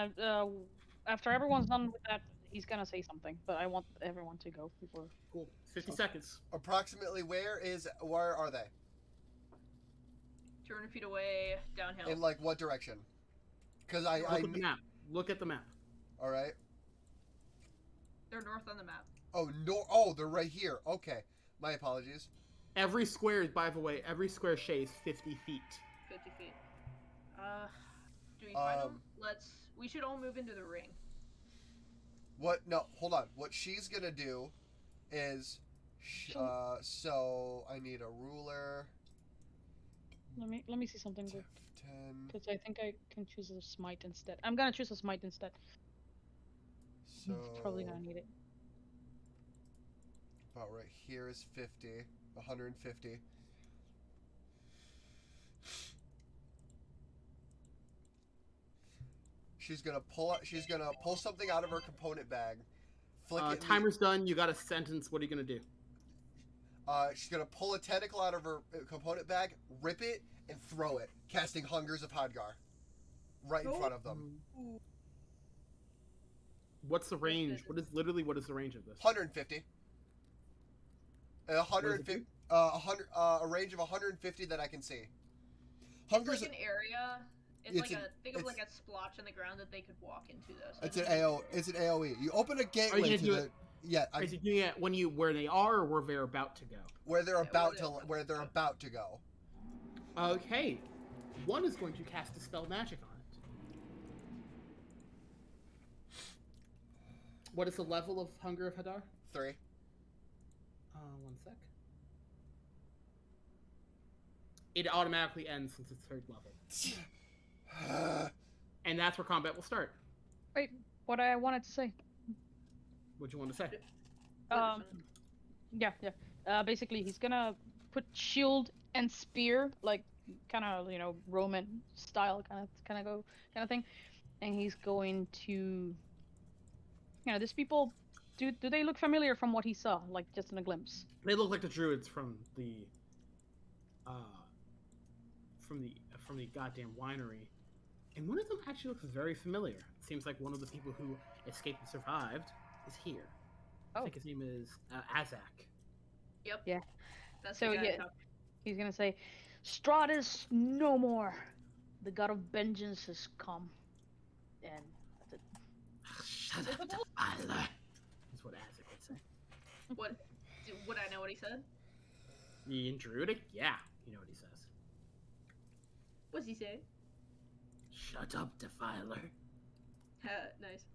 F: after everyone's done with that, he's gonna say something. But I want everyone to go before.
A: Cool. 50 seconds.
B: Approximately where are they?
C: 200 feet away, downhill.
B: In like what direction? Because
A: Look at the map. Look at the map.
B: All right.
C: They're north on the map.
B: Oh no! Oh, they're right here. Okay, my apologies.
A: Every square, by the way, every square shaves 50 feet.
C: 50 feet. Do we find them?
B: Um,
C: We should all move into the ring.
B: What? No, hold on. What she's gonna do is, so I need a ruler.
F: Let me see something good.
B: 10.
F: Because I think I can choose a smite instead. I'm gonna choose a smite instead.
B: So
F: Probably gonna need it.
B: about right here is 50, 150. She's gonna pull something out of her component bag. Flick it.
A: Timer's done. You got a sentence. What are you gonna do?
B: She's gonna pull a tentacle out of her component bag, rip it, and throw it, casting Hungers of Hadgar, right in front of them.
A: What's the range? What is the range of this?
B: 150. 150. A range of 150 that I can see. Hungers.
C: It's like an area. Think of like a splotch in the ground that they could walk into. Though. So
B: It's an AO. It's an AOE. You open a gateway to the. Yeah.
A: Is it doing it where they are or where they're about to go?
B: Where they're about to go.
A: Okay. One is going to cast Dispel Magic on it. What is the level of Hunger of Hadar?
B: 3.
A: 1 sec. It automatically ends since it's 3rd level. And that's where combat will start.
F: Wait, what I wanted to say.
A: What do you want to say?
F: Yeah. Basically, he's gonna put shield and spear, like kind of Roman style, kind of thing, and he's going to. These people. Do they look familiar from what he saw, like just in a glimpse?
A: They look like the druids from the goddamn winery, and one of them actually looks very familiar. It seems like one of the people who escaped and survived is here. I think his name is Azak.
C: Yep.
F: Yeah.
C: That's
F: So
C: the guy
F: yeah, he's gonna say, "Stratus no more. The god of vengeance has come." And that's it.
A: Shut up, Defiler. That's what Azak would say.
C: What? Would I know what he said?
A: In Druidic? Yeah, you know what he says.
C: What's he say?
A: Shut up, Defiler.
C: Nice.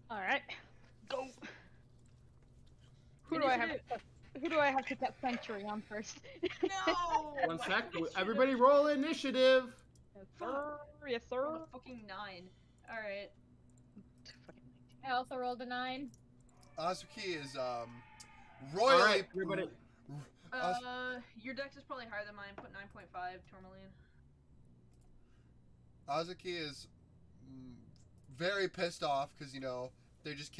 F: All right, go. Who do I have to set sanctuary on first?
C: No.
A: 1 sec. Everybody roll initiative.
F: Yes, sir. Yes, sir.
C: A fucking 9. All right.
D: I also rolled a 9.
B: Azuki is royally.
A: All right, everybody.
C: Your dex is probably higher than mine. Put 9.5 tourmaline.
B: Azuki is very pissed off because they just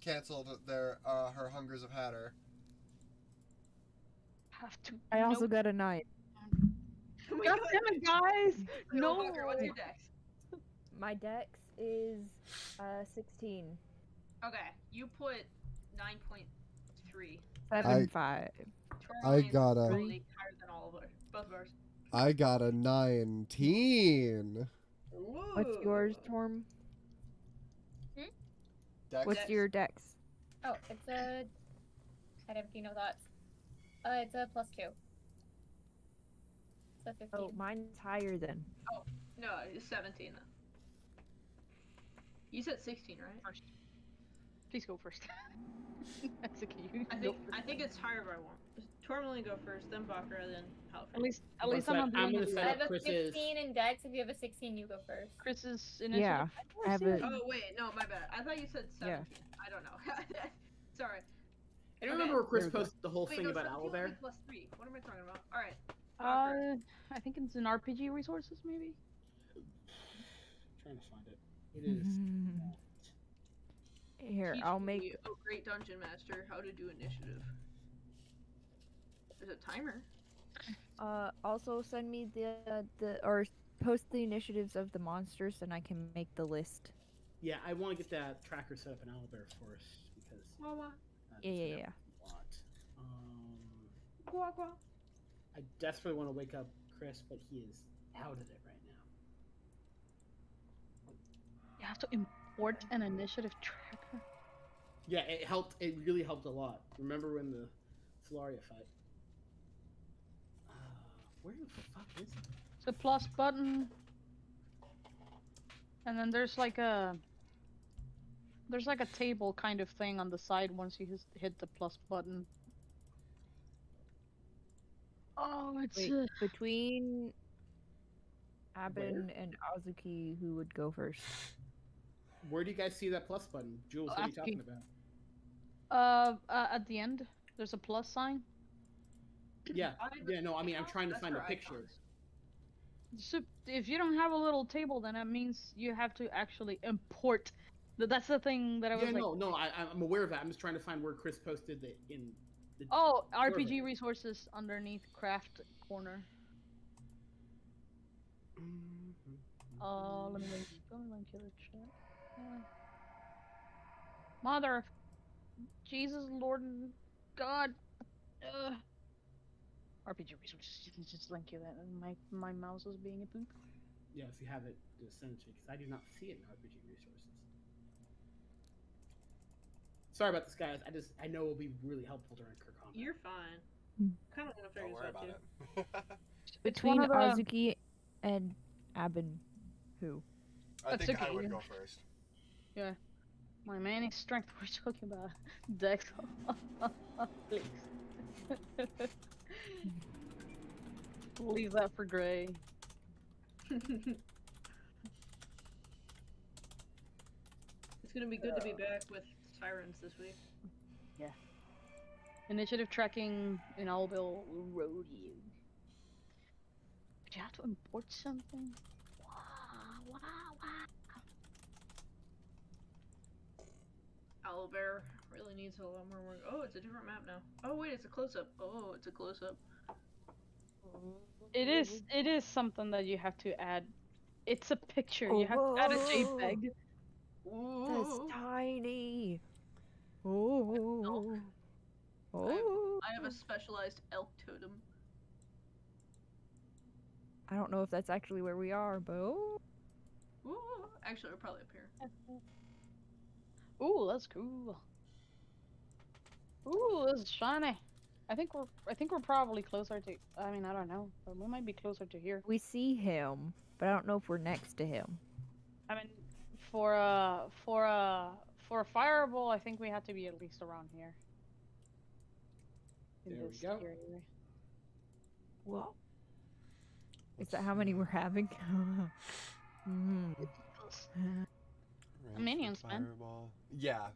B: canceled their her Hungers of Hatter.
F: Have to.
G: I also
F: Nope.
G: got a 9.
C: Oh my
F: God
C: God.
F: damn it, guys!
C: Wait,
F: No.
C: Walker, what's your dex?
G: My dex is 16.
C: Okay, you put 9.3.
G: 7.5.
B: I got a-
C: Probably higher than all of ours, both of ours.
B: I got a 19.
G: What's yours, Torm?
B: Dex?
G: What's your dex?
D: Oh, it's a. I have no thoughts. It's a +2. It's a 15.
G: Oh, mine's higher then.
C: Oh, no, it's 17 then. You said 16, right?
F: First. Please go first. That's okay. You
C: I
F: go
C: think
F: first.
C: I think it's higher by one. Tourmaline go first, then Bakra, then Halford.
F: At least
A: Looks
F: I'm
A: like
F: not
A: I'm
F: doing
A: gonna
F: it.
A: set
D: I
A: up
D: have a
A: Chris's.
D: 15 in Dex. If you have a 16, you go first.
F: Chris's initiative.
G: Yeah, I have a.
C: Oh wait, no, my bad. I thought you said 17.
G: Yeah.
C: I don't know. Sorry.
A: I don't remember where Chris
G: There we go.
A: posted the whole
C: Wait,
A: thing
C: no,
A: about
C: 17 would be
A: owlbear.
C: +3. What am I talking about? All right.
F: I think it's in RPG resources, maybe.
A: Trying to find it. It is.
G: Here,
C: Teach
G: I'll
C: me,
G: make.
C: oh, great dungeon master, how to do initiative. There's a timer.
G: Also send me or post the initiatives of the monsters, and I can make the list.
A: Yeah, I want to get that tracker set up in owlbear first because.
C: Wawa.
A: that's
G: Yeah.
A: a lot.
C: Gua gua.
A: I desperately want to wake up Chris, but he is out of it right now.
F: You have to import an initiative tracker.
A: Yeah, it helped. It really helped a lot. Remember when the Solaria fight? Where the fuck is it?
F: It's a plus button. And then there's like a table kind of thing on the side once you hit the plus button. Oh, it's
G: Wait, between Abin and Azuki, who would go first?
A: Where do you guys see that plus button? Jules, what are you talking about?
F: at the end, there's a plus sign.
A: Yeah, no, I mean, I'm trying to find the picture.
F: So if you don't have a little table, then that means you have to actually import. That's the thing that I was
A: Yeah,
F: like.
A: no, I'm aware of that. I'm just trying to find where Chris posted the
F: Oh, RPG resources underneath craft corner. Let me link you the chat. Yeah. Mother of Jesus, Lord and God. RPG resources. Just link you that. And my mouse is being a poop.
A: Yeah, if you have it, just send it to me because I do not see it in RPG resources. Sorry about this, guys. I know it will be really helpful during Kirk combat.
C: You're fine. Kind of want to figure
B: Don't
C: this
B: worry
C: out
B: about
C: too.
B: it.
G: Between
F: one of the-
G: Azuki and Abin, who?
B: I
F: That's
B: think I
F: okay,
B: would
F: yeah.
B: go first.
F: Yeah. My manic strength we're talking about. Dex. Please. Leave that for Gray.
C: It's gonna be good to be back with sirens this week.
F: Yeah. Initiative tracking in Alville Rodeo. Did you have to import something? Wow.
C: Owlbear really needs a lot more work. Oh, it's a different map now. Oh wait, it's a close-up. Oh, it's a close-up.
F: It is something that you have to add. It's a picture. You have to add a JPEG.
G: That's tiny. Oh.
C: I have a specialized elk totem.
G: I don't know if that's actually where we are, but
C: Ooh, actually, we're probably up here.
F: Ooh, that's cool. Ooh, this is shiny. I think we're probably closer to. I mean, I don't know, but we might be closer to here.
G: we see him, but I don't know if we're next to him.
F: I mean, for a fireball, I think we have to be at least around here. In
A: There we
F: this
A: go.
F: area.
G: Whoa. Is that how many we're having?
F: Minions, man.
B: Fireball. Yeah,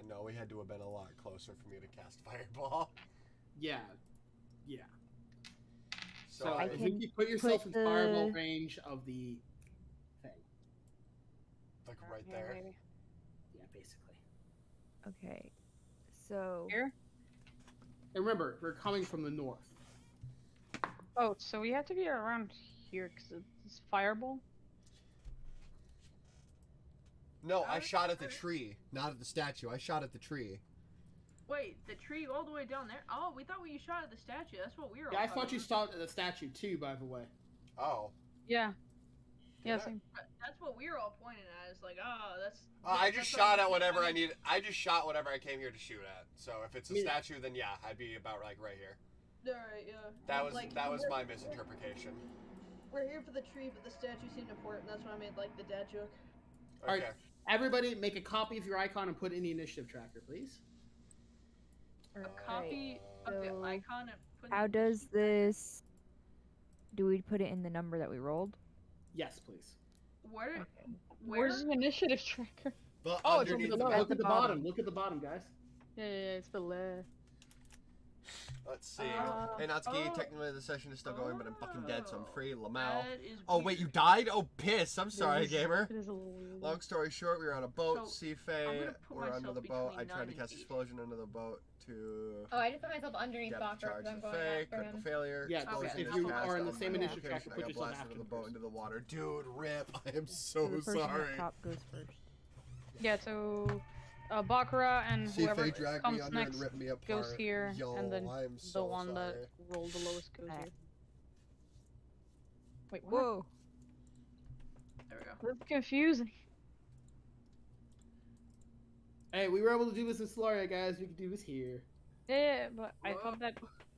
B: no, we had to have been a lot closer for me to cast Fireball.
A: Yeah.
B: So
A: I
G: can
A: think you put yourself in
G: the-
A: fireball range of the thing.
B: Like right
F: Here,
B: there.
F: maybe.
A: Yeah, basically.
G: Okay. So
F: Here?
A: And remember, we're coming from the north.
F: Oh, so we have to be around here because it's fireball.
B: No, I shot at the tree, not at the statue. I shot at the tree.
C: Wait, the tree all the way down there? Oh, we thought you shot at the statue. That's what we were.
A: Yeah,
C: all
A: I thought you
C: talking
A: shot at the statue too, by the way.
B: Oh.
F: Yeah.
B: Did
F: Yeah,
B: I?
F: same.
C: about. That's what we were all pointing at. It's like, that's.
B: I just
C: that's
B: shot
C: what
B: at
C: we-
B: whatever I
C: mean,
B: need. I just shot whatever I came here to shoot at. So if it's a
A: Yeah.
B: statue, then yeah, I'd be about like right here.
C: Alright, yeah.
B: That was
C: Like,
B: my misinterpretation.
C: We're here for the tree, but the statue seemed important. That's why I made like the dad joke.
B: Okay.
A: Alright. Everybody, make a copy of your icon and put it in the initiative tracker, please.
C: A copy of the
G: so
C: icon and put.
G: how does this? Do we put it in the number that we rolled?
A: Yes, please.
C: Where?
F: Where's the initiative tracker?
B: But
A: Oh, it's over
B: underneath
A: the
B: the
A: look
B: map.
A: at the bottom. Look at the bottom, guys.
F: Yeah, it's the left.
B: Let's see.
C: Uh,
B: Hey, Natsuki,
C: oh.
B: technically the session is still going, but I'm fucking dead, so I'm free. Lamau.
C: That is
B: Oh, wait, you
C: weird.
B: died? Oh, piss. I'm sorry,
F: It is-
B: gamer.
F: It is a little weird.
B: Long story short, we were on a boat,
C: So,
B: sea
C: I'm
B: fay,
C: gonna put
B: we're under
C: myself
B: the boat. I
C: between
B: tried to
C: 9
B: cast
C: and 8.
B: explosion under the boat to
D: Oh, I just put myself underneath
B: depth
D: Doctor
B: charge
D: because I'm
B: the
D: going
B: fay,
D: after
B: critical
D: him.
B: failure.
A: Yeah,
B: explosion
C: okay,
B: is
C: if you
B: cast
A: are in the
B: on
A: same
B: my
A: initiative
B: location.
A: tracker,
B: I
A: put
B: got
A: yourself
B: blasted
A: after
B: into the
A: the
B: boat
A: person.
B: into the water. Dude, rip. I am
G: So
B: so
G: the person
B: sorry.
G: at top goes first.
F: Yeah, so Bakura and
B: See,
F: whoever
B: Faye dragged me
F: comes
B: under
F: next
B: and ripped me apart.
F: goes here,
B: Yo,
F: and then
B: I'm so
F: the one
B: sorry.
F: that rolled the lowest goes
G: Alright.
F: here. Wait, what?
G: Whoa.
C: There we go.
F: That's confusing.
A: Hey, we were able to do this in Solaria, guys. We could do this here.
F: Yeah, but I thought that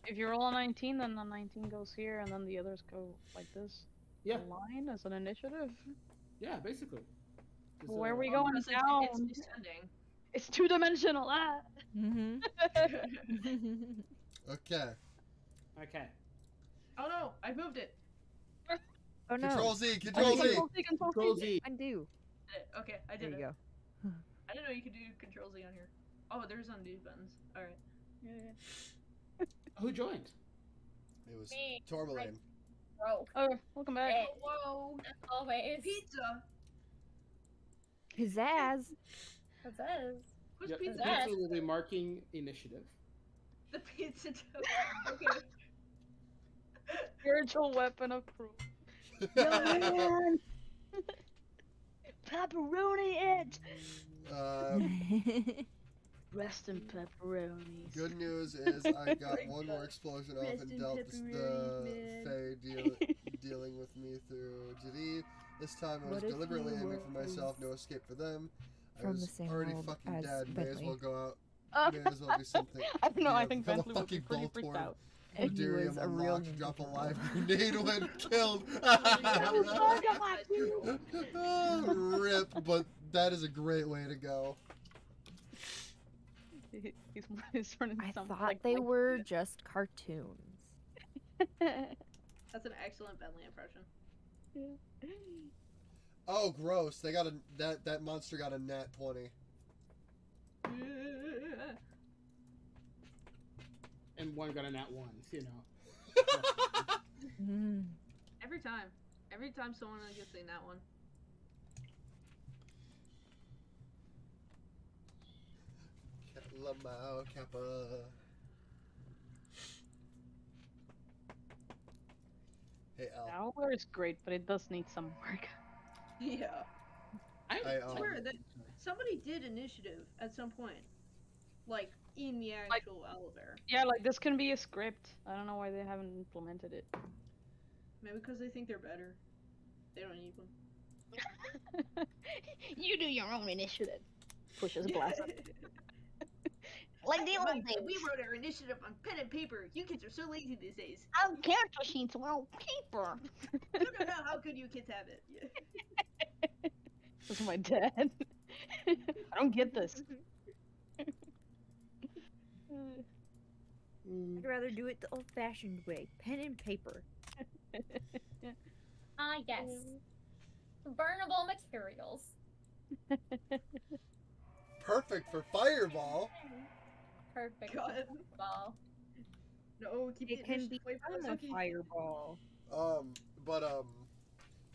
F: if you roll a 19, then the 19 goes here, and then the others go like this.
A: Yeah.
F: A line as an initiative.
A: Yeah, basically. Just,
F: Where are we
C: Well,
F: going
C: because
F: down?
C: It's descending.
F: It's two-dimensional. Ah.
G: Mm-hmm.
B: Okay.
A: Okay.
C: Oh no, I moved it.
G: Oh no.
B: Control Z, Control Z.
A: Control Z.
G: Undo.
C: Okay, I
G: There
C: did
G: you
C: it.
G: go.
C: I didn't know you could do Control Z on here. Oh, there's undo buttons. Alright.
A: Who joined?
B: It was
D: Me.
B: Tourmaline.
D: Bro.
F: Oh, welcome back.
D: Hey,
C: Whoa!
D: as always.
C: Pizza!
G: Pizzazz.
D: What's this?
C: Who's
A: Yep,
C: pizza?
D: that?
A: Pizza will be marking initiative.
C: The pizza dough. Okay.
F: Spiritual weapon of proof. Pepperoni it! Rest in pepperonis.
B: Good news is I got one more explosion off
C: Rest
B: and
C: in
B: dealt
C: pepperonis,
B: the
C: man.
B: Fae dealing with me through Jadi. This time I was
G: What if
B: deliberately
G: he
B: aiming for myself,
G: was
B: no escape for them. I
G: from
B: was
G: the same
B: already
G: world
B: fucking
G: as
B: dead. May as
G: Bentley?
B: well go out.
F: Uh,
B: May as well be something.
F: I don't know, I
B: Yeah,
F: think
B: become a
F: Bentley would be
B: fucking
F: pretty
B: bolt
F: freaked
B: horn.
F: out.
G: And he
B: Delirium
G: was a real
B: unlocked, drop a
G: ninja
B: live
G: turtle.
B: grenade when killed. Oh, rip, but that is a great way to go.
F: He's running
G: I
F: some,
G: thought
F: like,
G: they were just cartoons.
C: That's an excellent Bentley impression.
B: Oh, gross! They got that monster got a nat 20.
A: And one got a nat 1, you know.
G: Mm.
C: Every time. Every time someone gets a nat one.
B: Lamau Kappa. Hey, Al.
F: Owler is great, but it does need some work.
C: Yeah.
B: I,
C: swear that somebody did initiative at some point. Like, in the actual owlbear.
F: Yeah, like this can be a script. I don't know why they haven't implemented it.
C: Maybe because they think they're better. They don't need one.
F: You do your own initiative. Pushes glass up. Like the old days.
C: We wrote our initiative on pen and paper. You kids are so lazy these days.
F: Our character sheets were on paper.
C: You don't know how good you kids have it.
F: This is my dad. I don't get this.
G: I'd rather do it the old-fashioned way, pen and paper.
D: Ah, yes. Burnable materials.
B: perfect for Fireball.
D: Perfect.
C: God.
D: Ball.
C: No, keep
G: It can be
C: away from
G: a
C: Suki.
G: fireball.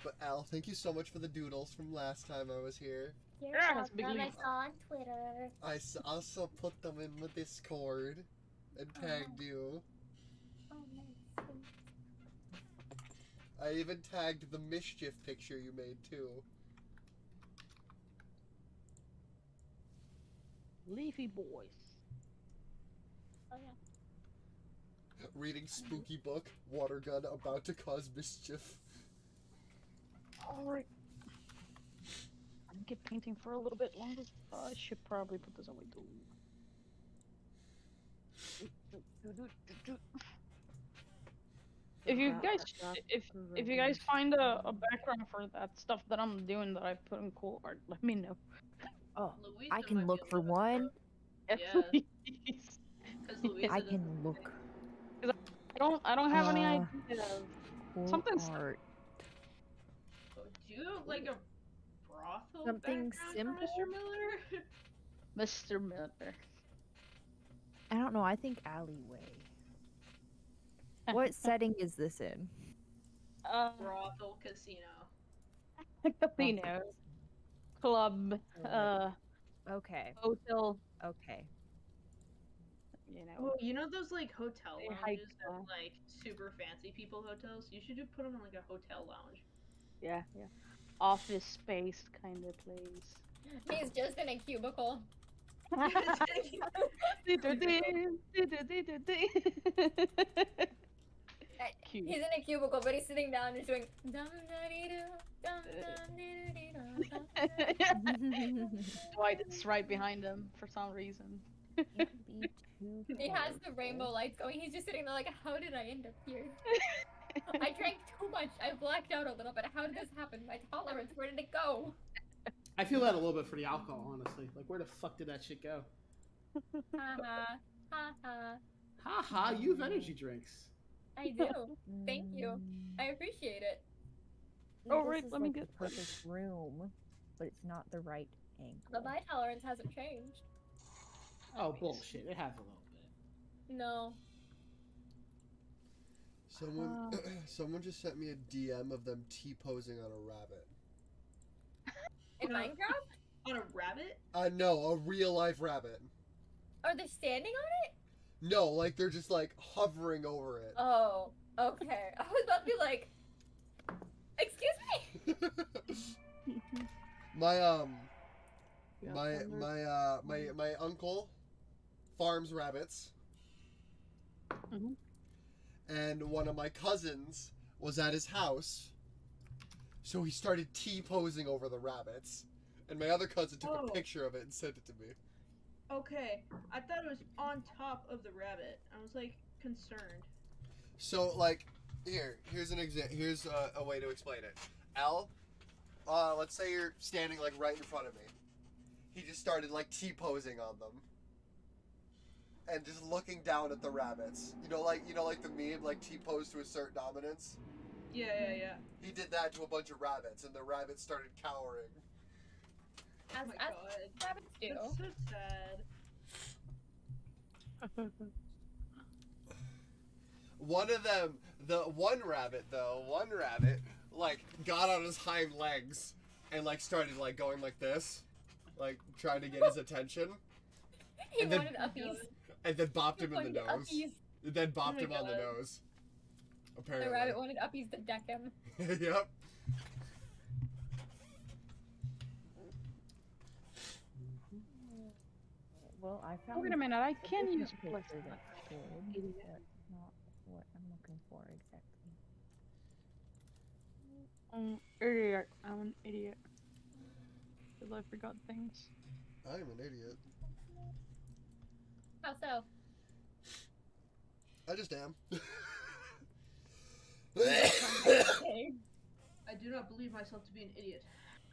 B: But Al, thank you so much for the doodles from last time I was here.
H: You're
F: Yeah, that's a big
H: welcome. I
F: leap.
H: saw on Twitter.
B: I also put them in the Discord and tagged you.
H: Oh, nice.
B: I even tagged the mischief picture you made too.
F: Leafy boys.
H: Oh, yeah.
B: Reading spooky book, water gun about to cause mischief.
F: Alright. I'm gonna get painting for a little bit longer. I should probably put this away too. If you guys, if you guys find a background for that stuff that I'm doing that I put in cool art, let me know.
G: Oh,
C: Louisa
G: I
C: might
G: can
C: be
G: look
C: able
G: for
C: to-
G: one.
C: Yeah.
F: Please.
C: Because Louisa
G: I
C: doesn't
G: can look
F: I don't have any
G: Uh,
F: idea.
G: for
F: Something's-
G: art.
C: Do you have like a brothel
G: Something
C: background for
G: simple?
C: Mr. Miller?
F: Mr. Miller.
G: I don't know. I think alleyway. What setting is this in?
C: Brothel casino.
F: Casino. Club.
G: Okay.
F: Hotel.
G: Okay.
F: You know.
C: Oh, you know those like hotel
F: They hike,
C: lounges that like super fancy people hotels? You should put them in like a hotel lounge.
F: Yeah, yeah. Office space kind of place.
D: He's just in a cubicle.
F: Cute.
D: He's in a cubicle, but he's sitting down and doing dum da dee doo, dum dum dee doo dee dum.
F: Dwight is right behind him for some reason.
D: He has the rainbow lights going. He's just sitting there like, how did I end up here? I drank too much. I blacked out a little bit. How did this happen? My tolerance, where did it go?
I: I feel that a little bit for the alcohol, honestly. Like, where the fuck did that shit go?
D: Haha. Haha.
I: Haha, you have energy drinks.
D: I do. Thank you. I appreciate it.
F: Oh,
G: This
F: right,
G: is
F: let me
G: like
F: get-
G: the perfect room, but it's not the right angle.
D: But my tolerance hasn't changed.
I: Oh, bullshit. It has a little bit.
D: No.
B: Someone just sent me a DM of them T-posing on a rabbit.
D: In Minecraft?
C: On a rabbit?
B: No, a real life rabbit.
D: Are they standing on it?
B: No, like they're just like hovering over it.
D: Oh, okay. I was about to be like, excuse me?
B: My my uncle farms rabbits.
F: Mhm.
B: And one of my cousins was at his house, so he started T-posing over the rabbits. And my other cousin took a picture of it and sent it to me.
C: Okay, I thought it was on top of the rabbit. I was like concerned.
B: So like, here's an example. Here's a way to explain it. Al, let's say you're standing like right in front of me. He just started like T-posing on them. And just looking down at the rabbits. You know like the meme, like T-pose to assert dominance?
C: Yeah.
B: He did that to a bunch of rabbits, and the rabbits started cowering.
C: Oh my god.
D: Rabbits do.
C: That's so sad.
B: One of them, one rabbit, like, got on his hind legs and, like, started, like, going like this. Like, trying to get his attention.
D: He
B: And then-
D: wanted uppies.
B: And then bopped him in
D: wanted
B: the nose.
D: uppies.
B: And then bopped
C: my
B: him on the
C: God.
B: nose. Apparently.
D: The rabbit wanted uppies to deck him.
B: Yep.
G: Well, I found.
F: Wait a minute, I can use
G: picture
F: plastic.
G: that's good, but not what I'm looking for exactly.
F: Idiot. I'm an idiot. Because I forgot things.
B: I'm an idiot.
D: How so?
B: I just am.
D: Okay.
C: I do not believe myself to be an idiot,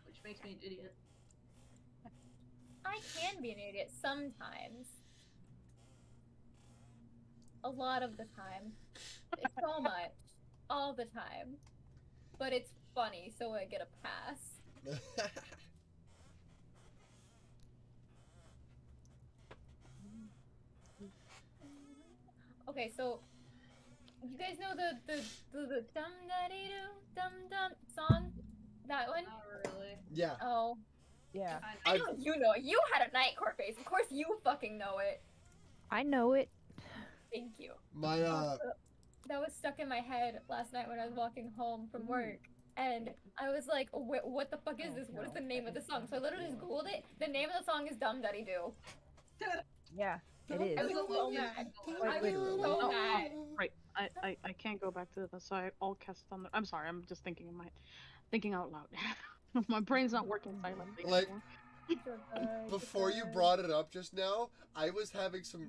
C: which makes me an idiot.
D: I can be an idiot sometimes. A lot of the time. It's so much. All the time. But it's funny, so I get a pass. Okay, so you guys know the dum da dee doo dum dum song? That one?
C: Not really.
B: Yeah.
D: Oh.
G: Yeah.
D: I know you know it. You had a night court face. Of course you fucking know it.
G: I know it.
D: Thank you.
B: My
D: That was stuck in my head last night when I was walking home from work. And I was like, what the fuck is this? What is the name of the song? So I literally just Googled it. The name of the song is Dum Duddy Doo.
G: Yeah, it is.
D: I was so mad. I was so
L: No,
D: mad.
L: right. I can't go back to this. So I all cast on. I'm sorry. I'm just thinking in my thinking out loud. My brain's not working silently
B: Like,
L: anymore.
B: before you brought it up just now, I was having some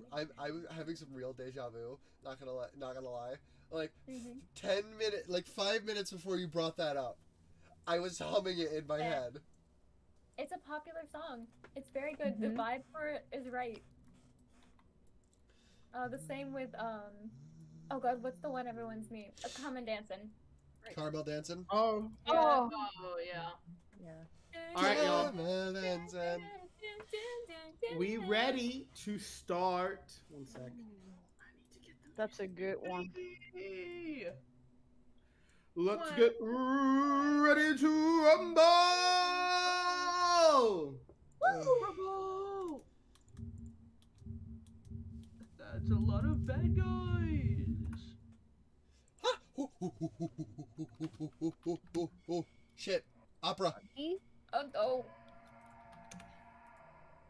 B: real deja vu. Not gonna lie. Like 5 minutes before you brought that up, I was humming it in my head.
D: It's a popular song. It's very good. The vibe for it is right. The same with oh god, what's the one everyone's name? Common Dancin'.
B: Caramel dancing.
A: Oh.
C: Oh yeah.
G: Yeah.
A: All right, y'all.
B: Caramel dancing.
A: We ready to start? One sec.
L: That's a good one.
A: Let's get ready to rumble!
C: Bravo! That's a lot of bad guys.
B: Shit. Opera.
D: Oh no.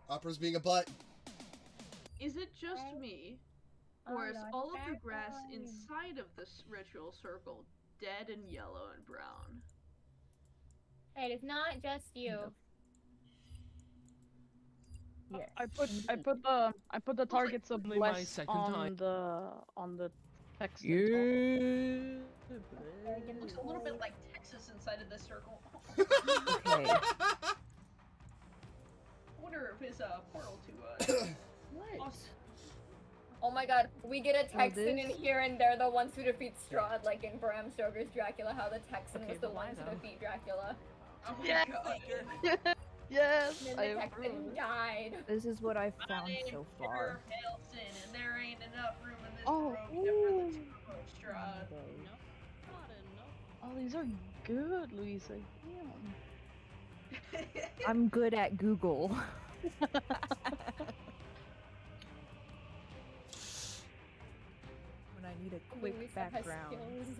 B: Opera's being a butt.
C: Is it just me, or is all of the grass inside of this ritual circle dead and yellow and brown?
D: It is not just you.
G: Yes.
L: I put the targets of
J: Only my
L: bless
J: second
L: on
J: time.
L: the text.
J: Yeah.
C: It looks a little bit like Texas inside of this circle.
G: Okay.
C: I wonder if it's a portal to
A: What?
D: Oh my god, we get a Texan
G: this-
D: in here and they're the ones who defeat Strahd, like in Bram Stoker's Dracula, how the Texan
G: Okay,
D: was the
G: but why
D: ones who
G: though?
D: defeat Dracula.
C: Oh my
L: Yes.
C: god.
L: Yes.
D: And
L: I
D: then the Texan
L: approve.
D: died.
G: This is what I've
C: My
G: found
C: name's
G: so
C: Peter
G: far.
C: Halson, and there ain't enough room in this
L: Oh,
C: room except for the two of Strahd.
L: Oh, these are good, Luisa. Damn.
G: I'm good at Google. When I need a quick
D: Luisa has
G: background.
D: skills.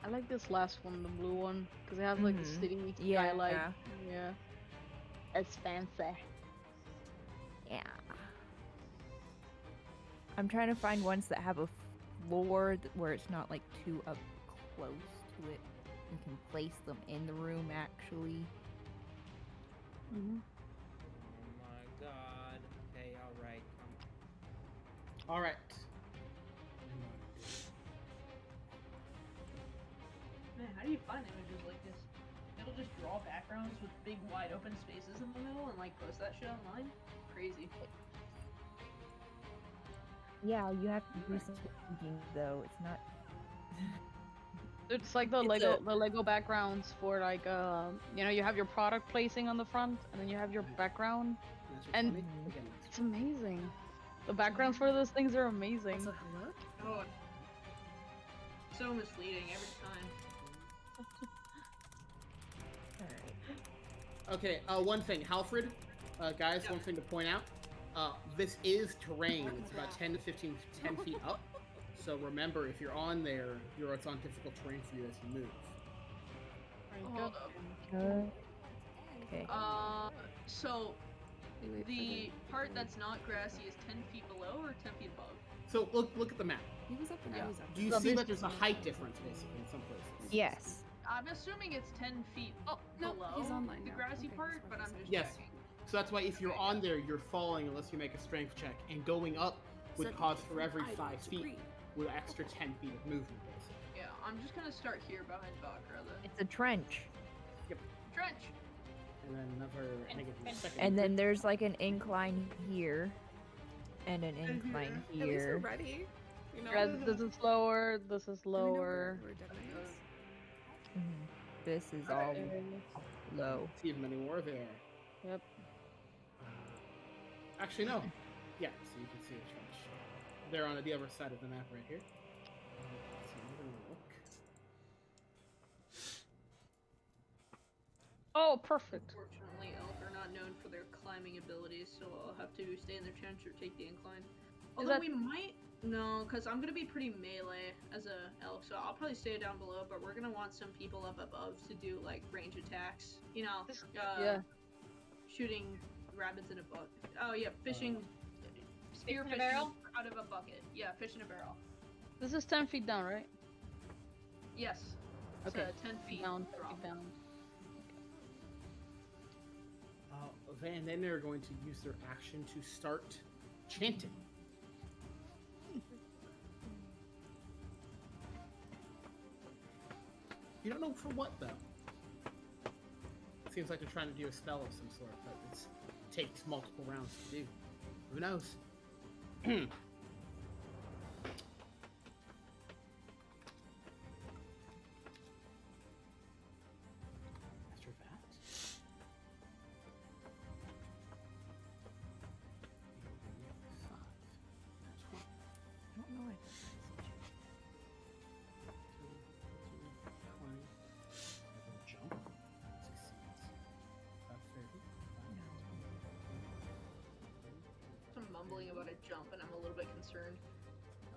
L: I like this last one, the blue one, because it has like the
G: Mhm.
L: city
G: Yeah.
L: skylight. Yeah. It's fancy.
G: Yeah. I'm trying to find ones that have a floor where it's not like too up close to it. You can place them in the room actually.
L: Mm-hmm.
J: Oh my god. Okay, alright.
A: All right.
C: Man, how do you find images like this? It'll just draw backgrounds with big wide open spaces in the middle and like post that shit online? Crazy.
G: Yeah, you have to do some thinking though. It's not.
L: It's like the Lego backgrounds for like you know, you have your product placing on the front and then you have your background. And it's amazing. The backgrounds for those things are amazing.
C: Oh, so misleading every time.
A: Okay, one thing, Halfred, guys, one thing to point out. This is terrain. It's about 10 feet up. So remember, if you're on there, it's on difficult terrain for you as you move.
C: Hold up.
G: Okay.
C: So the part that's not grassy is 10 feet below or 10 feet above?
A: So look at the map.
M: He was up and I was up.
A: Do you see that there's a height difference basically in some places?
G: Yes.
C: I'm assuming it's 10 feet
M: no,
C: below
M: he's online
C: the
M: now.
C: grassy
M: Okay,
C: part,
M: that's
C: but
M: what
C: I'm
M: I
C: just
A: Yes.
C: checking.
A: So that's why if you're on there, you're falling unless you make a strength check, and going up would cause for every 5 feet with extra 10 feet of movement. Basically.
C: Yeah, I'm just gonna start here behind Bakra then.
G: It's a trench.
C: Trench!
A: And then another negative second.
G: And then there's like an incline here. And an incline
M: At least we're
G: here.
M: ready. You know,
L: Guys, this is lower, this is
M: we know
L: lower.
M: where Devin is.
G: This is all low.
A: See if many more there.
L: Yep.
A: Actually, no. Yeah, so you can see a trench. They're on the other side of the map right here. So I'm gonna look.
L: Oh, perfect.
C: Unfortunately, elk are not known for their climbing abilities, so I'll have to stay in their trench or take the incline. Although
L: that-
C: we might no, because I'm gonna be pretty melee as a elk, so I'll probably stay down below. But we're gonna want some people up above to do like range attacks. You know,
L: Yeah.
C: shooting rabbits in a bucket. Oh yeah, fishing, spear
D: Fish in a
C: fishing
D: barrel?
C: out of a bucket. Yeah, fish in a barrel.
L: This is 10 feet down, right?
C: Yes. It's
L: Okay.
C: a 10 feet
L: Down,
C: drop.
L: down.
A: And then they're going to use their action to start chanting. You don't know for what, though. Seems like they're trying to do a spell of some sort, but it takes multiple rounds to do. Who knows? After that...
G: I don't know if
A: Jump. Succeeds. 30.
C: Some mumbling about a jump, and I'm a little bit concerned.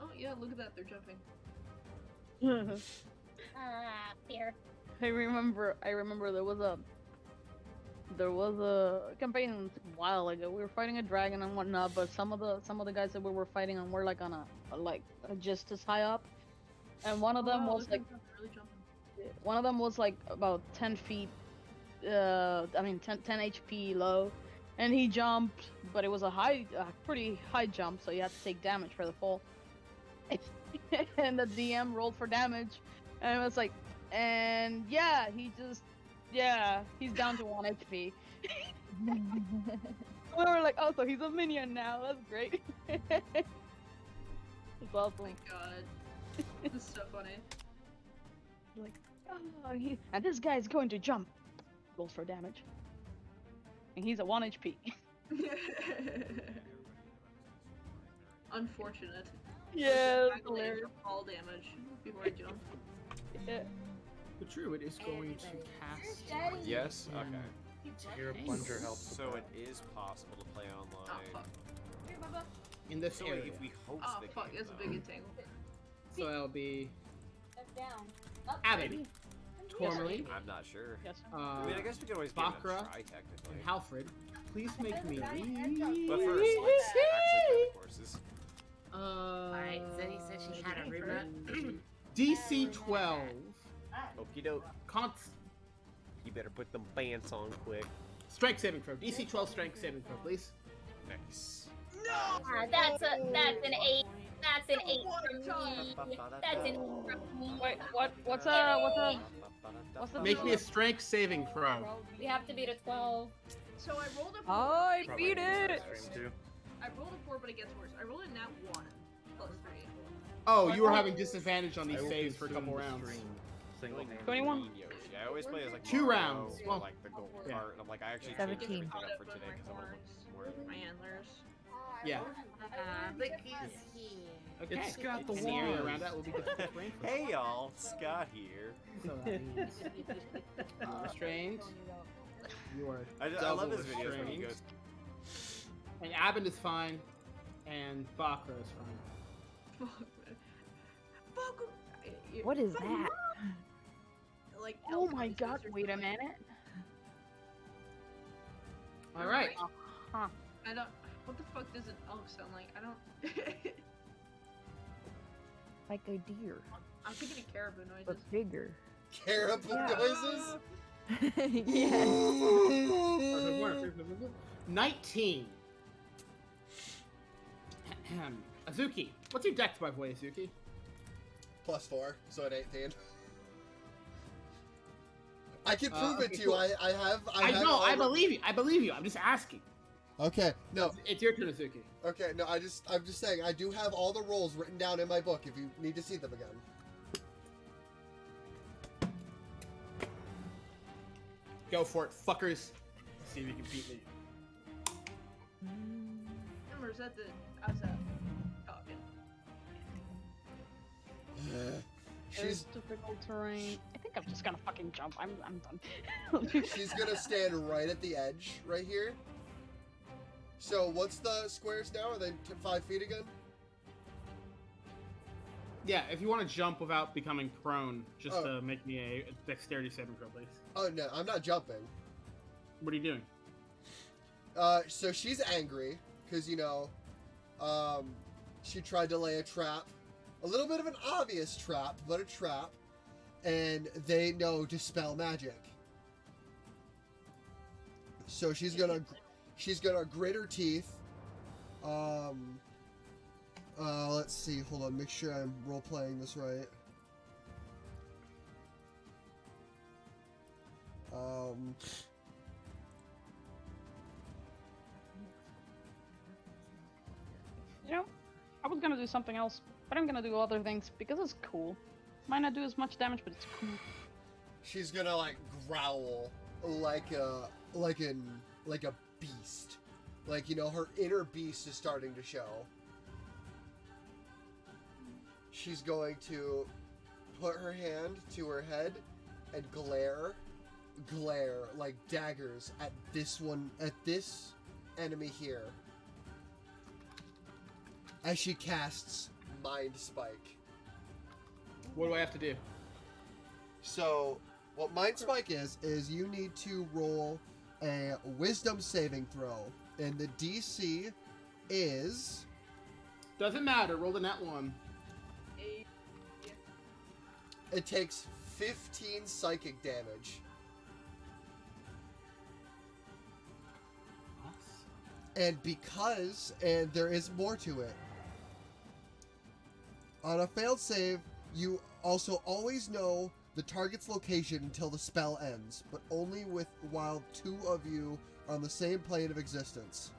C: Oh yeah, look at that, they're jumping.
D: Fear.
L: I remember there was a campaign a while ago. We were fighting a dragon and whatnot, but some of the guys that we were fighting on were like on just as high up, and one of them was like
C: really jumping.
L: one of them was like about 10 feet, 10 HP low, and he jumped, but it was a pretty high jump, so you had to take damage for the fall. And the DM rolled for damage, and it was like, and yeah, he's down to 1 HP. We were like, oh, so he's a minion now. That's great. It's awesome.
C: Oh my god. This is so funny.
L: Like, oh, and this guy's going to jump. Rolls for damage. And he's at 1 HP.
C: Unfortunate.
L: Yeah,
C: I
L: hilarious.
C: fall damage before I jump.
L: Yeah.
A: The druid is going to cast.
N: Yes? Okay.
I: Your plunger helps.
N: So it is possible to play online.
A: In this
N: So
A: area.
N: if we host
C: Oh
N: the
C: fuck,
N: game,
C: it's a big entangle.
A: So that'll be
D: That's down. Up.
A: Abbott, Tourmaline,
N: I'm not sure.
L: Yes.
N: I mean, I guess we could always give it a
A: Bakra,
N: try, technically.
A: and Halfred. Please make me.
N: But first, let's actually play the courses.
O: Alright, Zenny said she had a remote.
A: DC 12.
N: Okie doke. You better put them pants on quick.
A: Strength saving throw. DC 12 strength saving throw, please.
N: Nice.
D: That's an 8. That's an 8 for me. That's an 8 for me.
L: Wait, what's the
A: Make me a strength saving throw.
D: We have to beat a 12.
C: So I rolled a 4.
G: I beat it!
C: I rolled a 4, but it gets worse. I rolled a nat 1 plus 3.
A: Oh, you were having disadvantage on these saves for a couple rounds.
L: 21.
N: I always play as like
A: 2
N: Mario
A: rounds.
N: or
A: Well,
N: like the gold
A: yeah.
N: part. I'm like, I actually
G: 17.
N: changed everything up for today because I want to look more.
C: My antlers.
A: Yeah.
O: Look who's here.
A: Okay. It's got the
N: It's
A: wall
N: here.
A: around that will be difficult to rain for.
N: Hey y'all, Scott here.
A: So that means you're restrained. You are
N: I love his
A: double
N: videos when he
A: restrained.
N: goes.
A: And Abin is fine, and Bakra is fine.
C: Fuck.
G: What is that?
C: Like,
L: Oh my god, wait a minute.
A: All right.
L: Huh.
C: I don't. What the fuck does an elk sound like? I don't.
G: Like a deer,
C: I'm thinking of caribou noises.
G: but bigger.
B: Caribou noises?
G: Yes.
A: 19. Azuki. What's your dex, by the way, Azuki?
B: +4, so at 18. I can prove it
A: okay,
B: to
A: cool.
B: you. I have
A: know.
B: all
A: I
B: the-
A: believe you. I believe you. I'm just asking.
B: Okay, no.
A: It's your turn, Azuki.
B: Okay, no. I'm just saying. I do have all the rolls written down in my book. If you need to see them again.
A: Go for it, fuckers. See if you can beat me.
C: Remember, is that the. I was at. Oh, yeah.
L: There's difficult terrain. I think I'm just gonna fucking jump. I'm done.
B: She's gonna stand right at the edge, right here. So what's the squares now? Are they 5 feet again?
A: Yeah, if you want to jump without becoming prone, just
B: Oh.
A: make me a dexterity saving throw, please.
B: Oh no, I'm not jumping.
A: What are you doing?
B: So she's angry because she tried to lay a trap, a little bit of an obvious trap, but a trap, and they know dispel magic. So she's gonna grit her teeth. Let's see. Hold on. Make sure I'm role playing this right.
L: You know, I was gonna do something else, but I'm gonna do other things because it's cool. Might not do as much damage, but it's cool.
B: She's gonna like growl like a beast. Like, her inner beast is starting to show. She's going to put her hand to her head and glare like daggers at this enemy here. As she casts Mind Spike.
A: What do I have to do?
B: So, what Mind Spike is you need to roll a Wisdom saving throw. And the DC is...
A: Doesn't matter, roll the nat 1.
B: It takes 15 psychic damage. And there is more to it. On a failed save, you also always know the target's location until the spell ends, but only while 2 of you are on the same plane of existence.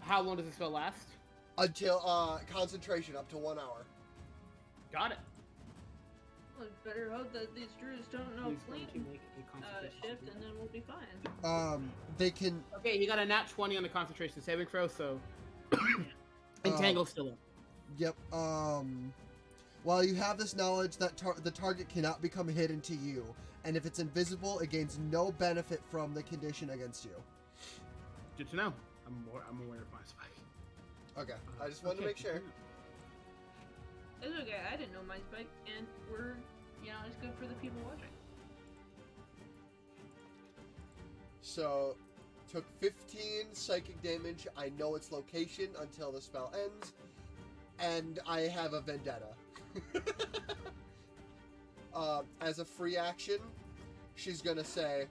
A: How long does the spell last?
B: Until concentration, up to 1 hour.
A: Got it.
C: Well, better hope that these druids don't know fleet shift, and then we'll be fine.
B: They can...
A: Okay, he got a nat 20 on the concentration saving throw, so... Entangle's still in.
B: Yep. While you have this knowledge that the target cannot become hidden to you, and if it's invisible, it gains no benefit from the condition against you.
A: Good to know. I'm aware of my spike.
B: Okay, I just wanted to make sure.
C: It's okay, I didn't know my spike, and it's good for the people watching.
B: So, took 15 psychic damage. I know its location until the spell ends, and I have a vendetta. As a free action, she's gonna say,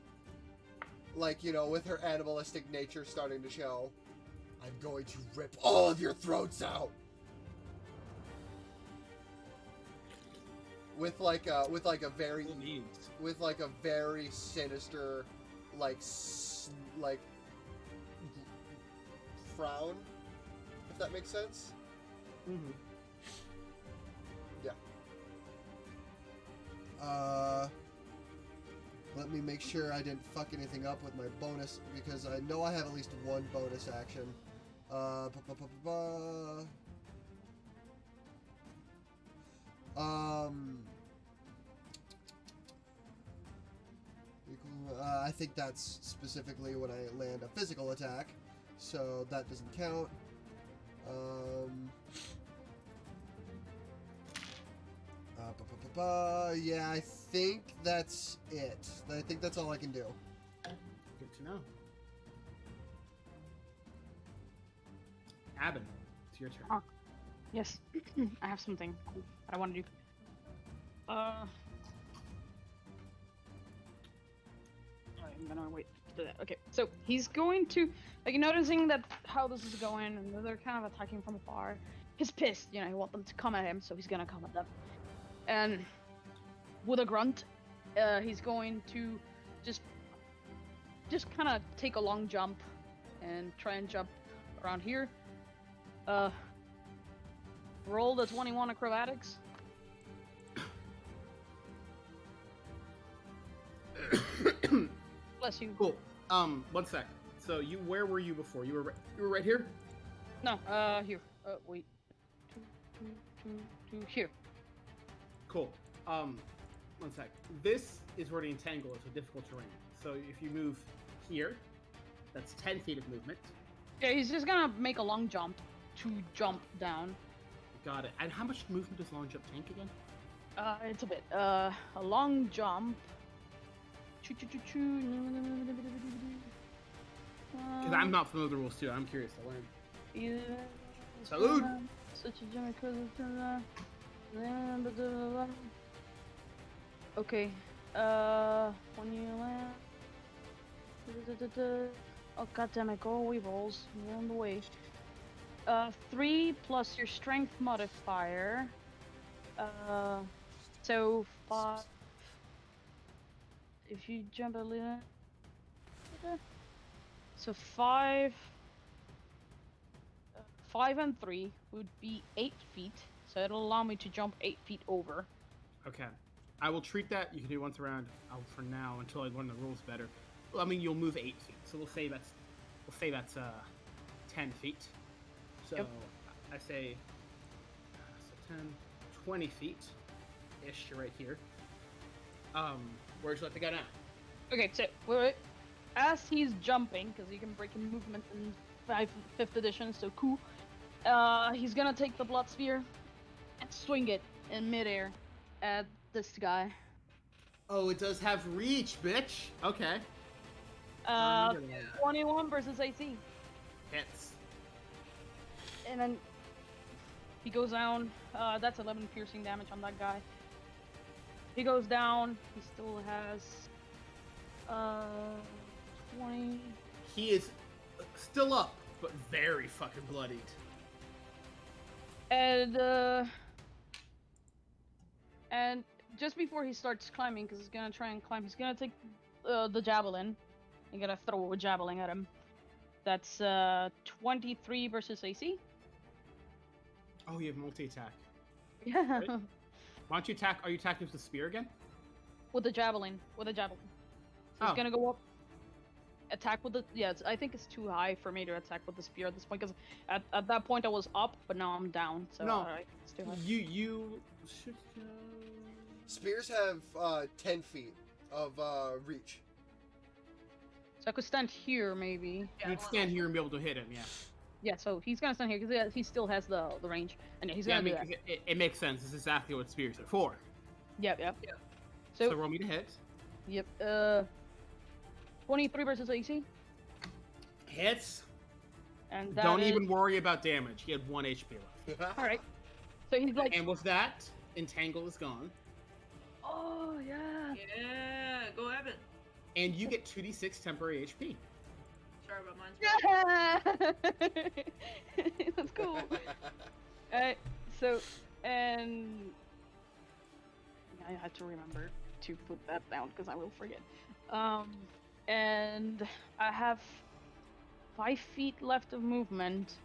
B: with her animalistic nature starting to show, I'm going to rip all of your throats out. With a very sinister, frown, if that makes sense.
A: Mm-hmm.
B: Yeah. Let me make sure I didn't fuck anything up with my bonus, because I know I have at least one bonus action. I think that's specifically when I land a physical attack, so that doesn't count. Yeah, I think that's it. I think that's all I can do.
A: Good to know. Abin, it's your turn.
L: Oh, yes. I have something cool that I want to do. I'm gonna wait to that. Okay, so he's going to, noticing that how this is going, and they're kind of attacking from afar. He's pissed, he wants them to come at him, so he's gonna come at them. And with a grunt, he's going to just kind of take a long jump and try and jump around here. Roll the 21 acrobatics. Bless you.
A: Cool. 1 sec. So where were you before? You were right here?
L: No, here. Wait. Two, here.
A: Cool. one sec. This is where the entangle is, so difficult terrain. So if you move here, that's 10 feet of movement.
L: Yeah, he's just gonna make a long jump to jump down.
A: Got it. And how much movement does long jump tank again?
L: It's a bit. A long jump.
A: Because I'm not familiar with the rules too. I'm curious to learn.
L: Yeah.
A: Salute!
L: Such a jump. Okay. When you land. Oh goddammit, go away, balls. You're on the way. 3 plus your strength modifier. So 5. If you jump a little. So 5. 5 and 3 would be 8 feet. So it'll allow me to jump 8 feet over.
A: Okay. I will treat that. You can do it once around for now until I learn the rules better. Well, I mean, you'll move 8 feet. So we'll say that's 10 feet. So
L: Yep.
A: I say so 10, 20 feet ish. You're right here. Where'd you let the guy down?
L: Okay, so wait. As he's jumping, because you can break in movement in 5th edition, so cool. He's gonna take the blood sphere and swing it in midair at this guy.
A: Oh, it does have reach, bitch. Okay.
L: 21 versus AC.
A: Hits.
L: And then he goes down. That's 11 piercing damage on that guy. He goes down. He still has 20.
A: He is still up, but very fucking bloodied.
L: And just before he starts climbing, because he's gonna try and climb, he's gonna take the javelin. I'm gonna throw a javelin at him. That's 23 versus AC.
A: Oh, you have multi-attack.
L: Yeah.
A: Right? Why don't you attack? Are you attacking with the spear again?
L: With the javelin. With a javelin. So he's gonna go up. Attack with the. Yeah, I think it's too high for me to attack with the spear at this point, because at that point I was up, but now I'm down. So
A: no,
L: it's too high.
A: You should.
B: Spears have 10 feet of reach.
L: So I could stand here, maybe.
A: You'd stand here and be able to hit him, yeah.
L: Yeah, so he's gonna stand here because he still has the range, and yeah, he's gonna do that.
A: It makes sense. This is exactly what spears are for.
L: Yep.
A: So roll me to hit.
L: Yep. 23 versus AC.
A: Hits.
L: And that
A: don't
L: is...
A: even worry about damage. He had 1 HP left.
L: All right. So he's like.
A: And with that, entangle is gone.
L: Oh yeah.
C: Yeah, go Evan.
A: And you get 2d6 temporary HP.
C: Sorry about mine.
L: Yeah. That's cool. Alright, so and I had to remember to put that down because I will forget. And I have 5 feet left of movement.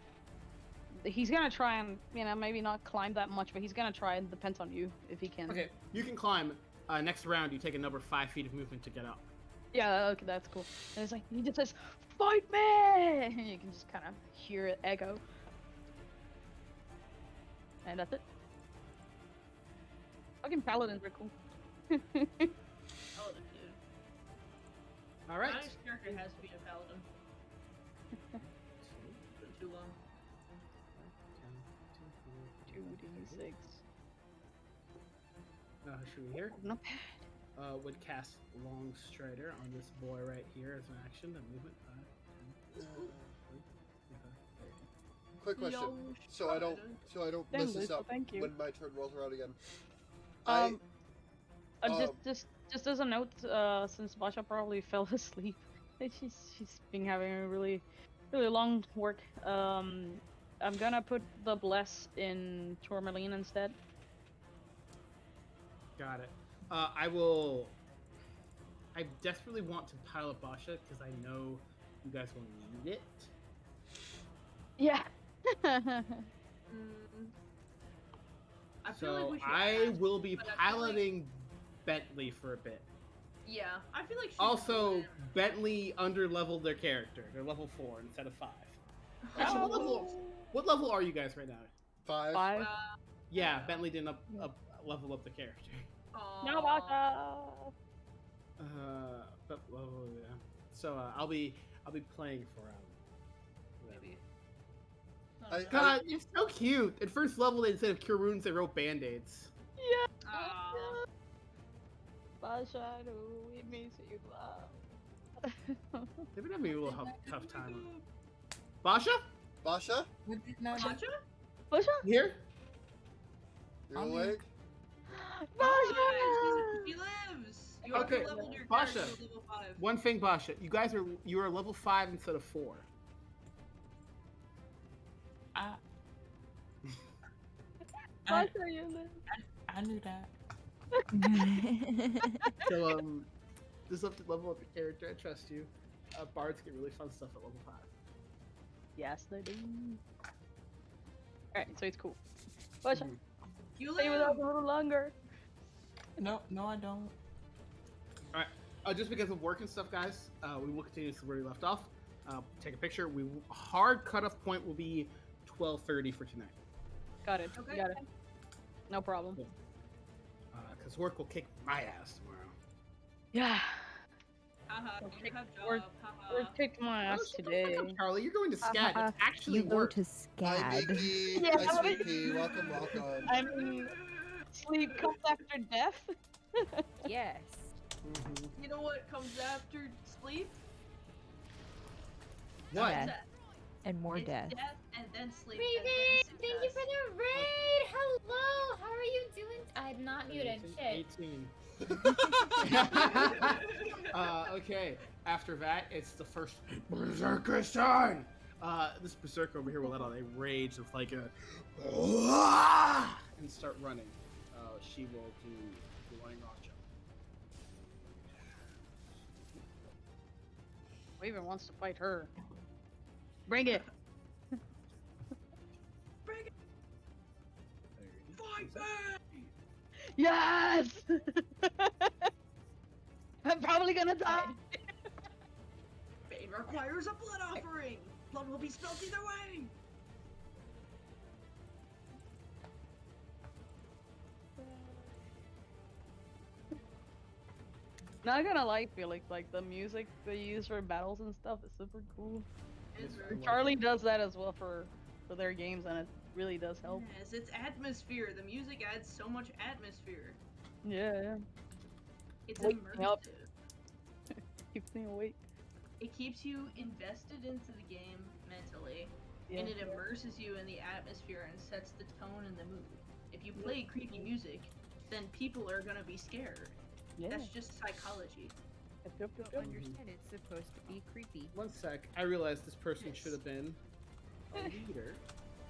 L: He's gonna try and maybe not climb that much, but he's gonna try. It depends on you if he can.
A: Okay, you can climb. Next round, you take another 5 feet of movement to get up.
L: Yeah, okay, that's cool. And it's like, he just says, "Fight me!" And you can just kind of hear it echo. And that's it. Fucking paladins are cool.
C: Paladin, dude.
A: Alright.
C: My next character has to be a paladin. Been too long.
L: 2d6.
A: Should we hear?
L: Not bad.
A: Would cast Long Strider on this boy right here as an action. The movement 5, 10, 25, 30.
B: Quick question, so I don't miss this up when my turn rolls around again.
L: Just as a note, since Basha probably fell asleep, she's been having a really long work. I'm gonna put the bless in Tourmaline instead.
A: Got it. I desperately want to pile up Basha because I know you guys will need it.
L: Yeah.
C: I feel like we should
A: I will be piloting Bentley for a bit.
C: Yeah, I feel like.
A: Also, Bentley under-leveled their character. They're level 4 instead of 5. Actually, what level are you guys right now?
B: 5.
L: 5.
A: Yeah, Bentley didn't level up the character.
L: No, Basha.
A: But yeah. So I'll be playing for
C: Maybe.
A: God, it's so cute. At first level, instead of cure wounds, they wrote band-aids.
L: Yeah.
C: Aw.
L: Basha, we miss you.
A: They've been having a little tough time. Basha?
B: Basha?
C: Basha?
L: Basha?
A: Here?
B: You're awake?
C: She lives. You
A: Okay,
C: leveled your
A: Basha.
C: character to level 5.
A: One thing, Basha. You are level 5 instead of 4.
E: I knew that.
A: So just have to level up your character. I trust you. Bards get really fun stuff at level 5.
L: Yes, they do. Alright, so it's cool. Basha,
C: You
L: stay with us a little longer.
E: No, I don't.
A: Alright, just because of work and stuff, guys, we will continue where we left off. Take a picture. Hard cutoff point will be 12:30 for tonight.
L: Got it.
C: Okay.
L: Got it. No problem.
A: Because work will kick my ass tomorrow.
L: Yeah.
C: Haha, you have
L: Work
C: job.
L: kicked my ass today.
A: Charlie, you're going to SCAD. It's actually
G: you go
A: work.
G: to
B: Hi,
G: SCAD.
B: Vicky.
L: Yeah,
B: Hi, Sweet Pea. Welcome.
L: I mean, sleep comes after death.
G: Yes.
C: You know what comes after sleep?
A: What?
G: Death. And more
C: It's
G: death.
C: death and then sleep.
D: Raven,
C: and then
D: thank you for the raid. Hello, how are you doing? I'm not muted. Shit.
A: 18. Okay. After that, it's the first Berserker sign. This Berserker over here will let out a rage of like a and start running. She will do the running rock jump.
L: Raven wants to fight her. Bring it.
C: Fight me!
L: Yes. I'm probably gonna die.
C: Fate requires a blood offering. Blood will be spilled either way.
L: Not gonna lie, Felix, like the music they use for battles and stuff is super cool.
C: It's very
L: And Charlie does that as well for their games, and it really does help.
C: Yes, it's atmosphere. The music adds so much atmosphere.
L: Yeah.
C: It's
L: Wake me up.
C: immersive.
L: Keeps me awake.
C: It keeps you invested into the game mentally,
L: Yeah.
C: and it immerses you in the atmosphere and sets the tone and the mood. If you play creepy music, then people are gonna be scared.
L: Yeah.
C: That's just psychology.
L: Yep.
G: Understand it's supposed to be creepy.
A: One sec. I realized this person should have been a leader.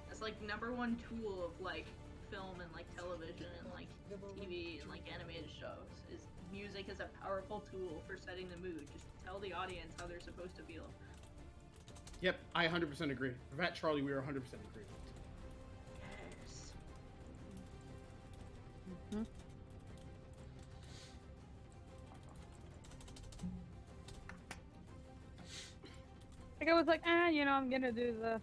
C: That's like #1 tool of like film and like television and like TV and like animated shows. Is music is a powerful tool for setting the mood. Just tell the audience how they're supposed to feel.
A: Yep, I 100% agree. That Charlie, we are 100% agree.
C: Yes.
L: Mm-hmm. Like I was like, I'm gonna do the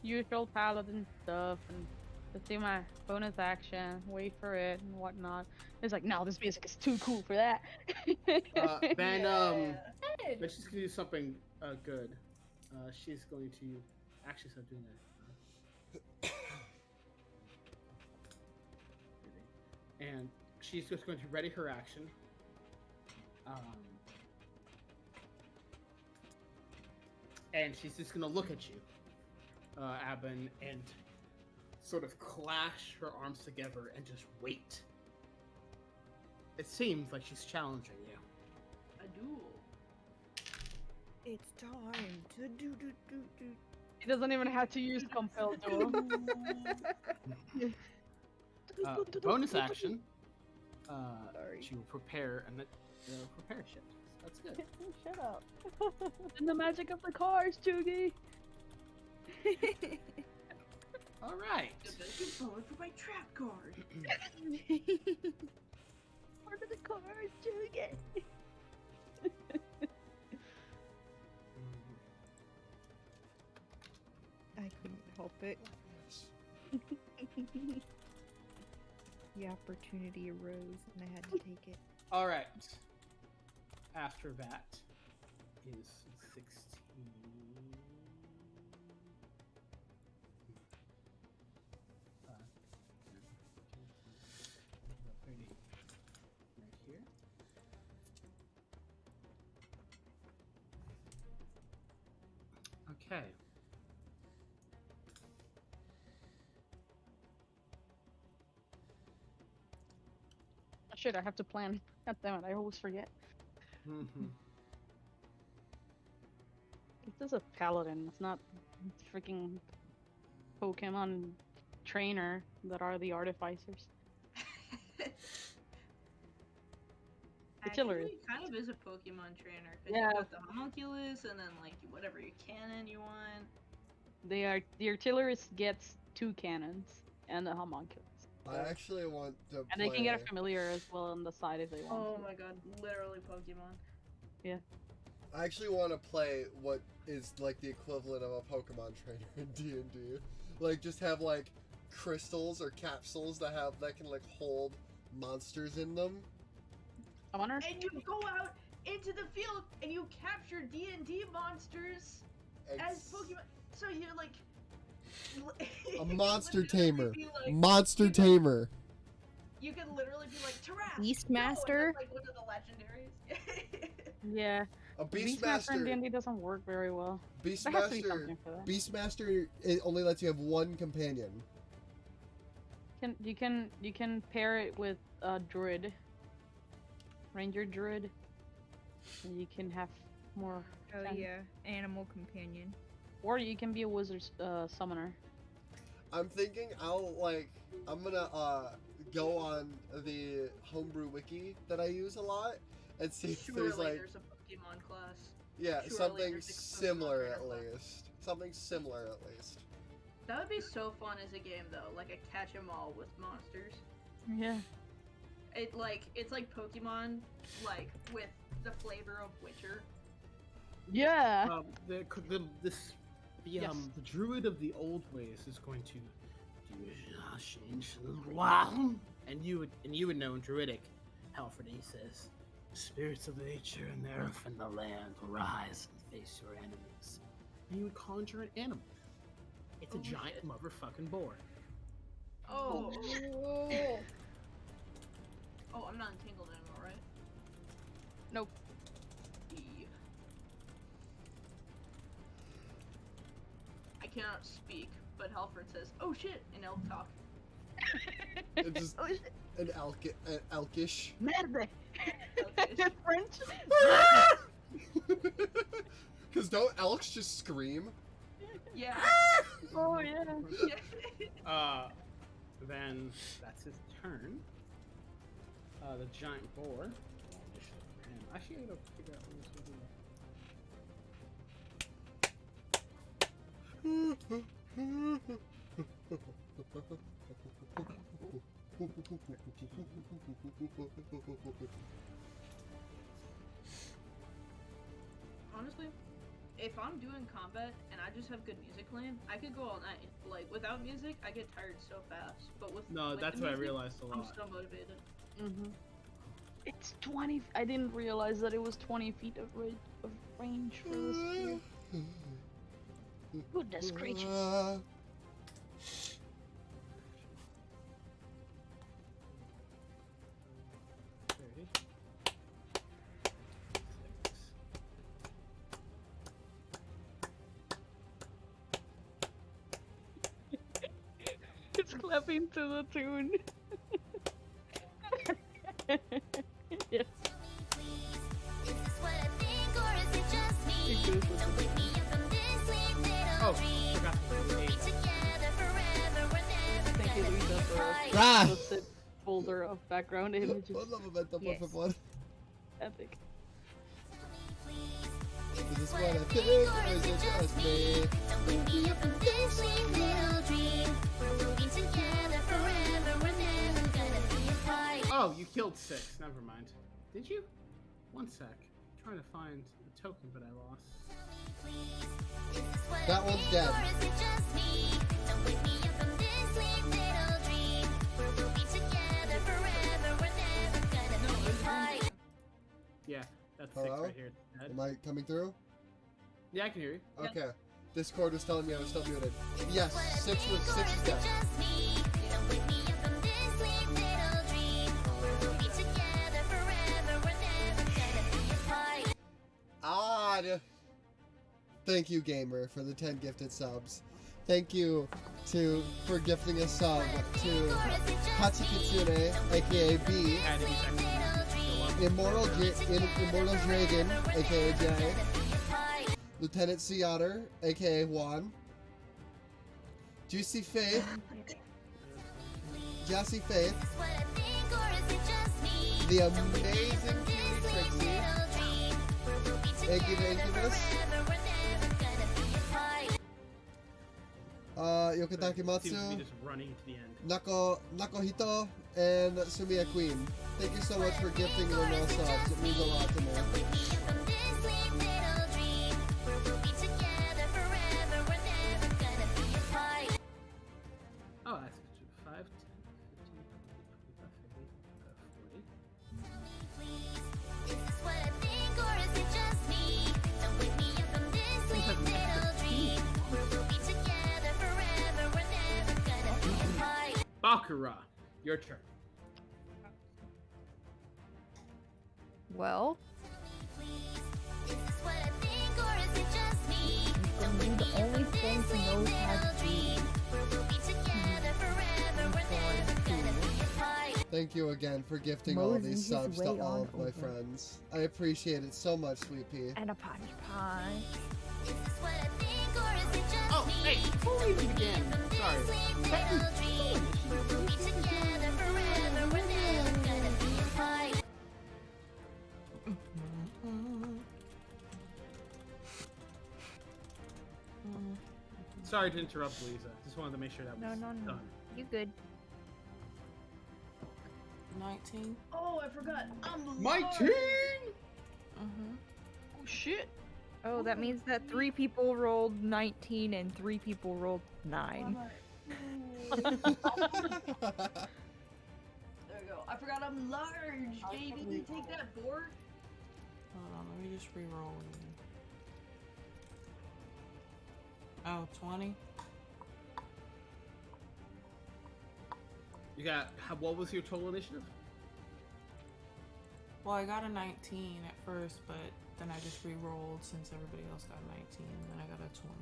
L: usual paladin stuff and just do my bonus action, wait for it and whatnot. It's like, no, this music is too cool for that.
A: Then she's gonna do something good. She's going to actually start doing that. And she's just going to ready her action. And she's just gonna look at you, Abin, and sort of clash her arms together and just wait. It seems like she's challenging you.
C: A duel.
G: It's time to do.
L: He doesn't even have to use compel duel.
A: Bonus action. She will prepare and prepare shit. That's good.
L: Shut up. And the magic of the cars, Chugi.
A: All right.
C: You forward for my trap card.
L: Part of the cars, Chugi.
G: I couldn't help it. The opportunity arose and I had to take it.
A: All right. After that is 16. 30 right here. Okay.
L: Shit, I have to plan. God damn it, I always forget. This is a paladin. It's not freaking Pokemon trainer that are the artificers.
C: Actually, it kind of is a Pokemon trainer. Cause
L: Yeah.
C: you got the homunculus and then like whatever your cannon you want.
L: The artillerist gets 2 cannons and a homunculus.
B: I actually want to
L: And they can get a familiar as well on the side if they want.
C: Oh my god, literally Pokemon.
L: Yeah.
B: I actually want to play what is like the equivalent of a Pokemon trainer in D&D. Like just have like crystals or capsules that can like hold monsters in them.
L: I wonder.
C: And you go out into the field and you capture D&D monsters as Pokemon. So you're like
B: A monster
C: literally
B: tamer.
C: be like-
B: Monster tamer.
C: You can literally be like Taras,
G: Beastmaster?
C: go, and that's, like one of the legendaries.
L: Yeah.
B: A
L: Beastmaster in
B: Beastmaster.
L: D&D doesn't work very well. There has to be
B: Beastmaster.
L: something for that.
B: Beastmaster. It only lets you have one companion.
L: You can pair it with a druid, ranger druid, and you can have more.
G: Oh
L: fun.
G: yeah, animal companion.
L: Or you can be a wizard summoner.
B: I'm thinking I'm gonna go on the homebrew wiki that I use a lot and see if
C: Surely
B: there's like
C: there's a Pokemon class.
B: yeah
C: Surely
B: something
C: there's a Pokemon
B: similar
C: trainer
B: at
C: class.
B: least. Something similar at least.
C: That would be so fun as a game though, like a catch 'em all with monsters.
L: Yeah.
C: It's like Pokemon, like with the flavor of Witcher.
L: Yeah.
A: The druid of the old ways is going to change, and you would know in Druidic, Halford, he says, "Spirits of nature and the earth and the land rise and face your enemies," and you would conjure an animal. It's a giant motherfucking boar.
C: Oh. Oh, I'm not entangled anymore, right?
L: Nope.
C: I cannot speak, but Halford says, "Oh shit," in elf talk.
B: It's just an elkish.
L: Merde. French.
B: Because don't elks just scream?
C: Yeah.
L: Oh yeah.
A: Then that's his turn. The giant boar. Actually, I gotta figure out what he's gonna do.
C: Honestly, if I'm doing combat and I just have good music playing, I could go all night. Like without music, I get tired so fast. But with
A: No, that's
C: the
A: what I
C: music,
A: realized a
C: I'm
A: lot.
C: so motivated.
L: Mhm. It's 20. I didn't realize that it was 20 feet of range for this spear. Goodness gracious. It's clapping to the tune. Yes.
A: Oh, forgot to
L: Thank you, Luisa, for
B: Ah!
L: the folder of background images.
B: Buon momento, por
L: Yes.
B: favor.
L: Epic.
B: Is this what I think, or is it just me?
A: Oh, you killed 6. Never mind. Did you? One sec. I'm trying to find a token, but I lost.
B: That one's dead.
A: That's
B: Hello?
A: 6 right here.
B: Am I coming through?
A: Yeah, I can hear you.
B: Okay. Discord was telling me I was still muted. Yes, 6 is dead. Odd. Thank you, Gamer, for the 10 gifted subs. Thank you for gifting a sub to Hatsukitsune, aka B, Immortal Dragon, aka J, Lieutenant Sea Otter, aka Juan, Juicy Faith, Jassy Faith, the amazing Cutie Trixie, Incubus, Yokotaki
A: Seems to be just running to the end.
B: Nakohito, and Sumiya Queen. Thank you so much for gifting the no subs. It means a lot to me.
A: Oh, that's 5, 10, 15, 40. Bakura, your turn.
G: Well, the only thing he knows how to do.
B: Thank you again for gifting all these subs to all of my friends. I appreciate it so much, Sweet Pea.
G: And a punch punch.
A: Oh, hey, before we even begin, sorry. Sorry to interrupt, Lisa. Just wanted to make sure that was
G: No.
A: done.
G: You good.
E: 19.
C: Oh, I forgot. I'm
A: My
C: large.
A: team!
C: Oh shit.
G: Oh, that means that 3 people rolled 19 and 3 people rolled 9.
C: There we go. I forgot I'm large, baby. Take that, board.
E: Hold on, let me just re-roll again. Oh, 20?
A: You got, what was your total initiative?
E: Well, I got a 19 at first, but then I just re-rolled since everybody else got 19, and then I got a 20.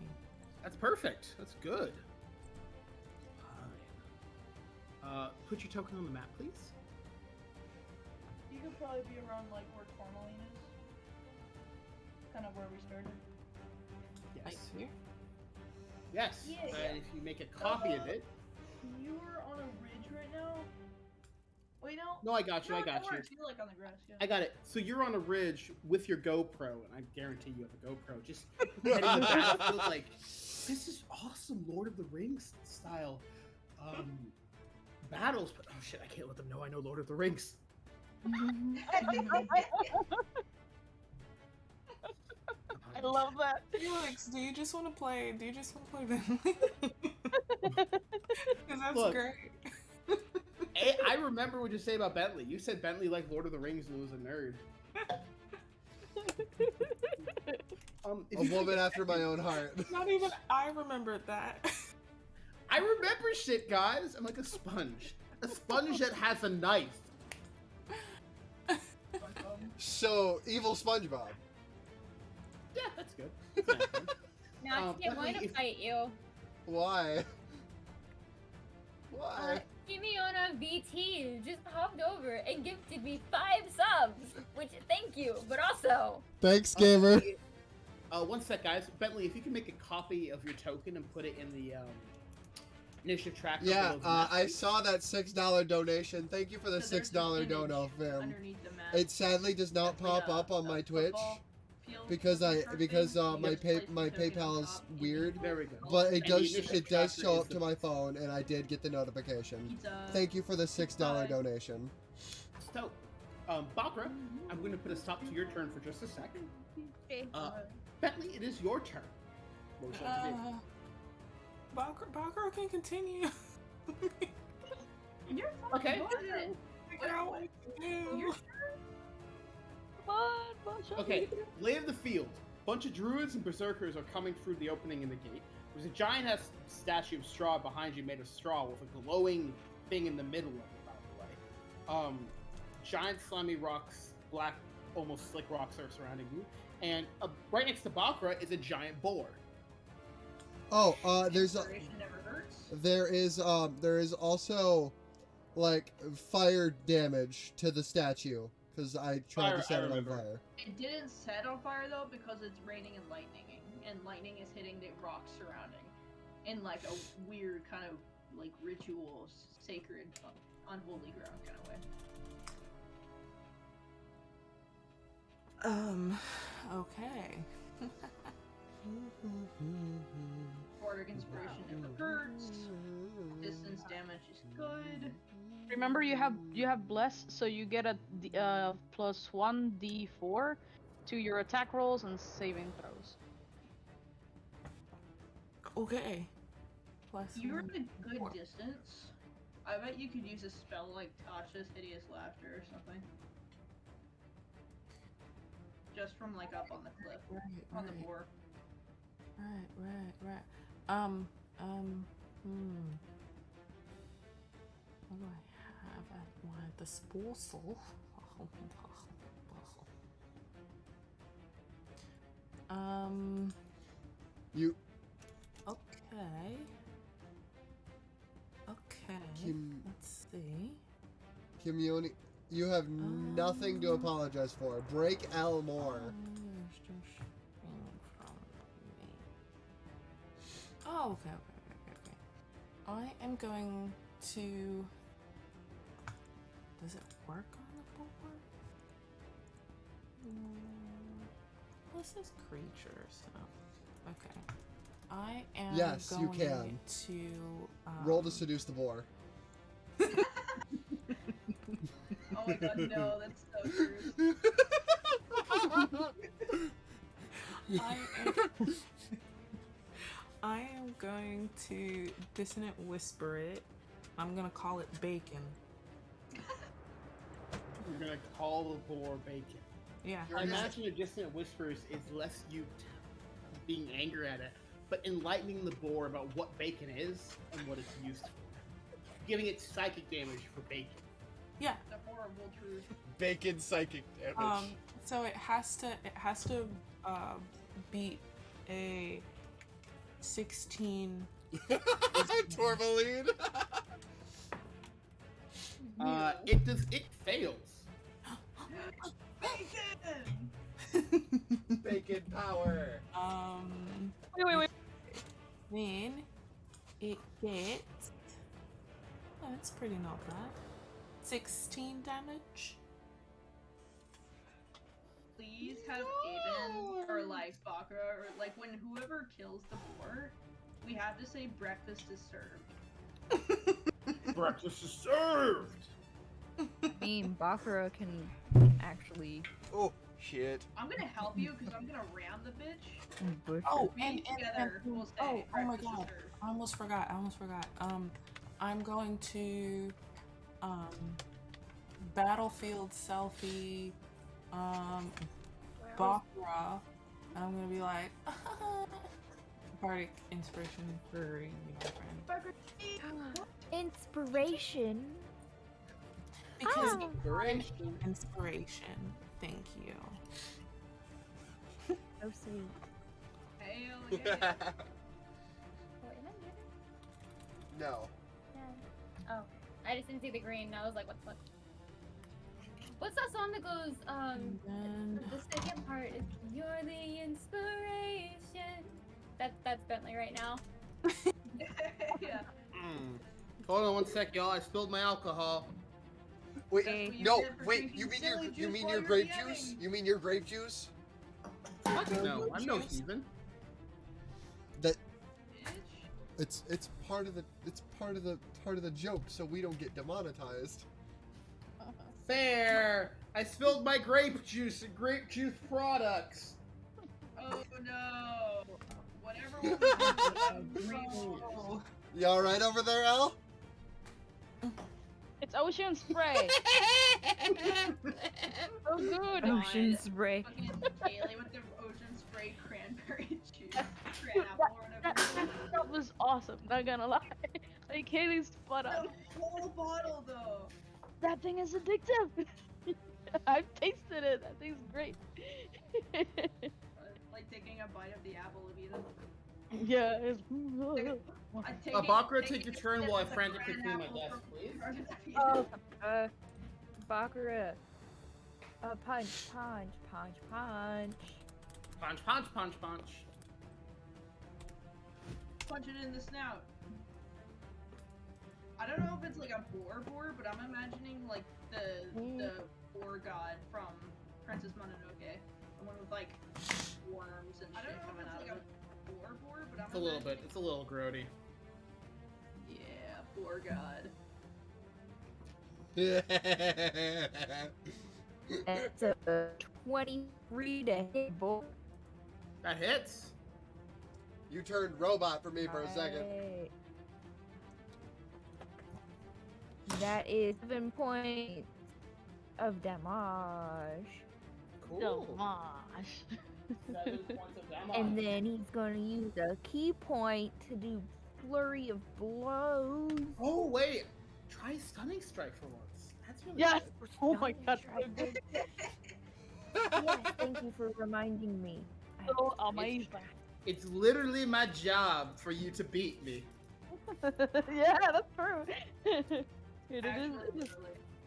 A: That's perfect. That's good. Put your token on the map, please.
C: You could probably be around like where Tourmaline is. Kind of where we started.
A: Yes.
E: Here?
A: Yes.
C: Yeah.
A: And if you make a copy of it.
C: You're on a ridge right now. Wait, no.
A: No, I got you. I
C: No,
A: got
C: where
A: you.
C: I feel like on the grass. Yeah.
A: I got it. So you're on a ridge with your GoPro, and I guarantee you have a GoPro. Just heading the battlefield like, this is awesome, Lord of the Rings style battles. But oh shit, I can't let them know I know Lord of the Rings.
L: I love that.
E: Felix, do you just want to play Bentley? Because that's
A: Look.
E: great.
A: I remember what you say about Bentley. You said Bentley liked Lord of the Rings and was a nerd.
B: A woman after my own heart.
E: Not even I remembered that.
A: I remember shit, guys. I'm like a sponge. A sponge that has a knife.
B: So, evil SpongeBob.
A: Yeah, that's good. That's a nice one.
D: Now I can't wait to fight you.
B: Why? Why?
D: Kimiona VT just hopped over and gifted me 5 subs, which thank you, but also.
B: Thanks, gamer.
A: One sec, guys. Bentley, if you can make a copy of your token and put it in the initiative tracker.
B: Yeah, I saw that $6 donation. Thank you for the $6 dono, fam. It sadly does not pop up on my Twitch because my PayPal is weird.
A: There we go.
B: But it
A: And the
B: does
A: initiative
B: show
A: tracker
B: up
A: is
B: to my phone, and I did get the notification. Thank you for the $6 donation.
A: So, Bakura, I'm going to put a stop to your turn for just a second.
D: Okay.
A: Bentley, it is your turn. What would you like to do?
E: Bakura can continue.
C: You're
A: Okay.
E: Figure out what to do.
I: Okay, lay of the field. Bunch of druids and berserkers are coming through the opening in the gate. There's a giant ass statue of straw behind you made of straw with a glowing thing in the middle of it, by the way. Giant slimy rocks, black, almost slick rocks are surrounding you. And right next to Bakra is a giant boar.
B: Oh, there's a,
C: Inspiration never hurts.
B: there is also like fire damage to the statue because I tried to set it on fire.
C: It didn't set on fire though because it's raining and lightning is hitting the rocks surrounding in like a weird kind of like ritual, sacred, unholy ground kind of way.
E: Okay.
C: Bardic inspiration never hurts. Distance damage is good.
L: Remember, you have bless, so you get a +1 d4 to your attack rolls and saving throws.
E: Okay.
C: You're at a good distance. I bet you could use a spell like Tasha's Hideous Laughter or something. Just from like up on the cliff, on the board.
E: Right. What do I have at my disposal?
B: You.
E: Okay. Let's see.
B: Community. You have nothing to apologize for. Break Elmore.
E: Oh, okay. I am going to. Does it work on the board? This is creatures, so. Okay. I am
B: Yes,
E: going
B: you can.
E: to.
B: Roll to seduce the boar.
C: Oh my god, no, that's so true.
E: I am going to dissonant whisper it. I'm gonna call it bacon.
I: You're gonna call the boar bacon.
E: Yeah.
I: I imagine a dissonant whispers is less you being angry at it, but enlightening the boar about what bacon is and what it's used for. Giving it psychic damage for bacon.
E: Yeah.
C: The horrible truth.
N: Bacon psychic damage.
E: So it has to beat a 16.
N: Tourmaline.
I: It fails.
N: Bacon power.
L: Wait.
E: Then it gets. Oh, that's pretty not bad. 16 damage.
C: Please have Aiden or like Bakra or like when whoever kills the boar, we have to say breakfast is served.
I: Breakfast is served.
G: I mean, Bakura can actually.
N: Oh shit!
C: I'm gonna help you because I'm gonna ram the bitch.
G: Butcher.
E: Oh,
C: We together will say
E: oh my
C: breakfast is
E: god!
C: served.
E: I almost forgot. I'm going to battlefield selfie Bakura. I'm gonna be like bardic inspiration for my friend.
H: Inspiration.
E: Because
I: Inspiration.
E: Thank you.
H: So sweet.
C: Hell
D: Oh,
C: yeah.
D: am I muted?
B: No.
D: Oh, I just didn't see the green. I was like, what the fuck? What's that song that goes, the second part is, you're the inspiration. That's Bentley right now.
C: Yeah.
I: Hold on one sec, y'all. I spilled my alcohol.
B: Wait,
C: That's what you
B: no,
C: get for
B: wait.
C: drinking
B: You mean
C: silly
B: you
C: juice
B: mean
C: while
B: your
C: you're
B: grape
C: DMing.
B: juice? You mean your grape juice?
I: No, I'm no heathen.
B: That
C: Bitch.
B: it's part of the joke, so we don't get demonetized.
I: Fair. I spilled my grape juice and grape juice products.
C: Oh no. Whatever one was green.
B: You all right over there, Al?
L: It's ocean spray. So good.
G: Ocean spray.
C: Fucking Kaylee with the ocean spray cranberry juice. Cran-apple or whatever.
L: That was awesome. Not gonna lie. Like Kaylee's spot on.
C: The whole bottle though.
L: That thing is addictive. I've tasted it. That thing's great.
C: Like taking a bite of the apple of Eden.
L: Yeah, it's.
I: Bakura, take your turn while I frantically clean my desk, please.
G: Oh, Bakura. Punch, punch, punch, punch.
I: Punch, punch, punch, punch.
C: Punch it in the snout. I don't know if it's like a boar, but I'm imagining like the boar god from Princess Mononoke. The one with like worms and shit coming out of it. Boar, but I'm
I: It's a little bit. It's a little grody.
C: Yeah, boar god.
G: That's a 23 to hit, boy.
I: That hits.
B: You turned robot for me for a second.
G: Right. That is 7 points of damage.
I: Cool.
L: Damage.
I: 7 points of damage.
G: And then he's gonna use a key point to do flurry of blows.
I: Oh wait, try stunning strike for once. That's really
L: Yes.
I: good.
L: Oh my god.
G: Yes, thank you for reminding me.
L: So amazing.
I: It's literally my job for you to beat me.
L: Yeah, that's true. It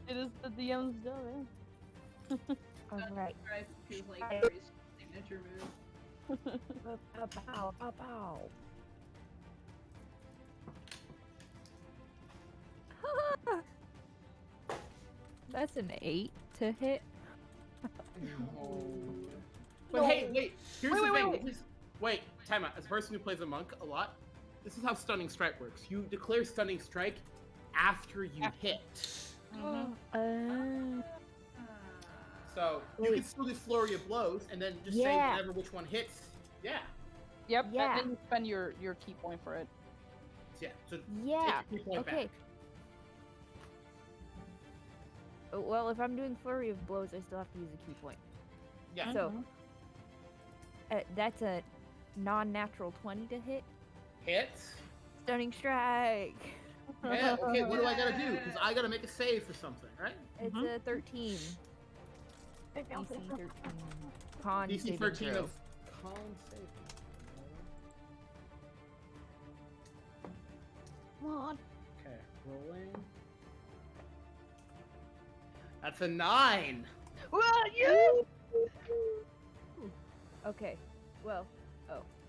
L: is the DM's job.
G: Alright.
C: Right, feels like Harry's signature move.
G: Pow, pow, pow. That's an 8 to hit.
I: But hey, wait. Here's the thing.
L: wait.
I: Wait, time out. As a person who plays a monk a lot, this is how stunning strike works. You declare stunning strike after you hit. So you can still do flurry of blows and then just say whatever which one hits. Yeah.
L: Yep.
G: Yeah.
L: And then you spend your key point for it.
I: Yeah. So
G: Yeah.
I: take your key point
G: Okay.
I: back.
G: Well, if I'm doing flurry of blows, I still have to use a key point.
I: Yeah.
G: So that's a non-natural 20 to hit.
I: Hits.
G: Stunning strike.
I: Yeah. Okay. What do I gotta do? Because I gotta make a save for something, right?
G: It's a 13. DC 13. Con
I: DC
G: saving
I: 13
G: throw.
I: of con save.
L: Come on.
I: Okay, rolling. That's a 9.
L: You.
G: Okay. Well,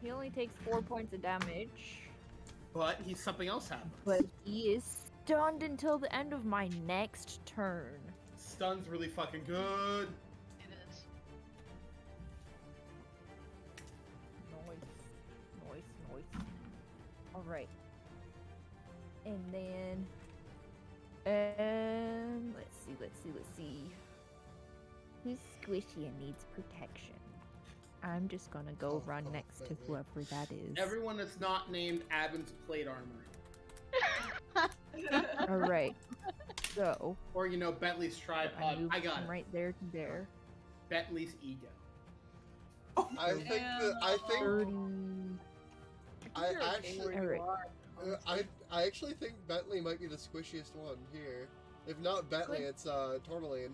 G: he only takes 4 points of damage,
I: But he's something else happens.
G: but he is stunned until the end of my next turn.
I: Stun's really fucking good.
L: It is.
G: Noise. All right. And then, let's see. He's squishy and needs protection. I'm just gonna go run next to whoever that is.
I: Everyone that's not named Abin's plate armor.
G: All right. So.
I: Or, you know, Bentley's tripod. I got it.
G: Right there to there.
I: Bentley's ego.
B: I think I actually think Bentley might be the squishiest one here. If not Bentley, it's Tourmaline.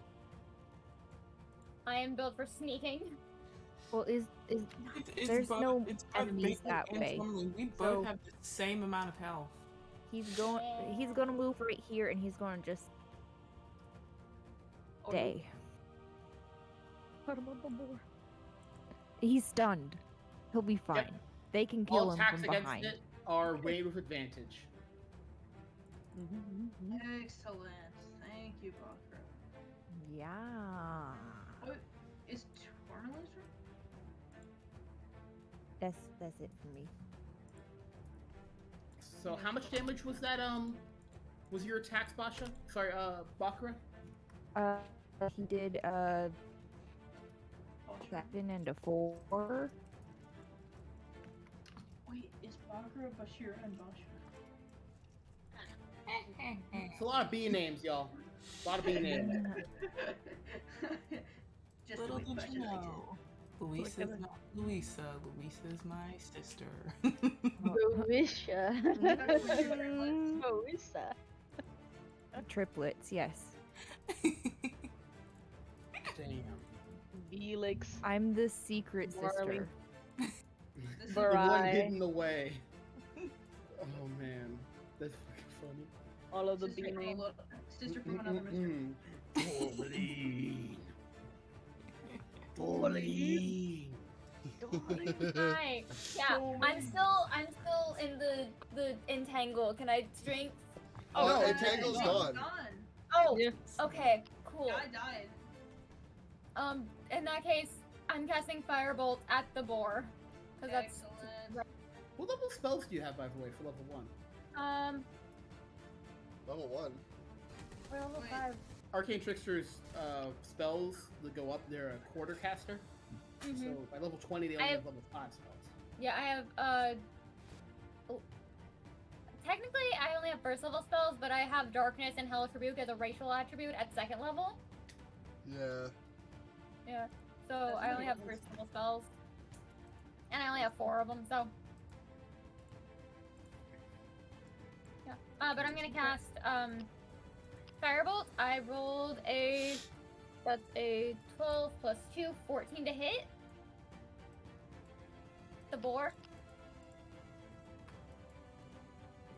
D: I am built for sneaking.
G: Well, there's
E: both-
G: no
E: it's both
G: enemies
E: Bacon
G: that
E: and
G: way.
E: Tourmaline. We
G: So-
E: both have the same amount of health.
G: He's gonna move right here, and he's gonna just stay. He's stunned. He'll be fine.
I: Yep.
G: They can kill
I: All
G: him
I: attacks
G: from
I: against
G: behind.
I: it are way with advantage.
C: Excellent. Thank you, Bakura.
G: Yeah.
C: Oh, is Tourmaline's turn?
G: That's it for me.
I: So how much damage was that, was your attacks, Basha? Sorry, Bakura?
G: He did 7 and a 4.
C: Wait, is Bakura Bashir and Basha?
I: It's a lot of bee names, y'all. A lot of bee names.
C: Just
E: Little
C: a weak
E: did you
C: question, I did.
E: know. Luisa's not Luisa. Luisa's my sister.
L: Moesha.
G: Mm.
L: Moesha.
G: Triplets, yes.
I: Damn.
L: Felix.
G: I'm the secret
L: Marley.
G: sister.
I: The one hidden away. Oh man, that's fucking funny.
L: All of the
C: Sister
L: B
C: from
L: names.
C: Sister from another mister.
I: Pauline. Pauline.
D: Hi. Yeah, I'm still in the entangle. Can I strength?
B: No,
C: okay.
B: Entangle's gone.
D: Oh,
L: Yeah.
D: okay, cool.
C: Guy died.
D: In that case, I'm casting firebolt at the boar, because that's
C: Excellent.
I: What level spells do you have, by the way, for level 1?
B: Level 1.
D: we're level
C: Wait.
D: 5.
I: Arcane Trickster's spells that go up, they're a quarter caster.
D: Mhm.
I: So by level 20, they only
D: I
I: have
D: have-
I: level 5 spells.
D: Yeah, I have oh. Technically, I only have first level spells, but I have Darkness and Hellish Rebuke as a racial attribute at second level.
B: Yeah.
D: Yeah. So
C: That's
D: I only
C: pretty
D: have
C: levels.
D: first level spells. And I only have 4 of them, so. Yeah. But I'm gonna cast Firebolt. I rolled that's a 12 plus 2, 14 to hit. The boar.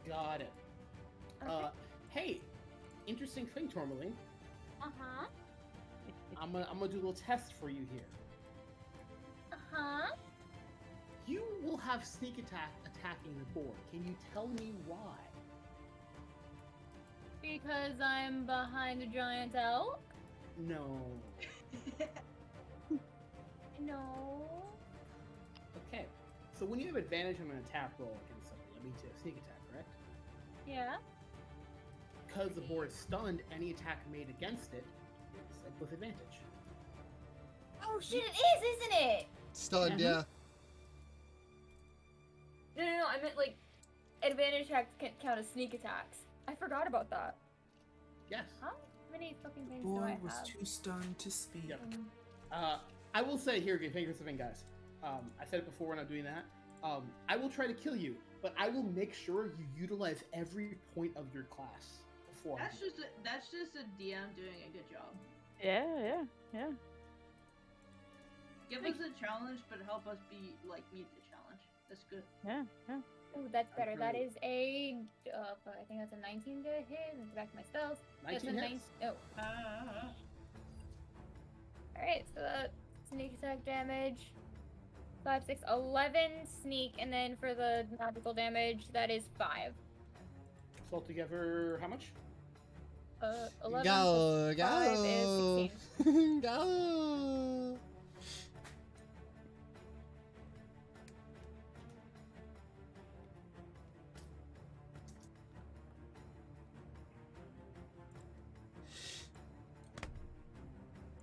I: Got it.
D: Okay.
I: Hey, interesting thing, Tourmaline.
D: Uh-huh.
I: I'm gonna do a little test for you here.
D: Uh-huh.
I: You will have sneak attack attacking the board. Can you tell me why?
D: Because I'm behind a giant elk?
I: No.
D: No.
I: Okay. So when you have advantage on an attack roll against something, that means you have sneak attack, correct?
D: Yeah.
I: Because the board is stunned, any attack made against it is like with advantage.
D: Oh shit, it is, isn't it?
B: Stunned, yeah.
D: No, I meant like advantage attacks can't count as sneak attacks. I forgot about that.
I: Yes.
D: How many fucking things do I
E: Boy
D: have?
E: was too stunned to speak.
I: Yep. I will say here, here's the thing, guys. I said it before, we're not doing that. I will try to kill you, but I will make sure you utilize every point of your class before.
C: That's just a DM doing a good job.
L: Yeah.
C: Give us a challenge, but help us meet the challenge. That's good.
L: Yeah.
D: Ooh, that's better. That
I: Great.
D: is a, I think that's a 19 to hit. Let me go back to my spells. That's
I: 19
D: a
I: hits.
D: Oh. Alright, so that's sneak attack damage. 5, 6, 11 sneak, and then for the magical damage, that is 5.
I: So altogether, how much?
D: 11
B: Go,
D: plus 5 is 16.
B: Go.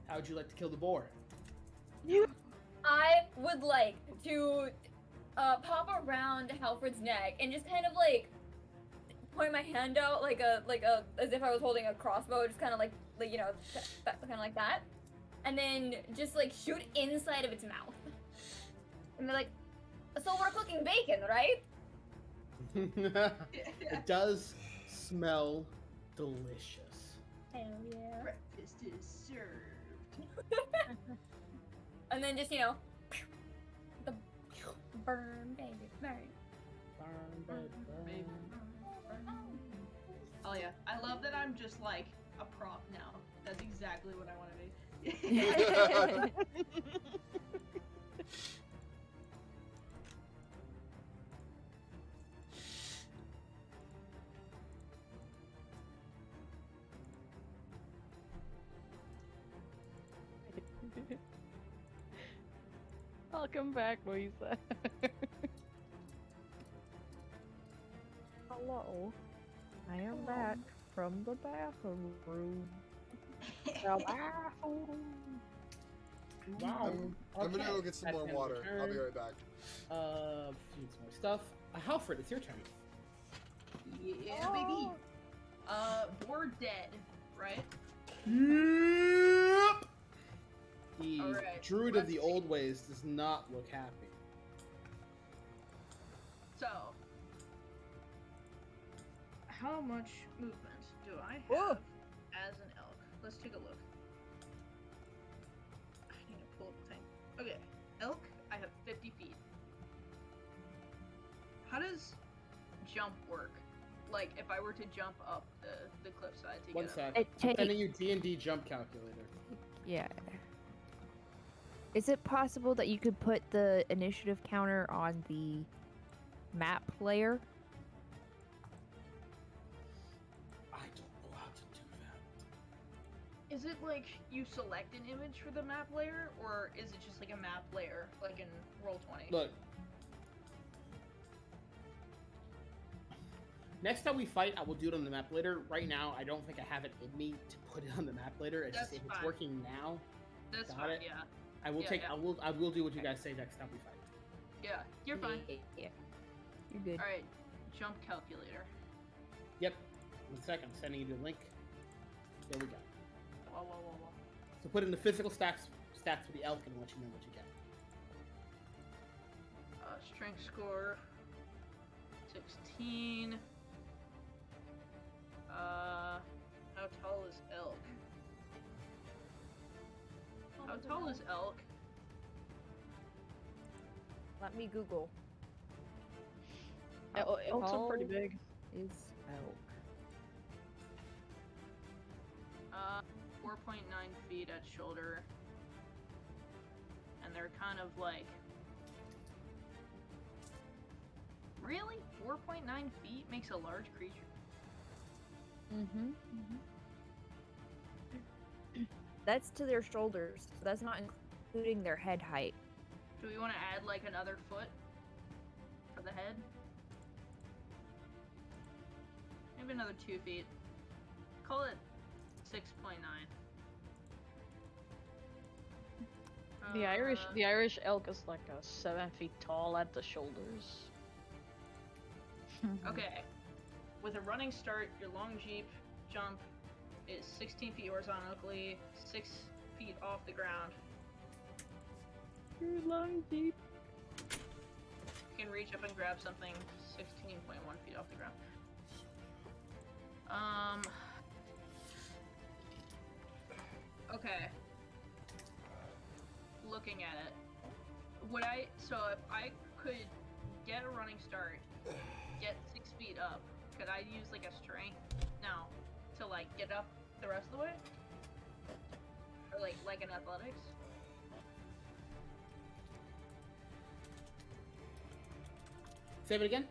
I: How would you like to kill the boar?
D: I would like to pop around Halford's neck and just kind of like point my hand out like a as if I was holding a crossbow, just kind of like kind of like that, and then just like shoot inside of its mouth. And they're like, so we're cooking bacon, right?
I: It does smell delicious.
D: Hell yeah.
C: Breakfast is served.
D: And then just the burn, baby, burn.
C: Oh yeah, I love that I'm just like a prop now. That's exactly what I want to be.
L: Welcome back, Louisa.
G: Hello. I am back from the bathroom. The bathroom.
I: Wow.
B: I'm gonna go get some
I: That's
B: more
I: end of
B: water.
I: turn.
B: I'll be right back.
I: Need some more stuff. Halford, it's your turn.
C: Yeah, baby. We're dead, right?
I: Yep. The
C: Alright,
I: druid of
C: let's
I: the old ways does not look happy.
C: So, how much movement do I have
G: Whoa.
C: as an elk? Let's take a look. I need to pull up the thing. Okay, elk, I have 50 feet. How does jump work? Like, if I were to jump up the cliffside to
I: One
C: get
I: sec.
C: up.
I: I'm sending you D&D jump calculator.
G: Yeah. Is it possible that you could put the initiative counter on the map layer?
I: I don't know how to do that.
C: Is it like you select an image for the map layer, or is it just like a map layer, like in Roll20?
I: Look. Next time we fight, I will do it on the map later. Right now, I don't think I have it in me to put it on the map later. It's
C: That's
I: just if it's
C: fine.
I: working now,
C: That's
I: got
C: fine,
I: it.
C: yeah.
I: I will
C: Yeah,
I: take.
C: yeah.
I: I will do what you guys say next time we fight.
C: Yeah, you're fine.
G: Yeah. You're good.
C: Alright, jump calculator.
I: Yep. 1 sec. I'm sending you the link. There we go.
C: Whoa, whoa, whoa, whoa.
I: So put in the physical stats for the elk and let you know what you get.
C: Strength score 16. How tall is elk? How tall is elk?
G: Let me Google.
L: Elks are pretty
G: Tall
L: big.
G: Is elk.
C: 4.9 feet at shoulder. And they're kind of like... Really? 4.9 feet makes a large creature?
G: Mm-hmm. That's to their shoulders. So that's not including their head height.
C: Do we want to add like another foot for the head? Maybe another 2 feet. Call it 6.9.
L: The Irish elk is like 7 feet tall at the shoulders.
C: Okay. With a running start, your long jeep jump is 16 feet horizontally, 6 feet off the ground.
L: Your long jeep.
C: You can reach up and grab something 16.1 feet off the ground. Okay. Looking at it. So if I could get a running start, get 6 feet up, could I use like a strength now to like get up the rest of the way? Or like an athletics?
I: Say it again.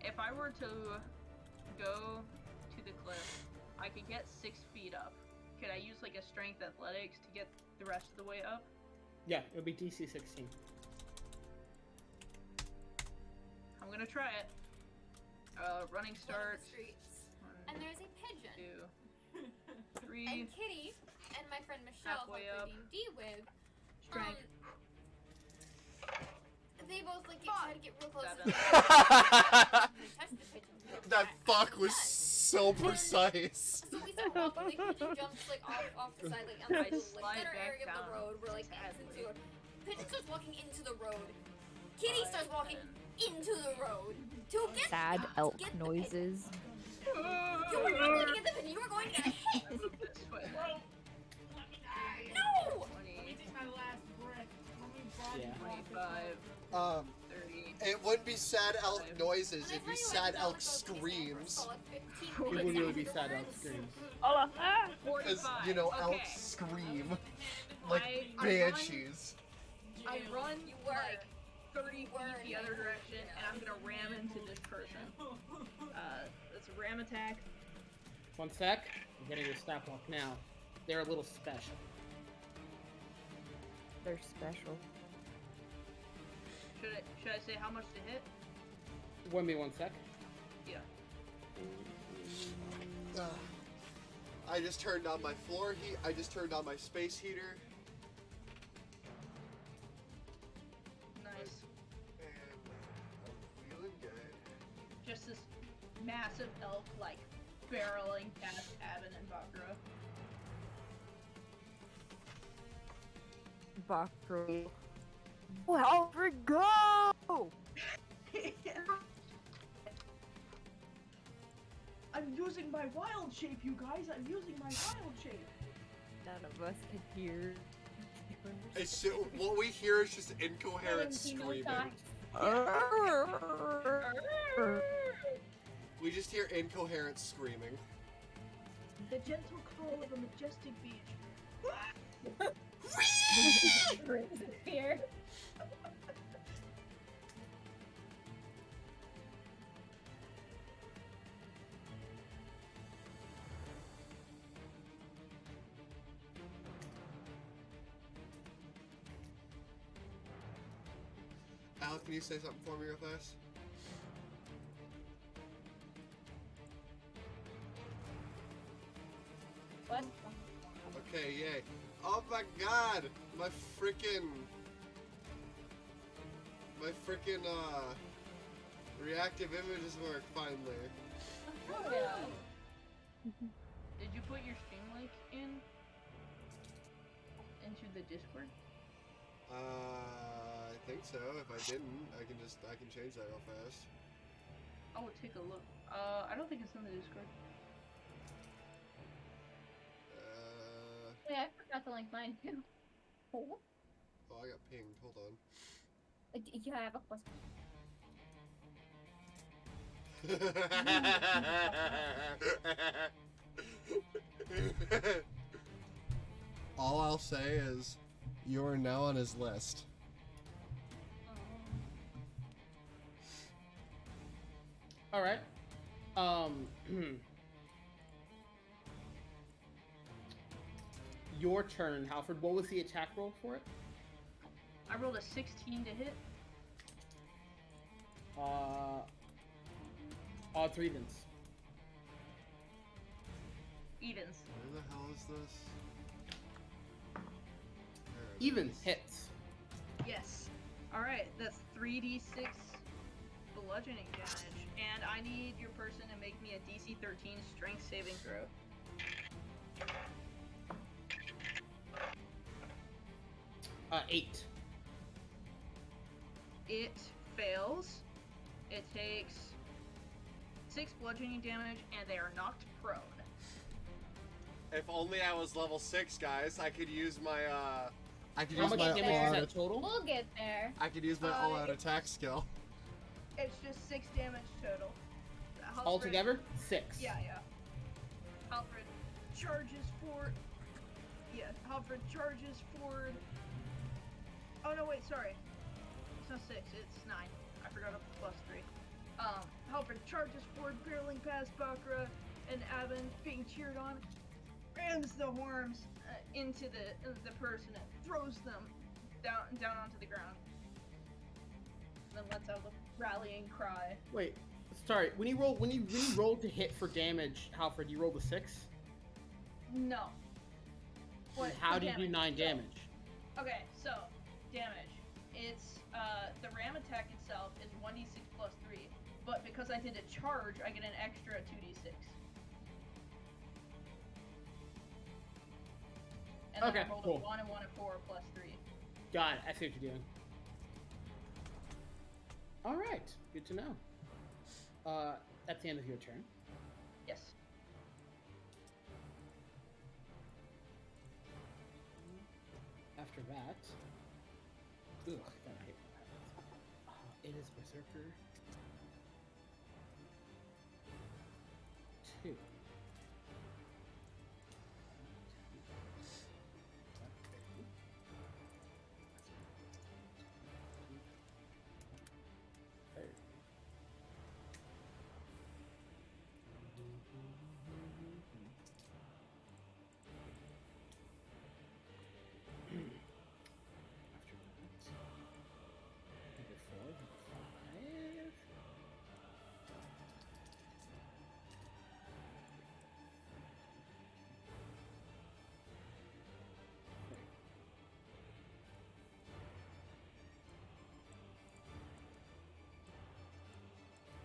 C: If I were to go to the cliff, I could get 6 feet up. Could I use like a strength athletics to get the rest of the way up?
I: Yeah, it would be DC 16.
C: I'm gonna try it. Running start.
D: Streets.
C: 1,
D: And there's a pigeon.
C: 2, 3.
D: And Kitty and my friend Michelle, who I
C: Halfway
D: play
C: up.
D: D&D with,
C: Strength.
D: they both like try to get real close.
C: Seven.
D: And they touch the pigeon.
B: That fuck was so precise.
D: So we start walking, the pigeon jumps like off the side, like on
C: I
D: the
C: slide
D: center
C: back
D: area of
C: down
D: the road. We're like
C: sadly.
D: into it. Pigeon starts walking into the road. Kitty starts walking into the road to get
G: Sad
D: to
G: elk
D: get the
G: noises.
D: pigeon. You were not going to get the pigeon. You were going to get a hit.
C: Move this way.
D: No.
C: 20,
J: my last breath.
C: 25, 30.
B: It wouldn't be sad elk noises, it'd be sad elk screams.
I: It would really be sad elk screams.
B: Because, you know, elk
C: Okay.
B: scream. Like
C: I
B: banshees.
C: I run like 30 feet the other direction, and I'm gonna ram into this person. It's a ram attack.
I: 1 sec. I'm getting your stop walk now. They're a little special.
G: They're special.
C: Should I say how much to hit?
I: Wait me 1 sec.
C: Yeah.
B: I just turned on my floor heat. I just turned on my space heater.
C: Nice.
B: And I'm feeling good.
C: Just this massive elk like barreling past Abin and Bakura.
G: Bakura. Well, Alfred, go!
C: I'm using my wild shape, you guys. I'm using my wild shape.
G: None of us can hear.
B: What we hear is just incoherent screaming. We just hear incoherent screaming.
C: The gentle call of a majestic beach.
D: Fear.
B: Al, can you say something for me real fast?
D: What?
B: Okay, yay. Oh my god! My freaking reactive images work finally.
C: Did you put your Steam link into the Discord?
B: I think so. If I didn't, I can change that real fast.
C: I will take a look. I don't think it's in the Discord.
D: Wait, I forgot to link mine too.
B: Oh, I got pinged. Hold on.
D: Yeah, I have a question.
B: All I'll say is, you are now on his list.
I: All right. Your turn, Halford. What was the attack roll for it?
C: I rolled a 16 to hit.
I: Odds or evens?
C: Evens.
B: Where the hell is this?
I: Evens hits.
C: Yes. Alright, that's 3d6 bludgeoning damage. And I need your person to make me a DC 13 strength saving throw.
I: Eight.
C: It fails. It takes 6 bludgeoning damage, and they are knocked prone.
B: If only I was level 6, guys, I could use my
I: How much damage is that total?
D: We'll get there.
B: I could use my all-out attack skill.
C: It's just 6 damage total. Halfred,
I: Altogether, 6.
C: Yeah. Halfred charges forward. Yeah, Halfred charges forward. Oh no, wait, sorry. It's not 6, it's 9. I forgot a +3. Halfred charges forward, barreling past Bakura and Avon, being cheered on, rams the horns into the person and throws them down onto the ground. And then lets out the rallying cry.
I: Wait, sorry. When you roll to hit for damage, Halford, you roll the 6.
C: No.
I: How do you do 9 damage?
C: Okay, so damage. It's the ram attack itself is 1d6 plus 3, but because I did a charge, I get an extra 2d6. And
I: Okay,
C: then I rolled
I: cool.
C: a 1 and 1 and 4 plus 3.
I: Got it. I see what you're doing. All right. Good to know. That's the end of your turn.
C: Yes.
I: After that, ugh, God, I hate when that happens. It is Berserker 2.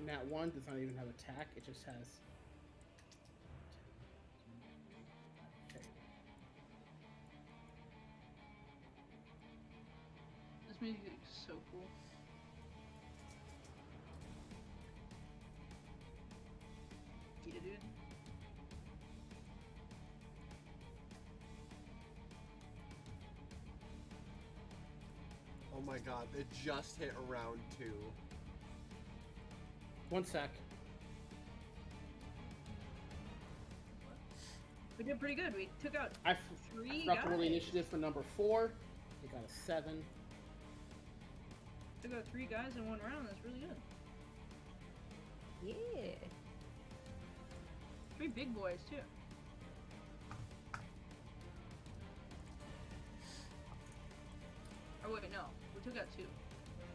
I: And that one does not even have attack, it just has
B: my god, it just hit around 2.
I: 1 sec.
C: We did pretty good. We took out
I: I
C: 3
I: forgot to roll the
C: guys.
I: initiative for number 4. They got a 7.
C: Took out 3 guys in 1 round. That's really good.
G: Yeah.
C: 3 big boys too. Or wait, no, we took out 2,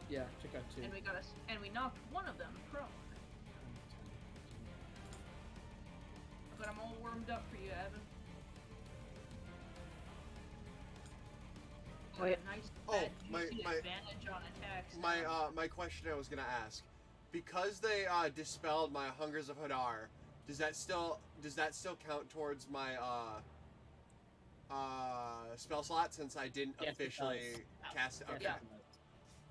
I: Yeah, took out 2.
C: and we knocked one of them prone. But I'm all warmed up for you, Evan. Got
L: Wait.
C: a nice
B: Oh,
C: fat,
B: my-
C: juicy
B: my-
C: advantage on attacks. now.
B: My question I was gonna ask, because they dispelled my Hungers of Hadar, does that still count towards my spell slot since I didn't
I: Yes, it
B: officially
I: does.
B: cast it? Okay.
C: Yeah.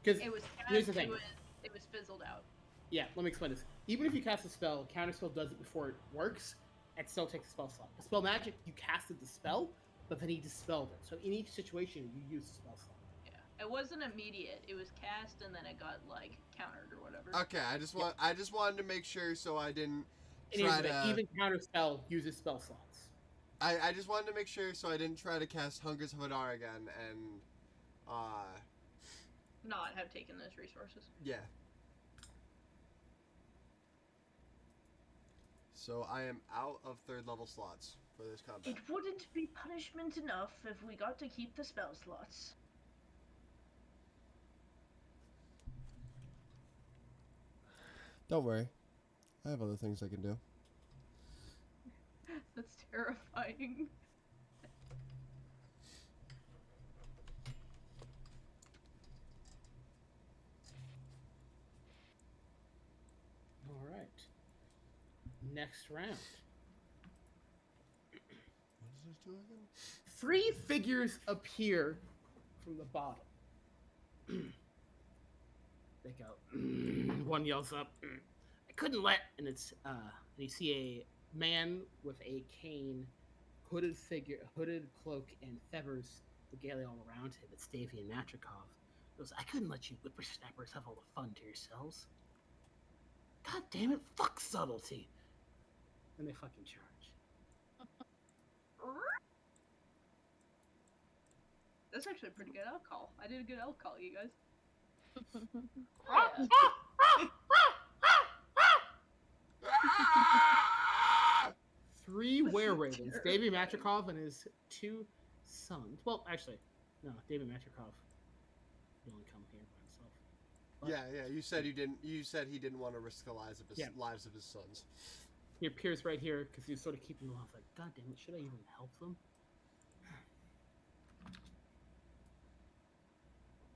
I: Because
C: It was
I: here's the
C: cast,
I: thing.
C: it was fizzled out.
I: Yeah, let me explain this. Even if you cast a spell, counterspell does it before it works, it still takes a spell slot. The spell magic, you casted the spell, but then he dispelled it. So in each situation, you use the spell slot.
C: Yeah, it wasn't immediate. It was cast and then it got like countered or whatever.
B: Okay, I just wanted to make sure so I didn't
I: It is
B: try
I: that
B: to
I: even counterspell uses spell slots.
B: I just wanted to make sure so I didn't try to cast Hungers of Hadar again and
C: Not have taken those resources.
B: yeah. So I am out of 3rd level slots for this combat.
C: It wouldn't be punishment enough if we got to keep the spell slots.
B: Don't worry. I have other things I can do.
C: That's terrifying.
I: All right. Next round.
B: What does this do again?
I: 3 figures appear from the bottom. They go. One yells up. I couldn't let. And it's and you see a man with a cane, hooded cloak, and feathers gaily all around him. It's Davian Matrikov. He goes, I couldn't let you whippersnappers have all the fun to yourselves. God damn it! Fuck subtlety. And they fucking charge.
C: That's actually a pretty good elk call. I did a good elk call, you guys.
I: Three
C: This is
I: were-ravens. David
C: terrifying.
I: Matrikov and his 2 sons. Well, actually, no. David Matrikov would only come here by himself. But
B: Yeah. You said you didn't. You said he didn't want to risk the lives of his
I: Yeah.
B: sons.
I: he appears right here because he's sort of keeping them off. Like, God damn it, should I even help them?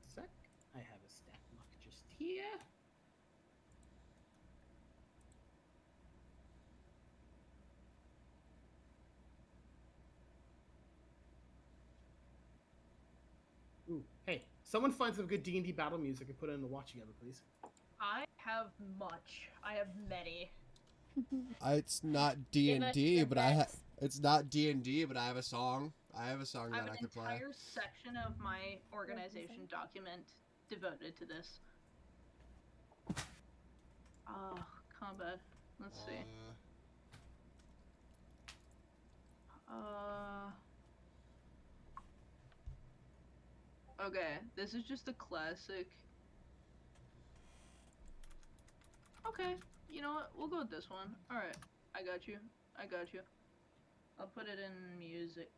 I: Sec. I have a stat block just here. Ooh, hey, someone find some good D&D battle music and put it in the watch together, please.
C: I have much. I have many.
B: It's not
D: Give us
B: D&D,
D: your
B: but I have.
D: best.
B: It's not D&D, but I have a song. I have a song
C: I have
B: that
C: an
B: I could play.
C: entire section of my organization document devoted to this. Combat. Let's see. Okay, this is just a classic. Okay, you know what? We'll go with this one. Alright, I got you. I got you. I'll put it in music.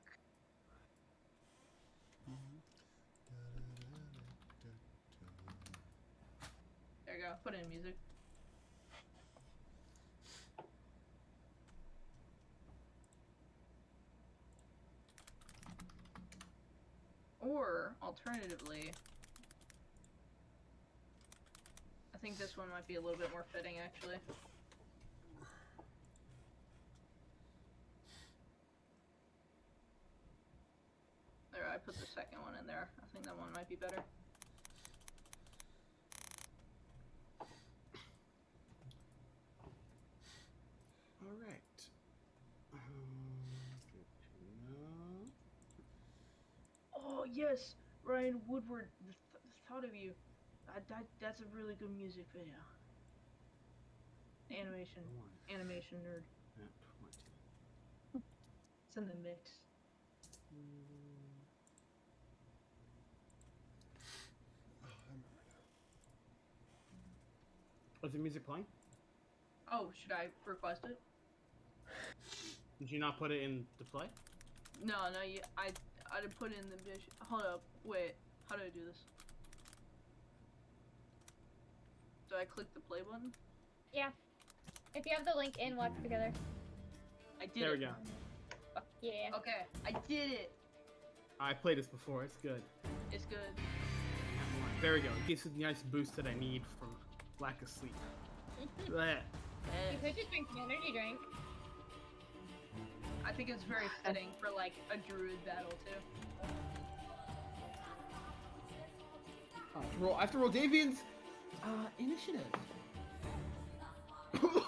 C: There you go. Put it in music. Or, alternatively, I think this one might be a little bit more fitting, actually. There, I put the second one in there. I think that one might be better.
I: All right. Good to know.
C: Oh, yes! Ryan Woodward, thought of you. That's a really good music video. Animation nerd.
I: Yeah, 20.
C: It's in the mix.
I: Was the music playing?
C: Oh, should I request it?
I: Did you not put it in the play?
C: No, I didn't put it in the dish. Hold up, wait. How do I do this? Do I click the play button?
D: Yeah. If you have the link in, watch together.
C: I did
I: There
C: it.
I: we go.
D: Yeah.
C: Okay, I did it.
I: I played this before. It's good.
C: It's good.
I: There we go. It gives me the nice boost that I need from lack of sleep. Blech.
D: You could just drink an energy drink.
C: I think it's very fitting for like a druid battle too.
I: I have to roll Davian's initiative.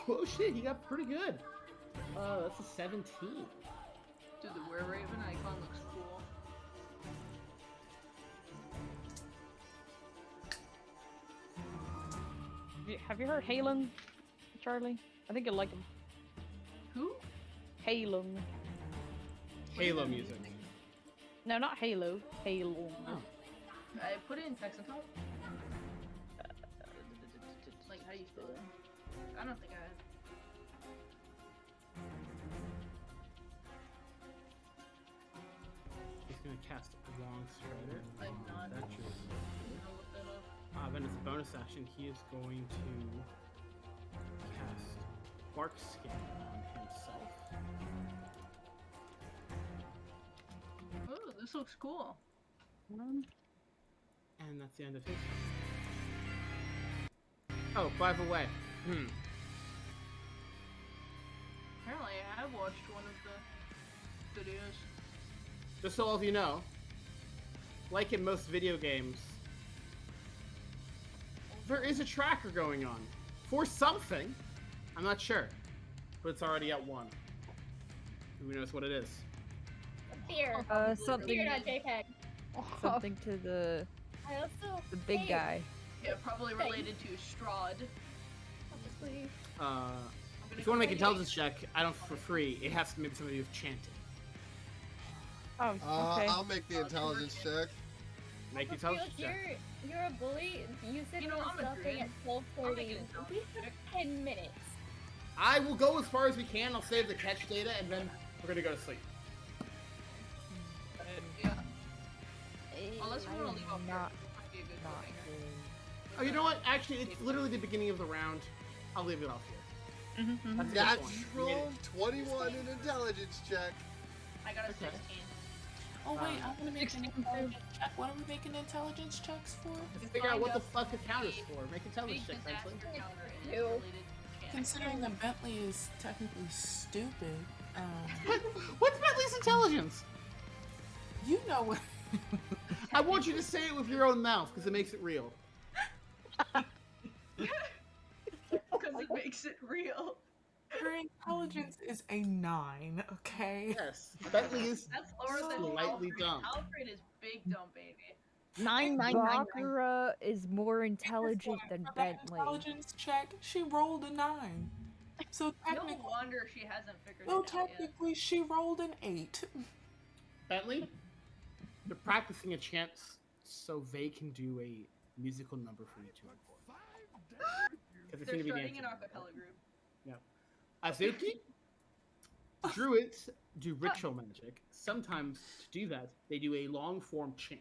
I: Oh shit, he got pretty good. That's a 17.
C: Dude, the were-raven icon looks cool.
L: Have you heard Halen, Charlie? I think you'll like him.
C: Who?
L: Halen.
I: Halo music.
L: No, not Halo. Halo.
I: Oh.
C: I put it in text and talk. Like, how do you spell it? I don't think I have.
I: He's gonna cast Long Strider.
C: I'm not.
I: That true.
C: I'll look that up.
I: Then as a bonus action, he is going to cast Bark Skin on himself.
C: Oh, this looks cool.
I: And that's the end of his. Oh, by the way,
C: Apparently, I have watched one of the videos.
I: just so all of you know, like in most video games, there is a tracker going on for something. I'm not sure, but it's already at 1. Who knows what it is?
D: Fear.
G: Something.
D: Fear.jpg.
G: Something to the
D: I also.
G: big guy.
C: Yeah, probably related to Strahd.
D: Obviously.
I: If you want to make an intelligence check, I don't for free. It has to maybe something to do with chanting.
L: Oh, okay.
B: I'll make the intelligence check.
I: Make the intelligence check.
D: You're a bully. You said
C: You know, I'm a
D: something at
C: druid.
D: 12:40.
C: making an
D: We have 10 minutes.
I: I will go as far as we can. I'll save the catch data, and then we're gonna go to sleep.
C: Yeah. Unless we want to leave off here.
G: not-
C: Might be a good cliffhanger.
I: Oh, you know what? Actually, it's literally the beginning of the round. I'll leave it off here. That's a good point.
B: Natural 21 in intelligence check.
C: I got a
I: Okay.
C: 16.
E: Oh wait, I want to make an intelligence check. What are we making intelligence checks for?
I: Figure out what the fuck the count is for. Make intelligence
C: Big
I: check, Bentley.
C: disaster counter and it's
D: Ew.
C: related to chance.
E: Considering that Bentley is technically stupid,
I: What's Bentley's intelligence?
E: you know what?
I: I want you to say it with your own mouth because it makes it real.
C: Because it makes it real.
E: Her intelligence is a 9. Okay.
I: Yes, Bentley is
C: That's lower than
I: slightly
C: Alfred.
I: dumb.
C: Alfred is big dumb baby.
L: 9.
G: Bakura is more intelligent than
E: For that
G: Bentley.
E: intelligence check, she rolled a 9. So
C: No
E: technically,
C: wonder she hasn't figured
E: well,
C: it out yet.
E: technically, she rolled an 8.
I: Bentley, they're practicing a chant so they can do a musical number for you to report. Because it's
C: They're
I: going to be
C: starting
I: dancing.
C: an acapella group.
I: Azuki, druids do ritual magic. Sometimes to do that, they do a long form chant.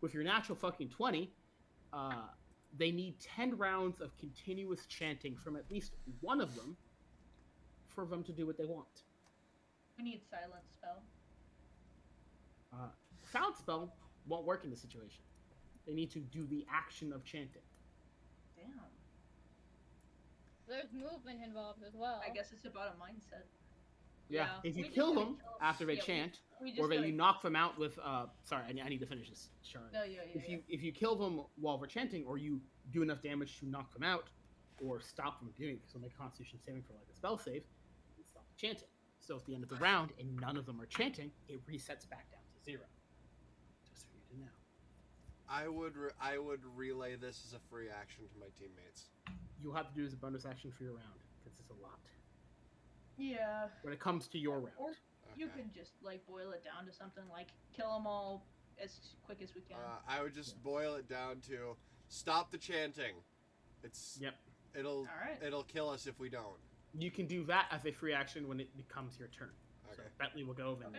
I: With your natural fucking 20, they need 10 rounds of continuous chanting from at least one of them for them to do what they want.
C: We need silent spell.
I: Sound spell won't work in this situation. They need to do the action of chanting.
C: Damn.
D: There's movement involved as well.
C: I guess it's about a mindset.
I: Yeah.
C: Yeah,
I: If you
C: we just
I: kill
C: gotta
I: them
C: kill-
I: after they
C: yeah, we-
I: chant,
C: we just
I: or that
C: gotta-
I: you knock them out with sorry, I need to finish this, Sharon.
C: No, yeah.
I: If you kill them while they're chanting, or you do enough damage to knock them out, or stop them doing it, because they'll make Constitution saving for like a spell save, and stop chanting. So at the end of the round, and none of them are chanting, it resets back down to 0. Just for you to know.
B: I would relay this as a free action to my teammates.
I: You'll have to do as a bonus action for your round because it's a lot.
C: Yeah.
I: When it comes to your round.
C: Or you could just like boil it down to something like kill them all as quick as we can.
B: I would just boil it down to stop the chanting. It'll kill us if we don't.
I: You can do that as a free action when it becomes your turn. Okay. So Bentley will go over and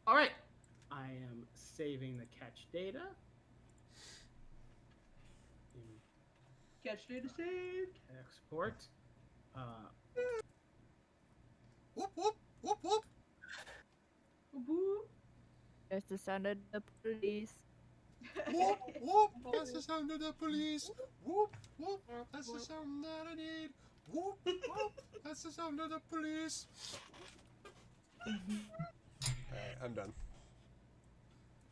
I: all right. I am saving the catch data.
C: Catch data saved.
I: Export.
B: Whoop whoop whoop whoop.
C: Whoop.
G: There's the sound of the police.
B: Whoop whoop. That's the sound of the police. Whoop whoop. That's the sound that I need. Whoop whoop. That's the sound of the police. Alright, I'm done.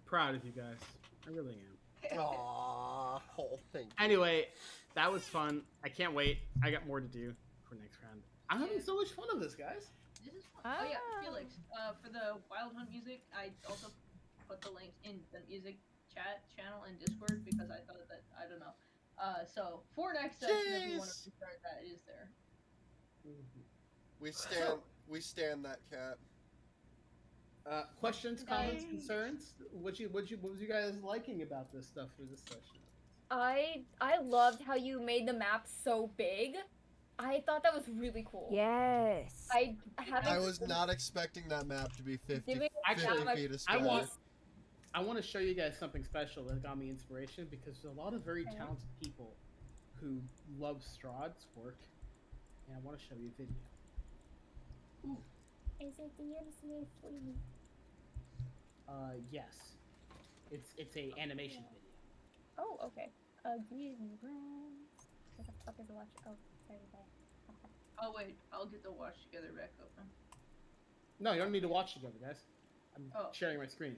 I: Proud of you guys. I really am.
B: Aww. Oh, thank you.
I: Anyway, that was fun. I can't wait. I got more to do for next round. I'm having so much fun with this, guys.
C: This is fun. Oh yeah, Felix. For the Wild Hunt music, I also put the link in the music chat channel in Discord because I thought that I don't know. So for next session, if we want to restart that, it is there.
B: We stand that cat.
I: Questions, comments, concerns? What was you guys liking about this stuff for this session?
D: I loved how you made the map so big. I thought that was really cool.
G: Yes.
D: I
B: was not expecting that map to be 50 feet of square.
I: I want to show you guys something special that got me inspiration because there's a lot of very talented people who love Strahd's work, and I want to show you a video.
D: Ooh. Is it the MC free?
I: Yes. It's a animation video.
D: Oh, okay. Give me rounds. What the fuck is the watch? Oh, sorry, bye.
C: Oh wait, I'll get the watch together back open.
I: No, you don't need to watch together, guys. I'm sharing my screen.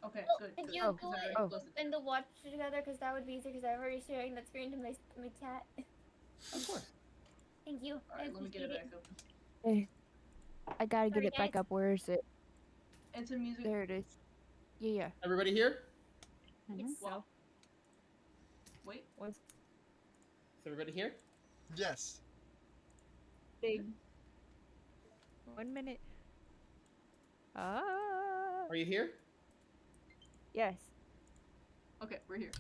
C: Okay, good.
D: Could you pull it and the watch together? Because that would be easier. Because I'm already sharing that screen to my chat.
I: Of course.
D: Thank you.
C: Alright, let me get it back open.
G: Hey, I gotta get it back up. Where is it?
C: It's a music.
G: There it is. Yeah.
I: Everybody here?
C: Wow. Wait.
G: What's?
I: Is everybody here?
B: Yes.
G: Big. 1 minute.
I: Are you here?
G: Yes.
C: Okay, we're here.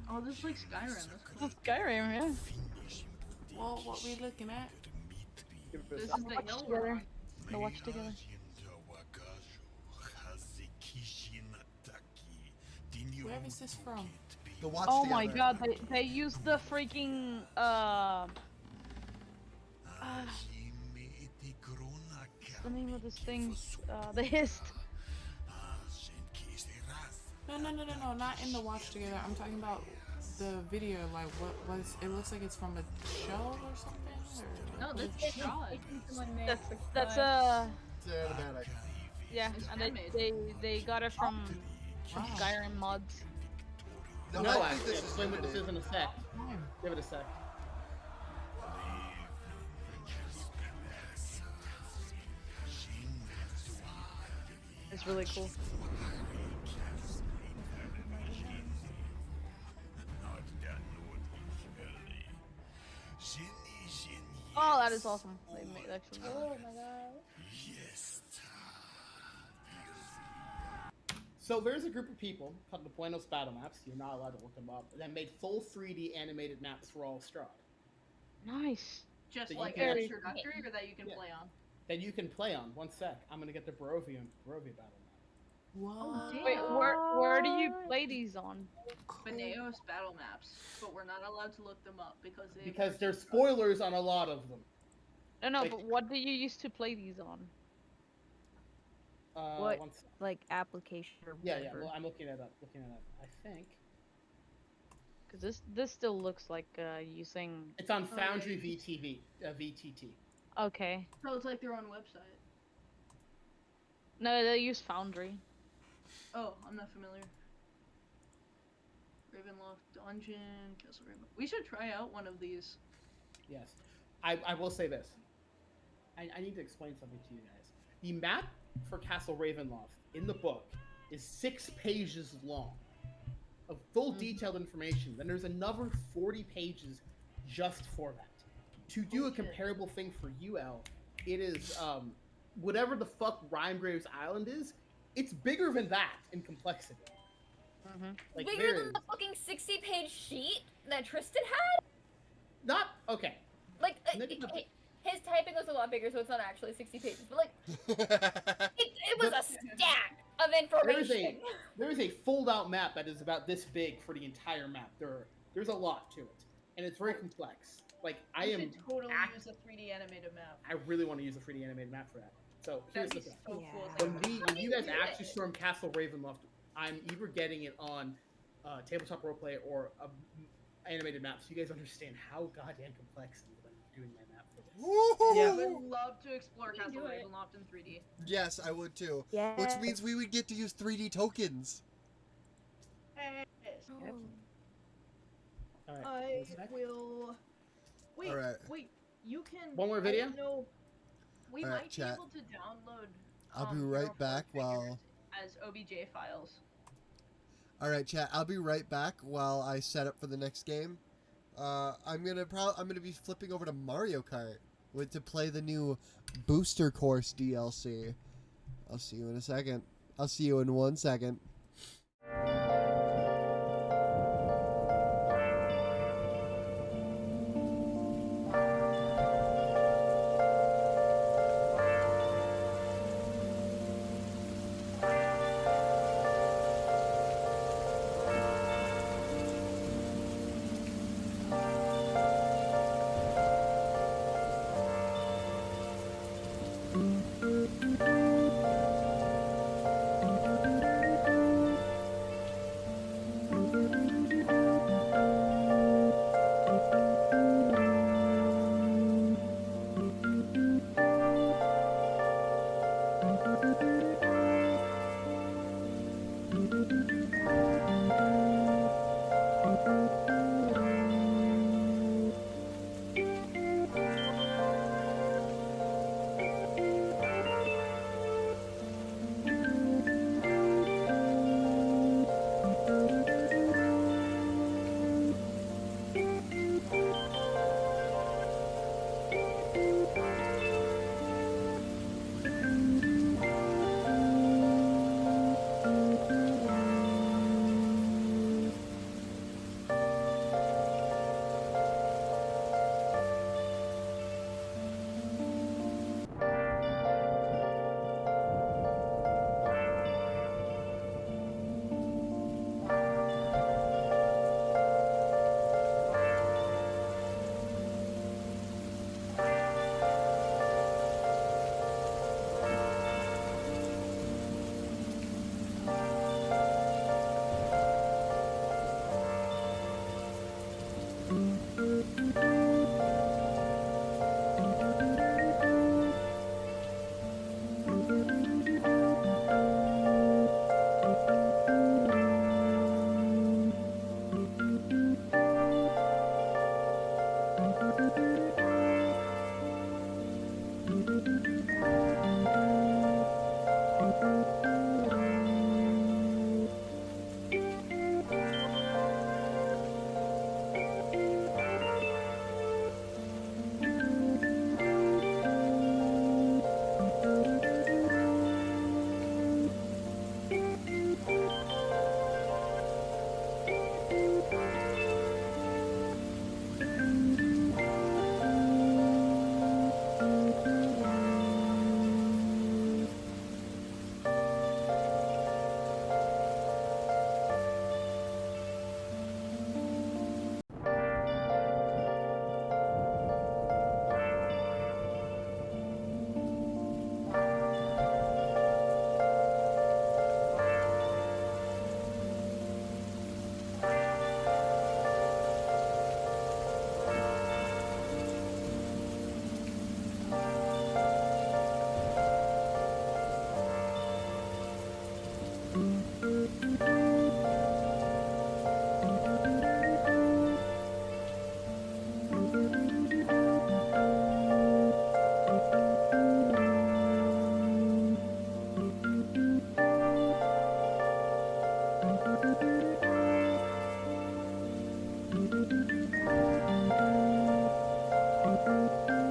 C: Oh, this is like Skyrim. That's cool.
L: Skyrim, yeah.
E: Well, what we looking at?
C: This is the hill
L: together. The watch together.
E: Where is this from?
B: The watch
L: Oh
B: together.
L: my god, they used the freaking what's the name of this thing? The hist.
E: No, not in the watch together. I'm talking about the video. Like, what was? It looks like it's from a show or something.
C: No, that's Strahd.
L: That's
B: It's animatic.
L: yeah, and they got it from Skyrim mods.
B: No,
I: No,
B: I think
I: actually,
B: this is
I: explain what this
B: limited.
I: is in a sec. Give it a sec.
L: It's really cool. Oh, that is awesome. They made actually.
D: Oh my god.
I: So there's a group of people called the Buenos Battle Maps. You're not allowed to look them up. That made full 3D animated maps for all of Strahd.
L: Nice.
C: Just
I: So you
C: like
I: can-
C: an introductory, or that you can play on.
I: That you can play on. One sec. I'm gonna get the Barovia Battle Map.
E: What?
L: Wait, where do you play these on?
C: Beneos battle maps, but we're not allowed to look them up because they.
I: Because there's spoilers on a lot of them.
L: No,
I: Like-
L: but what do you used to play these on?
G: What,
I: one sec.
G: like, application or
I: Yeah,
G: whatever?
I: well, I'm looking it up. I think
L: Because this still looks like using.
I: it's on
C: Oh,
I: Foundry
C: yeah.
I: VTT.
L: Okay.
C: So it's like their own website.
L: No, they use Foundry.
C: Oh, I'm not familiar. Ravenloft Dungeon, Castle Raven. We should try out one of these.
I: Yes, I will say this. I need to explain something to you guys. The map for Castle Ravenloft in the book is 6 pages long of full detailed information. Then there's another 40 pages just for that. To do a comparable thing for UL, it is whatever the fuck Rhymegrave's Island is, it's bigger than that in complexity. Like,
D: Bigger
I: there
D: than
I: is
D: the fucking 60-page sheet that Tristan had?
I: not okay.
D: Like, his typing was a lot bigger, so it's not actually 60 pages. But, like, it was a stack of information.
I: There is a fold-out map that is about this big for the entire map. There's a lot to it, and it's very complex. Like, I am
C: should totally use a 3D animated map.
I: I really want to use a 3D animated map for that. So here's the thing.
C: So cool.
I: When you guys actually storm Castle Ravenloft, I'm either getting it on tabletop roleplay or animated map, so you guys understand how goddamn complex I'm doing my map for this.
C: Yeah, I would love to explore Castle Ravenloft in 3D.
B: Yes, I would too.
C: Yeah.
B: Which means we would get to use 3D tokens.
C: Yep.
I: Alright,
C: I will. Wait,
B: Alright.
C: wait. You can.
I: One more video?
C: No. We
B: Alright,
C: might
B: chat.
C: be able to download.
B: I'll be right back while...
C: As OBJ files.
B: Alright, chat, I'll be right back while I set up for the next game. I'm gonna be flipping over to Mario Kart to play the new Booster Course DLC. I'll see you in a second. I'll see you in 1 second.
H: 「